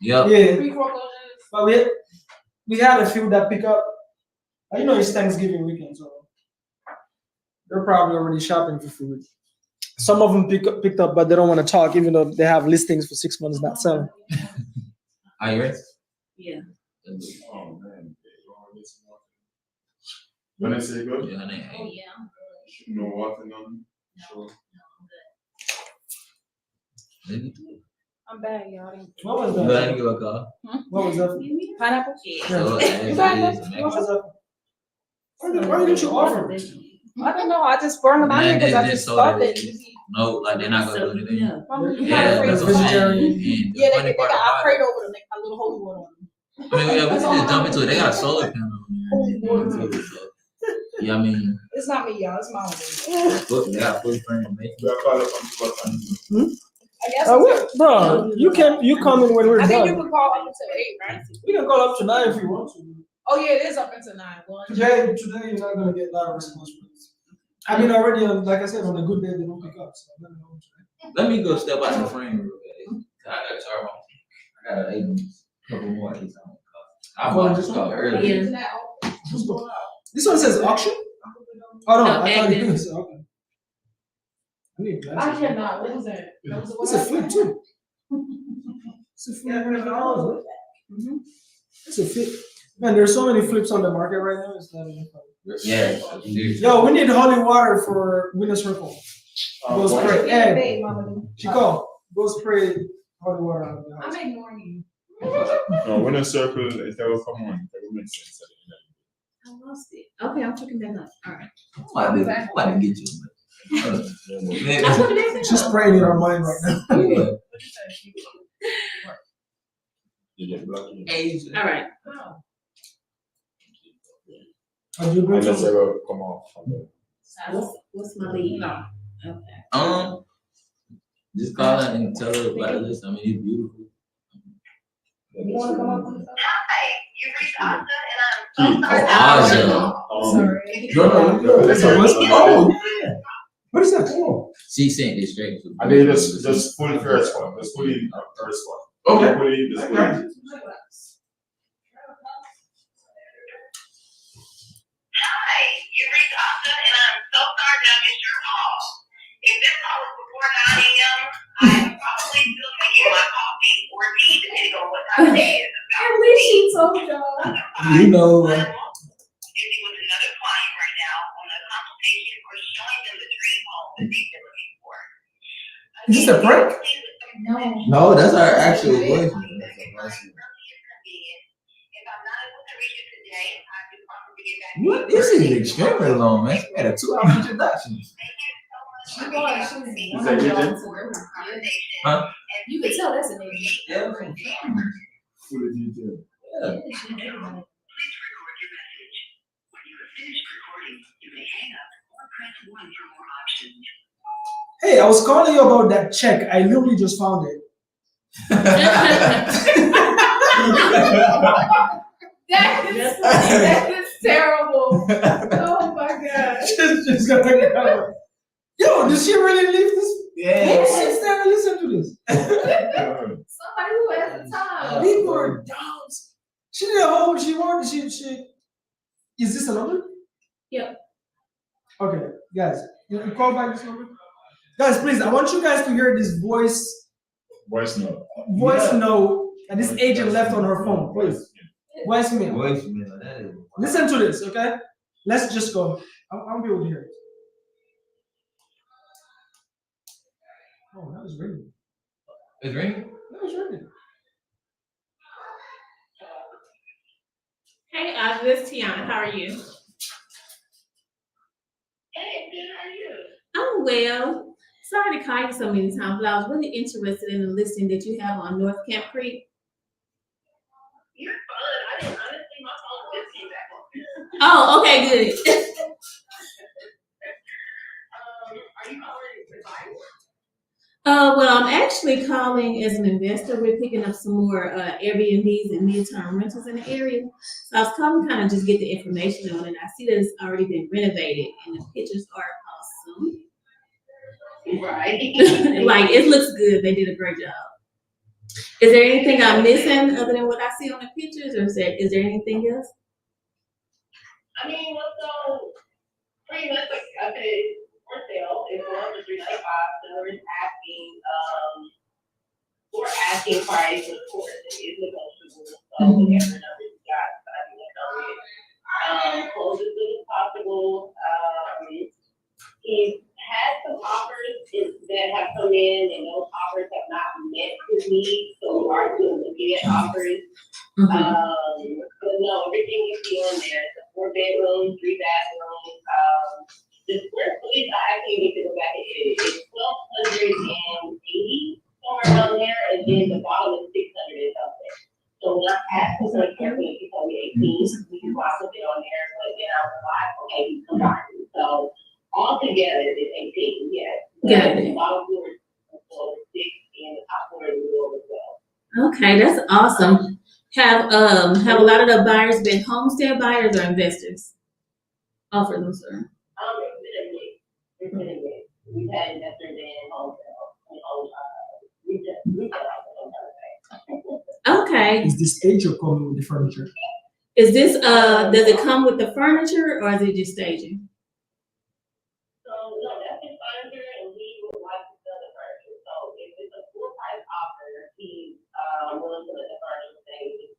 Yep. Yeah, Pre-foreclosures. but we had a few that pick up. You know, it's Thanksgiving weekend, so they're probably already shopping for food. Some of them picked up, but they don't want to talk, even though they have listings for 6 months not selling. Are you ready? Yeah. Oh man. When I say good, Yeah, her name. Oh, yeah. you know what and on. Sure. I'm bad, y'all. What was You that? gotta give a call. What was that? Pineapple? Yeah. So, as it is, What man. was that? Why didn't you offer it? I don't know. I just burned them out here Man, because I they just sold thought it. that. No, like they're not gonna do anything. No. You're Yeah, not afraid that's of what I'm vegetarian. saying. And the Yeah, funny part I about prayed it, over them. A little holy water on them. I mean, yeah, we can just jump into it. They got a solar panel on there. So, yeah, I mean, It's not me, y'all. It's mama. they got full frame information. Do I call up on what time? I guess. Bro, you come in when we're I think you done. can call up until 8, right? We can call up to 9 if you want to. Oh, yeah, it is up until 9. Well, Today you're not gonna get a lot of response rates. I mean, already like I said, on a good day they don't pick up. So let me know today. Let me go step out the frame real quick. I got charge on. I got a couple more at least. I bought this call earlier. Yeah. This one says auction? Oh no, No, I thought active. it was okay. I need I glasses. cannot. What is that? It's a flip too. It's a flip $100. Mhm. It's a flip. Man, there's so many flips on the market right now. It's not even funny. Yeah. Yo, we need holy water for winter circle. Go spray. Hey, Chico, go spray holy water on the house. I'm ignoring No, when a circle, it will come on. It will make sense at the I lost it. Okay, I'm picking that up. All right. I'm about to get you. Man, I put it back there. She's spraying in our mind right now. yeah. You get blocked. Asian. All right. Are you going Unless it to? will come off from the. What's my lead? No. Okay. Just call her and tell her about this. I mean, it's beautiful. Hi, you reached Asta, and I'm so sorry. Aja. No, listen, Oh, yeah. What is that? Oh. She sent this straight to me. I mean, just pull the first one. Just pull in the first one. Okay. Pull in, just pull in. Hi, you reached Asta, and I'm so sorry that I missed your call. If this call was before 9 a.m., I'm probably still taking my coffee or tea, depending on what time of day it is. At least she told y'all. You know. If it was another client right now on a consultation or showing them the dream home that they've been looking for. Is this a prank? No. No, that's our actual voice. If I'm not able to reach you today, I can probably get back to you. What? This is extremely long, man. She had a 2-hour introduction. She was. She was Is that you, Jim? Huh? You could tell that's an agent. Yeah. Full of detail. Yeah. Please record your message. When you have finished recording, you may hang up or press 1 for more options. Hey, I was calling you about that check. I literally just found it. That is terrible. Oh my god. She's gonna take it out. Yo, did she really leave this? Yeah. Sit there and listen to this. Somebody who has the time. People are dumb. She did a whole. She wanted. She. Is this a number? Yep. Okay, guys, you call back this number. Guys, please, I want you guys to hear this voice Voice note. that this agent left on her phone. Please, voicemail. Voicemail, that is. Listen to this, okay? Let's just go. I'll be able to hear it. Oh, that was ringing. It's ringing? That was ringing. Hey, this is Tiana. How are you? Hey, good, how are you? I'm well. Sorry to call you so many times, but I was really interested in the listing that you have on North Camp Creek. You're fun. I didn't honestly, my phone just came back on. Oh, okay, good. Are you calling to buy one? Well, I'm actually calling as an investor. We're picking up some more Airbnbs and midterm rentals in the area. So I was calling kind of just get the information on it. I see that it's already been renovated and the pictures are awesome. Right. Like, it looks good. They did a great job. Is there anything I'm missing other than what I see on the pictures, or is there anything else? I mean, so pretty much like I said, for sale, it's on for $395. Sellers asking price, of course, it is negotiable. So whatever number you got, I mean, close as soon as possible. He's had some offers that have come in, and those offers have not met his needs, so we are still looking at offers. Mhm. But no, everything you see on there, it's a 4-bedroom, 3-bathroom, the square footage, I actually need to go back and edit. It's 1,280 somewhere around there, and then the bottom is 600 and something. So when I asked for some carefully, he told me 18, we can put it on there, but then I was like, okay, he's combining. So altogether, it's 18, yes. Got The it. bottom floor is 6, and the top floor is below as well. Okay, that's awesome. Have a lot of the buyers been homestead buyers or investors? Offer them, sir. It's been a mix. We've had investors in wholesale, retail, Okay. Is this agent coming with the furniture? Is this does it come with the furniture or is it just staging? So, no, that's his furniture, and he would like to sell the furniture. So, if it's a full price offer, he's willing to let the furniture stay with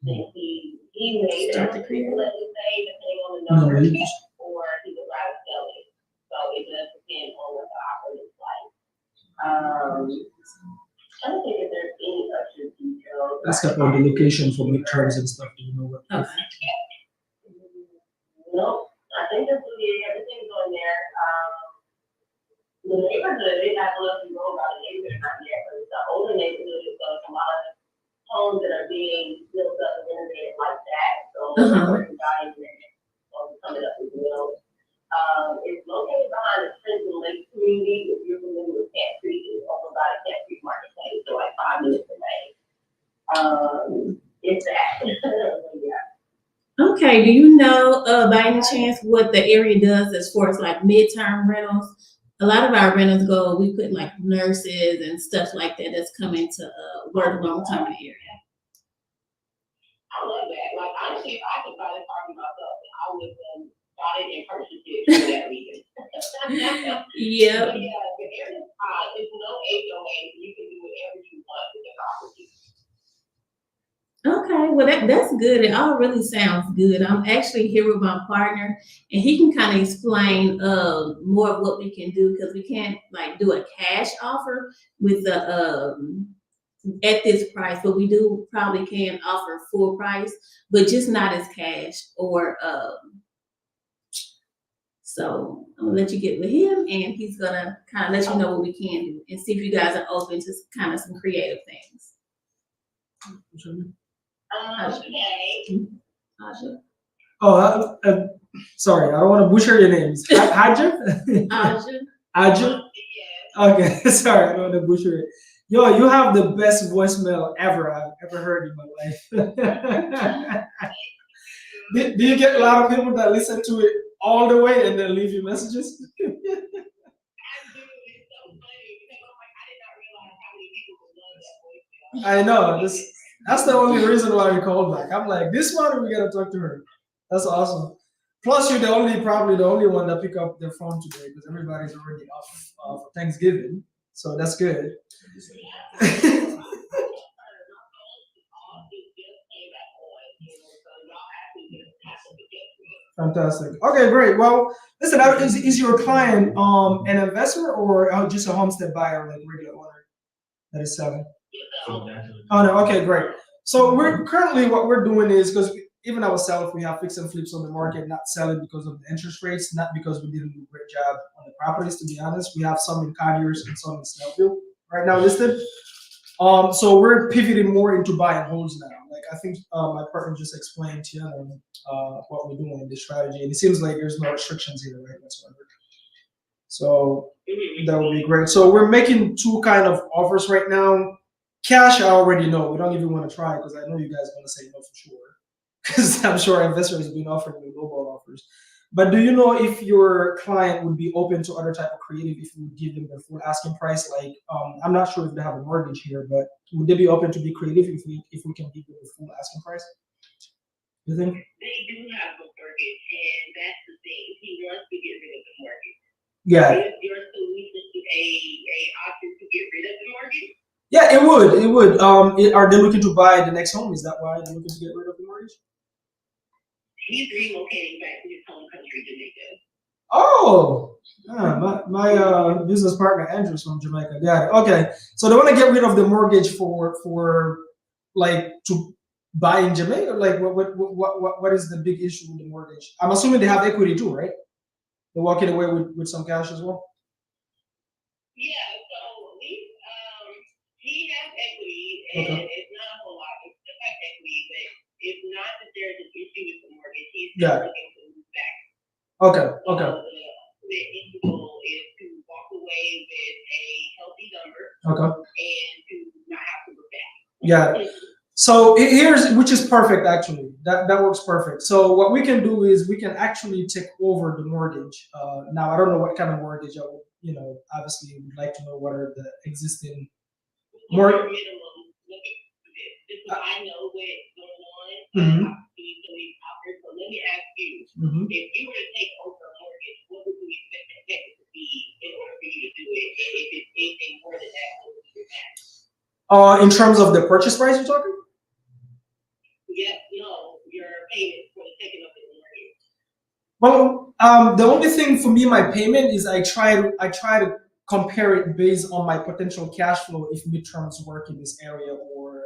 then he may Start to create. let me say, depending on the No, number, you or he would rather sell it. So it does depend on what the offer is like. I don't think if there's any extra details. ask about the location for midterms and stuff. Do you know what? Okay. No, I think that's really everything's on there. The neighborhood, they have a little to know about the neighborhood, not yet, but it's the older neighborhood, so it's a lot of homes that are being built up and renovated like that, so certain values coming up as well. It's located behind the Trenton Lake community. If you're familiar with Cat Creek, it's over by the Cat Creek Marketplace, so like 5 minutes away. It's that. Yeah. Okay, do you know, by any chance what the area does as far as like midterm rentals? A lot of our rentals go, we put like nurses and stuff like that that's coming to, work long term in the area. I love that. Like, honestly, if I could buy this property myself, I would buy it and purchase it for that reason. Yeah. But yeah, the area is hot. There's no HOA. You can do whatever you want with the property. Okay, well that's good. It all really sounds good. I'm actually here with my partner, and he can kind of explain more of what we can do because we can't like do a cash offer with the at this price, but we do probably can offer full price, but just not as cash or so I'm gonna let you get with him, and he's gonna kind of let you know what we can do and see if you guys are open to kind of some creative things. Okay. Aja. Oh, sorry, I don't want to butcher your names. Haja? Aja. Aja? Okay, sorry, I don't want to butcher it. Yo, you have the best voicemail ever I've ever heard in my life. Do you get a lot of people that listen to it all the way and then leave you messages? I do. It's so funny because I'm like, I did not realize how many people would love that voicemail. I know. That's the only reason why we called back. I'm like, this one we gotta talk to her. That's awesome. Plus, you're probably the only one that pick up their phone today because everybody's already off for Thanksgiving. So that's good. Fantastic. Okay, great. Well, listen, is your client an investor or just a homestead buyer, like regular owner that is selling? Oh no. Okay, great. So we're currently what we're doing is because even ourselves we have fix and flips on the market, not selling because of the interest rates, not because we didn't do a great job on the properties. To be honest, we have some in Conyers and some in Snellville right now listed. So we're pivoting more into buying homes now. Like I think my partner just explained to you what we're doing in this strategy, and it seems like there's no restrictions here, right, whatsoever. So that would be great. So we're making two kind of offers right now. Cash, I already know. We don't even want to try because I know you guys are going to say no for sure. Because I'm sure investors have been offering me lowball offers. But do you know if your client would be open to other type of creative if you would give them the full asking price? Like, I'm not sure if they have a mortgage here, but would they be open to be creative if we can give them the full asking price? You think? They do have a mortgage, and that's the thing. He wants to get rid of the mortgage. Yeah. Is your solution a option to get rid of the mortgage? Yeah, it would. It would. Are they looking to buy the next home? Is that why they're looking to get rid of the mortgage? He's relocating back to his home country, Jamaica. Oh, my business partner Andrew's from Jamaica. Got it. Okay, so they want to get rid of the mortgage for like to buy in Jamaica. Like, what is the big issue with the mortgage? I'm assuming they have equity too, right? They're walking away with some cash as well. Yeah. So he has equity, and it's not a whole lot. It's just like equity, but it's not that there's an issue with the mortgage. He's just looking to move back. Okay. The end goal is to walk away with a healthy number. Okay. And to not have to look back. Yeah. So which is perfect actually. That works perfect. So what we can do is we can actually take over the mortgage. Now I don't know what kind of mortgage I would, obviously we'd like to know what are the existing minimum. Look at this. This is I know what's going on. So let me ask you, if you were to take over a mortgage, what would you expect the payment to be in order for you to do it? And if it's anything more than that, what would you do that? In terms of the purchase price you're talking? get, your payment for the taking of the mortgage? Well, the only thing for me, my payment is I try to compare it based on my potential cash flow if midterms work in this area, or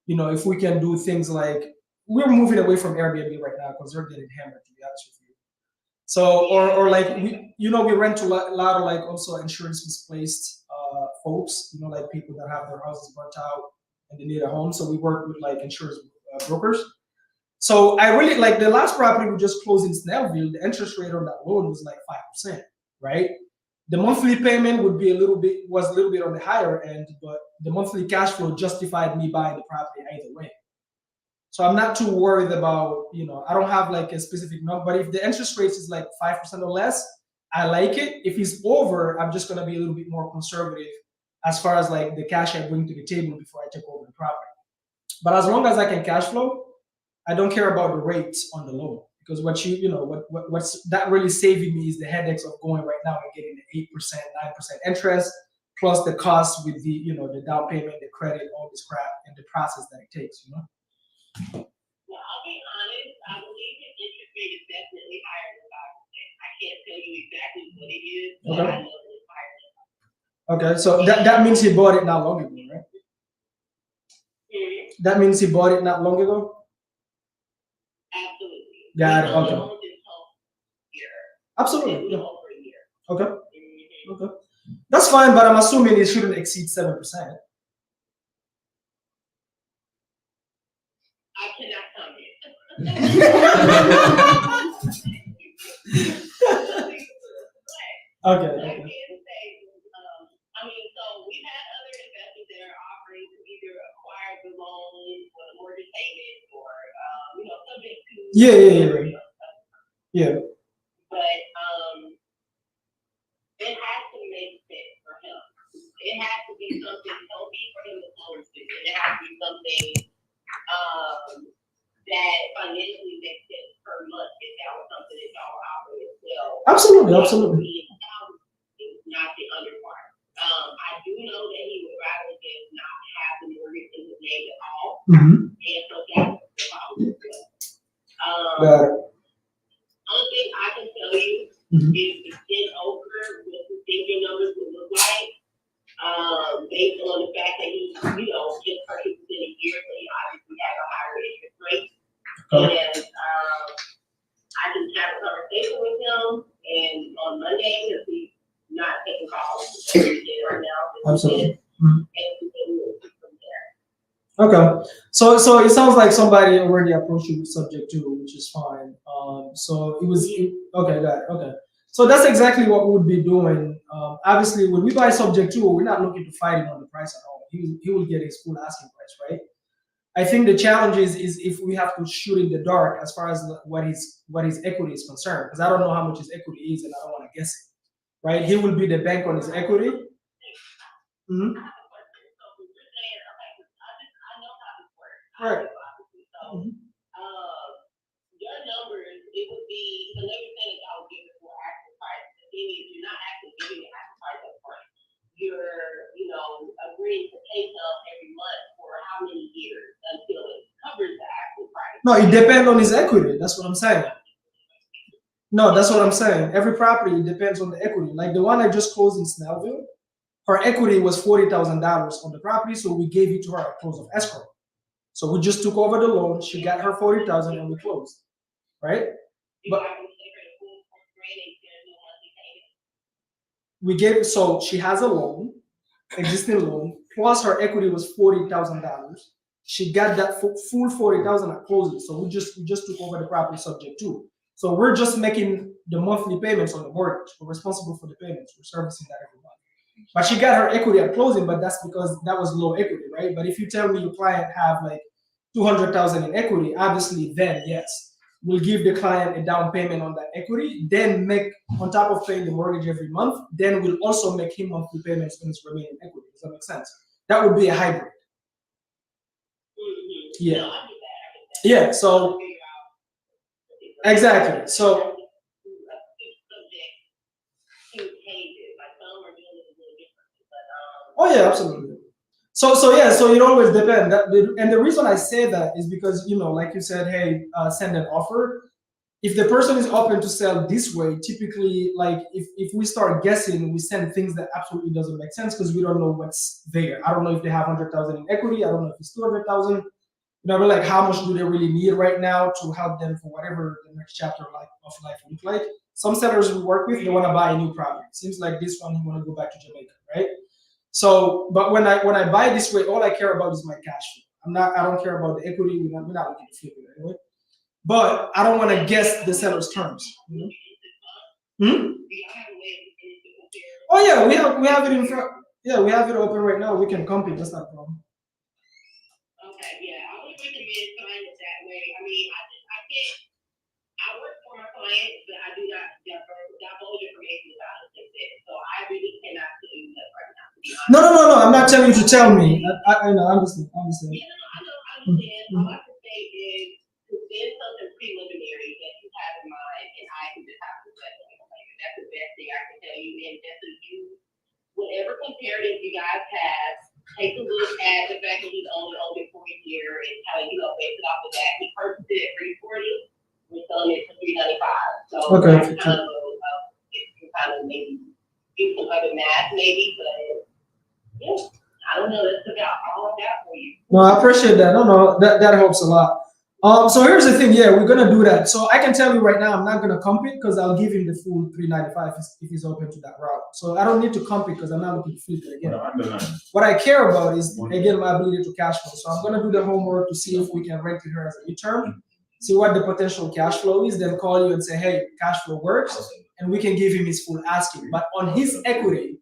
if we can do things like we're moving away from Airbnb right now because they're getting hammered, to be honest with you. So or like we rent to a lot of like also insurance misplaced folks, like people that have their houses burnt out and they need a home. So we work with like insurance brokers. So I really like the last property we just closed in Snellville. The interest rate on that loan was like 5%, right? The monthly payment was a little bit on the higher end, but the monthly cash flow justified me buying the property either way. So I'm not too worried about, I don't have like a specific number, but if the interest rate is like 5% or less, I like it. If it's over, I'm just gonna be a little bit more conservative as far as like the cash I bring to the table before I take over the property. But as long as I can cash flow, I don't care about the rates on the loan, because what's that really saving me is the headaches of going right now and getting the 8%, 9% interest, plus the cost with the down payment, the credit, all this crap, and the process that it takes. Well, I'll be honest, I believe the interest rate is definitely higher than 5%. I can't tell you exactly what it is, but Okay. I know it's higher than 5%. Okay, so that means he bought it not long ago, right? That means he bought it not long ago? Absolutely. Got it, We okay. owned this home here. Absolutely, yeah. Over a year. Okay, Mhm. okay. That's fine, but I'm assuming it shouldn't exceed 7%. I cannot comment. Okay, I okay. can say, so we've had other investors that are offering to either acquire the loan or the mortgage payment or, subject to. Yeah. Yeah. But, it has to make sense for him. It has to be something healthy for him to forward to. And it has to be something, that financially makes sense per month if that was something that y'all were offering as well. Absolutely. Not the underwriter. I do know that he would rather just not have the mortgage in his name at all. Mm-hmm. And so that's the problem. Got it. Only thing I can tell you Mhm. is to send over what you think your numbers would look like, based on the fact that he, just purchased within a year, so he obviously has a higher interest rate. Okay. And I can have a conversation with him, and on Monday, because he's not taking calls right now. Absolutely. And we will see from there. Okay, so it sounds like somebody already approached you with subject to, which is fine. So it was okay, got it. Okay, so that's exactly what we would be doing. Obviously, when we buy subject to, we're not looking to fight him on the price at all. He will get his full asking price, right? I think the challenge is if we have to shoot in the dark as far as what his equity is concerned, because I don't know how much his equity is, and I don't want to guess it. Right? He will be the bank on his equity. Mm-hmm. Right. Your numbers, it would be, so let me say that I would give it for actual price. The thing is, you're not actually giving the actual price up front. You're, agreeing to pay some every month for how many years until it covers the actual price. No, it depends on his equity. That's what I'm saying. No, that's what I'm saying. Every property depends on the equity. Like the one I just closed in Snellville, her equity was $40,000 on the property, so we gave it to her at close of escrow. So we just took over the loan. She got her $40,000 and we closed, right? But we gave, so she has a loan, existing loan, plus her equity was $40,000. She got that full $40,000 at closing. So we just took over the property subject to. So we're just making the monthly payments on the mortgage. We're responsible for the payments. We're servicing that every month. But she got her equity at closing, but that's because that was low equity, right? But if you tell me your client have like $200,000 in equity, obviously then yes, we'll give the client a down payment on that equity, then make, on top of paying the mortgage every month, then we'll also make him monthly payments on his remaining equity. Does that make sense? That would be a hybrid. Yeah. Yeah, so exactly. So oh yeah, absolutely. So yeah, so it always depends. And the reason I say that is because, like you said, hey, send an offer. If the person is open to sell this way, typically, like if we start guessing, we send things that absolutely doesn't make sense because we don't know what's there. I don't know if they have 100,000 in equity. I don't know if it's 200,000. We're like, how much do they really need right now to help them for whatever the next chapter of life look like? Some sellers we work with, they want to buy a new property. Seems like this one, he want to go back to Jamaica, right? So, but when I buy this way, all I care about is my cash flow. I don't care about the equity. We're not looking to flip it anyway. But I don't want to guess the seller's terms. Oh yeah, we have it in front. Yeah, we have it open right now. We can compete. That's not a problem. Okay, yeah, I would recommend signing it that way. I mean, I can't, I work for my clients, but I do not divulge information about it. So I really cannot tell you that right now, to be honest. No. I'm not telling you to tell me. I know. I understand. Yeah, no, I understand. All I can say is to send something preliminary that you have in mind, and I can just have to let you know. That's the best thing I can tell you, and just to use whatever comparative you guys have. Take a look at the fact that he's owned it for a year and how, based it off of that. He purchased it at 340, we're selling it for 395. So Okay. that's kind of, it can kind of maybe do some other math maybe, but yeah, I don't know. That's about all I got for you. No, I appreciate that. No, that helps a lot. So here's the thing. Yeah, we're gonna do that. So I can tell you right now, I'm not gonna compete because I'll give him the full 395 if he's open to that route. So I don't need to compete because I'm not looking to flip it again. What I care about is again my ability to cash flow. So I'm gonna do the homework to see if we can rent it here as a midterm, see what the potential cash flow is, then call you and say, hey, cash flow works, and we can give him his full asking. But on his equity,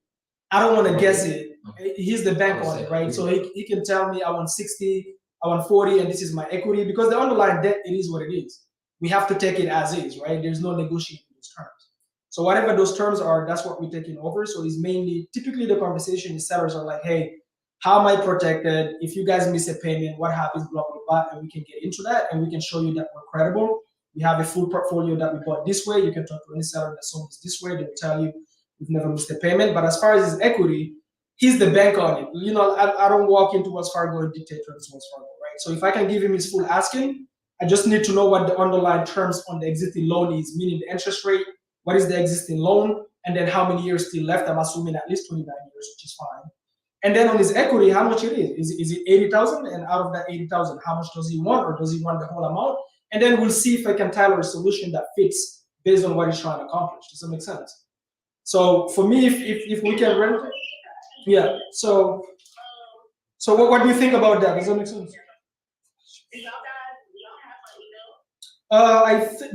I don't want to guess it. He's the bank on it, right? So he can tell me I want 60. I want 40, and this is my equity, because the underlying debt, it is what it is. We have to take it as is, right? There's no negotiating those terms. So whatever those terms are, that's what we're taking over. So it's mainly, typically the conversation is sellers are like, hey, how am I protected? If you guys miss a payment, what happens, blah, blah, blah, and we can get into that, and we can show you that we're credible. We have a full portfolio that we bought this way. You can talk to any seller that sold this way. They will tell you we've never missed a payment. But as far as his equity, he's the bank on it. I don't walk into Wells Fargo and dictate terms to Wells Fargo, right? So if I can give him his full asking, I just need to know what the underlying terms on the existing loan is, meaning the interest rate, what is the existing loan, and then how many years still left. I'm assuming at least 29 years, which is fine. And then on his equity, how much it is. Is it 80,000? And out of that 80,000, how much does he want, or does he want the whole amount? And then we'll see if I can tailor a solution that fits based on what he's trying to accomplish. Does that make sense? So for me, if we can rent it, yeah. So what do you think about that? Does that make sense?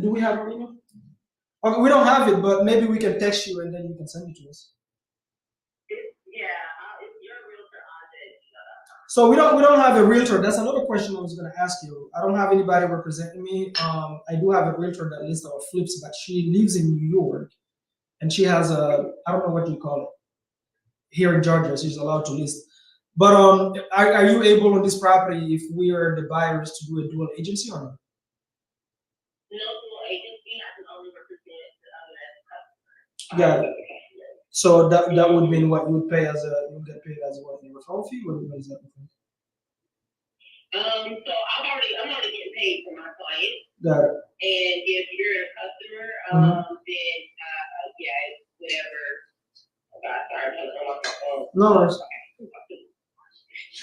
Do we have an email? Okay, we don't have it, but maybe we can text you and then you can send it to us. So we don't have a realtor. That's another question I was going to ask you. I don't have anybody representing me. I do have a realtor that lists our flips, but she lives in New York, and she has I don't know what you call it. Here in Georgia, she's allowed to list. But are you able on this property, if we are the buyers, to do a dual agency or not? No dual agency. I can only represent the other customer. Yeah. So that would mean what you would pay as you get paid as what, a referral fee, or what is that? So I'm already getting paid for my clients. Got it. And if you're a customer, then yeah, whatever. Oh God, sorry, I'm off my phone. No worries.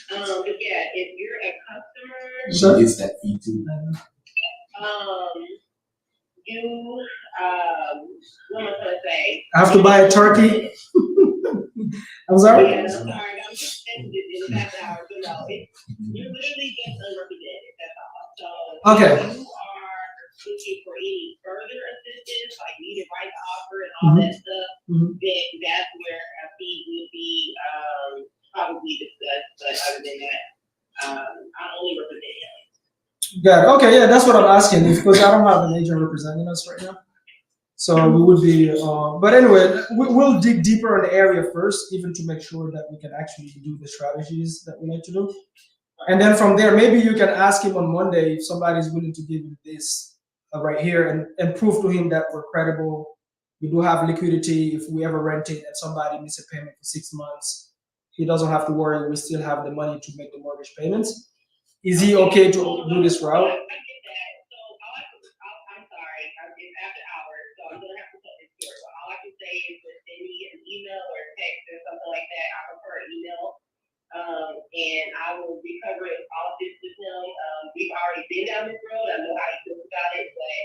But yeah, if you're a customer, So It's that fee too. you what am I gonna say? I have to buy a turkey. I'm sorry. Yeah, I'm sorry, I'm just sensitive in the past hour, so no, you're literally just unrepresented. That's all. So Okay. if you are looking for any further assistance, like need to write the offer and all that stuff, then that's where a fee would be probably discussed. But other than that, I only represent him. Got it. Okay, yeah, that's what I'm asking, because I don't have an agent representing us right now. So we would be, but anyway, we'll dig deeper in the area first, even to make sure that we can actually do the strategies that we need to do. And then from there, maybe you can ask him on Monday if somebody's willing to give you this right here and prove to him that we're credible. We do have liquidity if we ever rent it and somebody miss a payment for 6 months. he doesn't have to worry. We still have the money to make the mortgage payments. Is he okay to do this route? I get that. So I'm sorry, it's after hours, so I'm gonna have to cut this short. But all I can say is just send me an email or a text or something like that. I prefer email. And I will be covering all of this with him. We've already been down this road. I know how he feels about it, but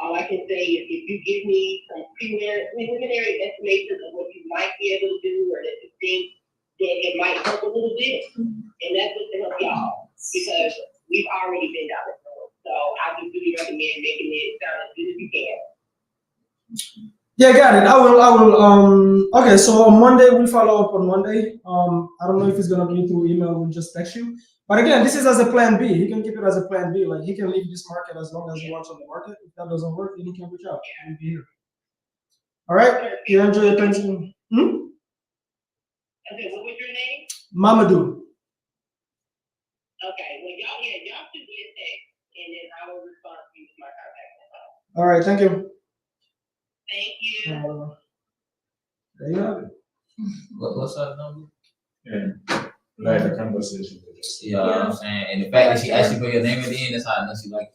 all I can say is if you give me some preliminary estimations of what you might be able to do or that you think that it might help a little bit, and that's just to help y'all because we've already been down this road. So I would really recommend making it sound as good as you can. Yeah, got it. I will. Okay, so on Monday we'll follow up on Monday. I don't know if it's gonna be through email. We'll just text you. But again, this is as a plan B. He can keep it as a plan B. Like he can leave this market as long as he wants on the market. If that doesn't work, then he can reach out. We'll be here. All right. You enjoy your Thanksgiving. Okay, what was your name? Mamadou. Okay, well y'all shoot me a text and then I will respond to you with my contact info. All right. Thank you. Thank you. There you have it. What's that number? Yeah. Like the conversation. Yeah, I'm saying, and the fact that she actually put your name at the end, that's how I know she like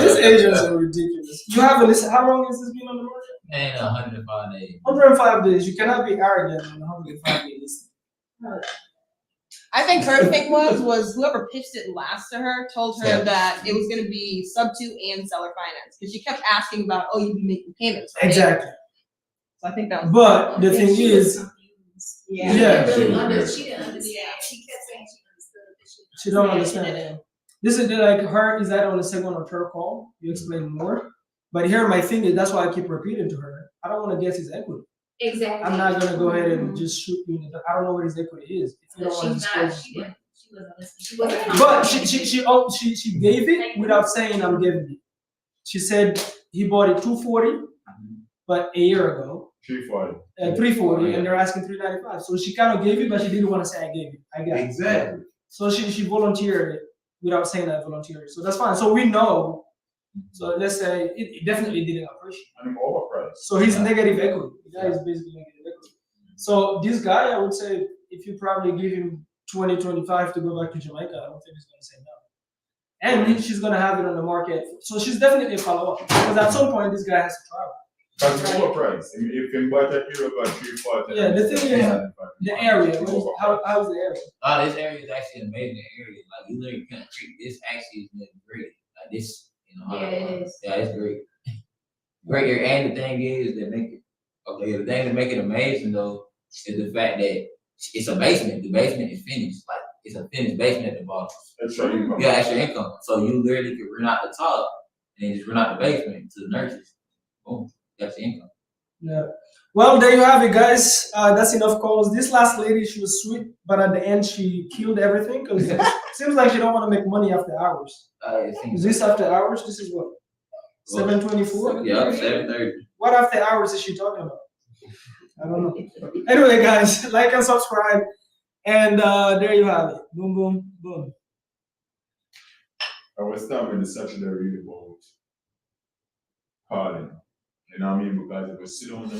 These agents are ridiculous. You haven't listened. How long has this been on the market? And 105 days. 105 days. You cannot be arrogant on 105 days. I think her thing was whoever pitched it last to her told her Yeah. that it was gonna be sub-2 and seller finance, because she kept asking about, oh, you'd be making payments, right? Exactly. So I think that was. But the thing is, Yeah. Yeah. She didn't understand. She kept saying she understood, but she don't understand. Yeah. This is like her is that on the second or third call. You explain more. But here my thing is that's why I keep repeating to her. I don't want to guess his equity. Exactly. I'm not gonna go ahead and just shoot you in the dark. I don't know what his equity is. If you don't want to disclose. She wasn't listening. She wasn't. But she gave it without saying I'm giving it. She said he bought it 240, but a year ago. 340. 340, and they're asking 395. So she kind of gave it, but she didn't want to say I gave it. I got it. Exactly. So she volunteered it without saying I volunteered. So that's fine. So we know. So let's say it definitely didn't appreciate. I'm overpriced. So he's negative equity. The guy is basically negative equity. So this guy, I would say, if you probably give him 2025 to go back to Jamaica, I don't think he's going to say no. And she's going to have it on the market. So she's definitely a follow-up. Because at some point, this guy has to travel. But it's overpriced. If you buy that euro about 340. Yeah, the thing is, the area. How's the area? This area is actually an amazing area. Like you literally can't treat this actually is great. Like this, Yeah, it is. Yeah, it's great. Great area. And the thing is that make it the thing that make it amazing though is the fact that it's a basement. The basement is finished. Like it's a finished basement at the bottom. Extra income. Yeah, extra income. So you literally can rent out the top and then just rent out the basement to the nurses. Boom. That's the income. Yeah. Well, there you have it, guys. That's enough calls. This last lady, she was sweet, but at the end, she killed everything because it seems like she don't want to make money after hours. Is this after hours? This is what? 7:24? Yeah, 7:30. What after hours is she talking about? I don't know. Anyway, guys, like and subscribe. And there you have it. Boom, boom, boom. I was starting the Saturday read about calling. You know what I mean? Because it was sit on the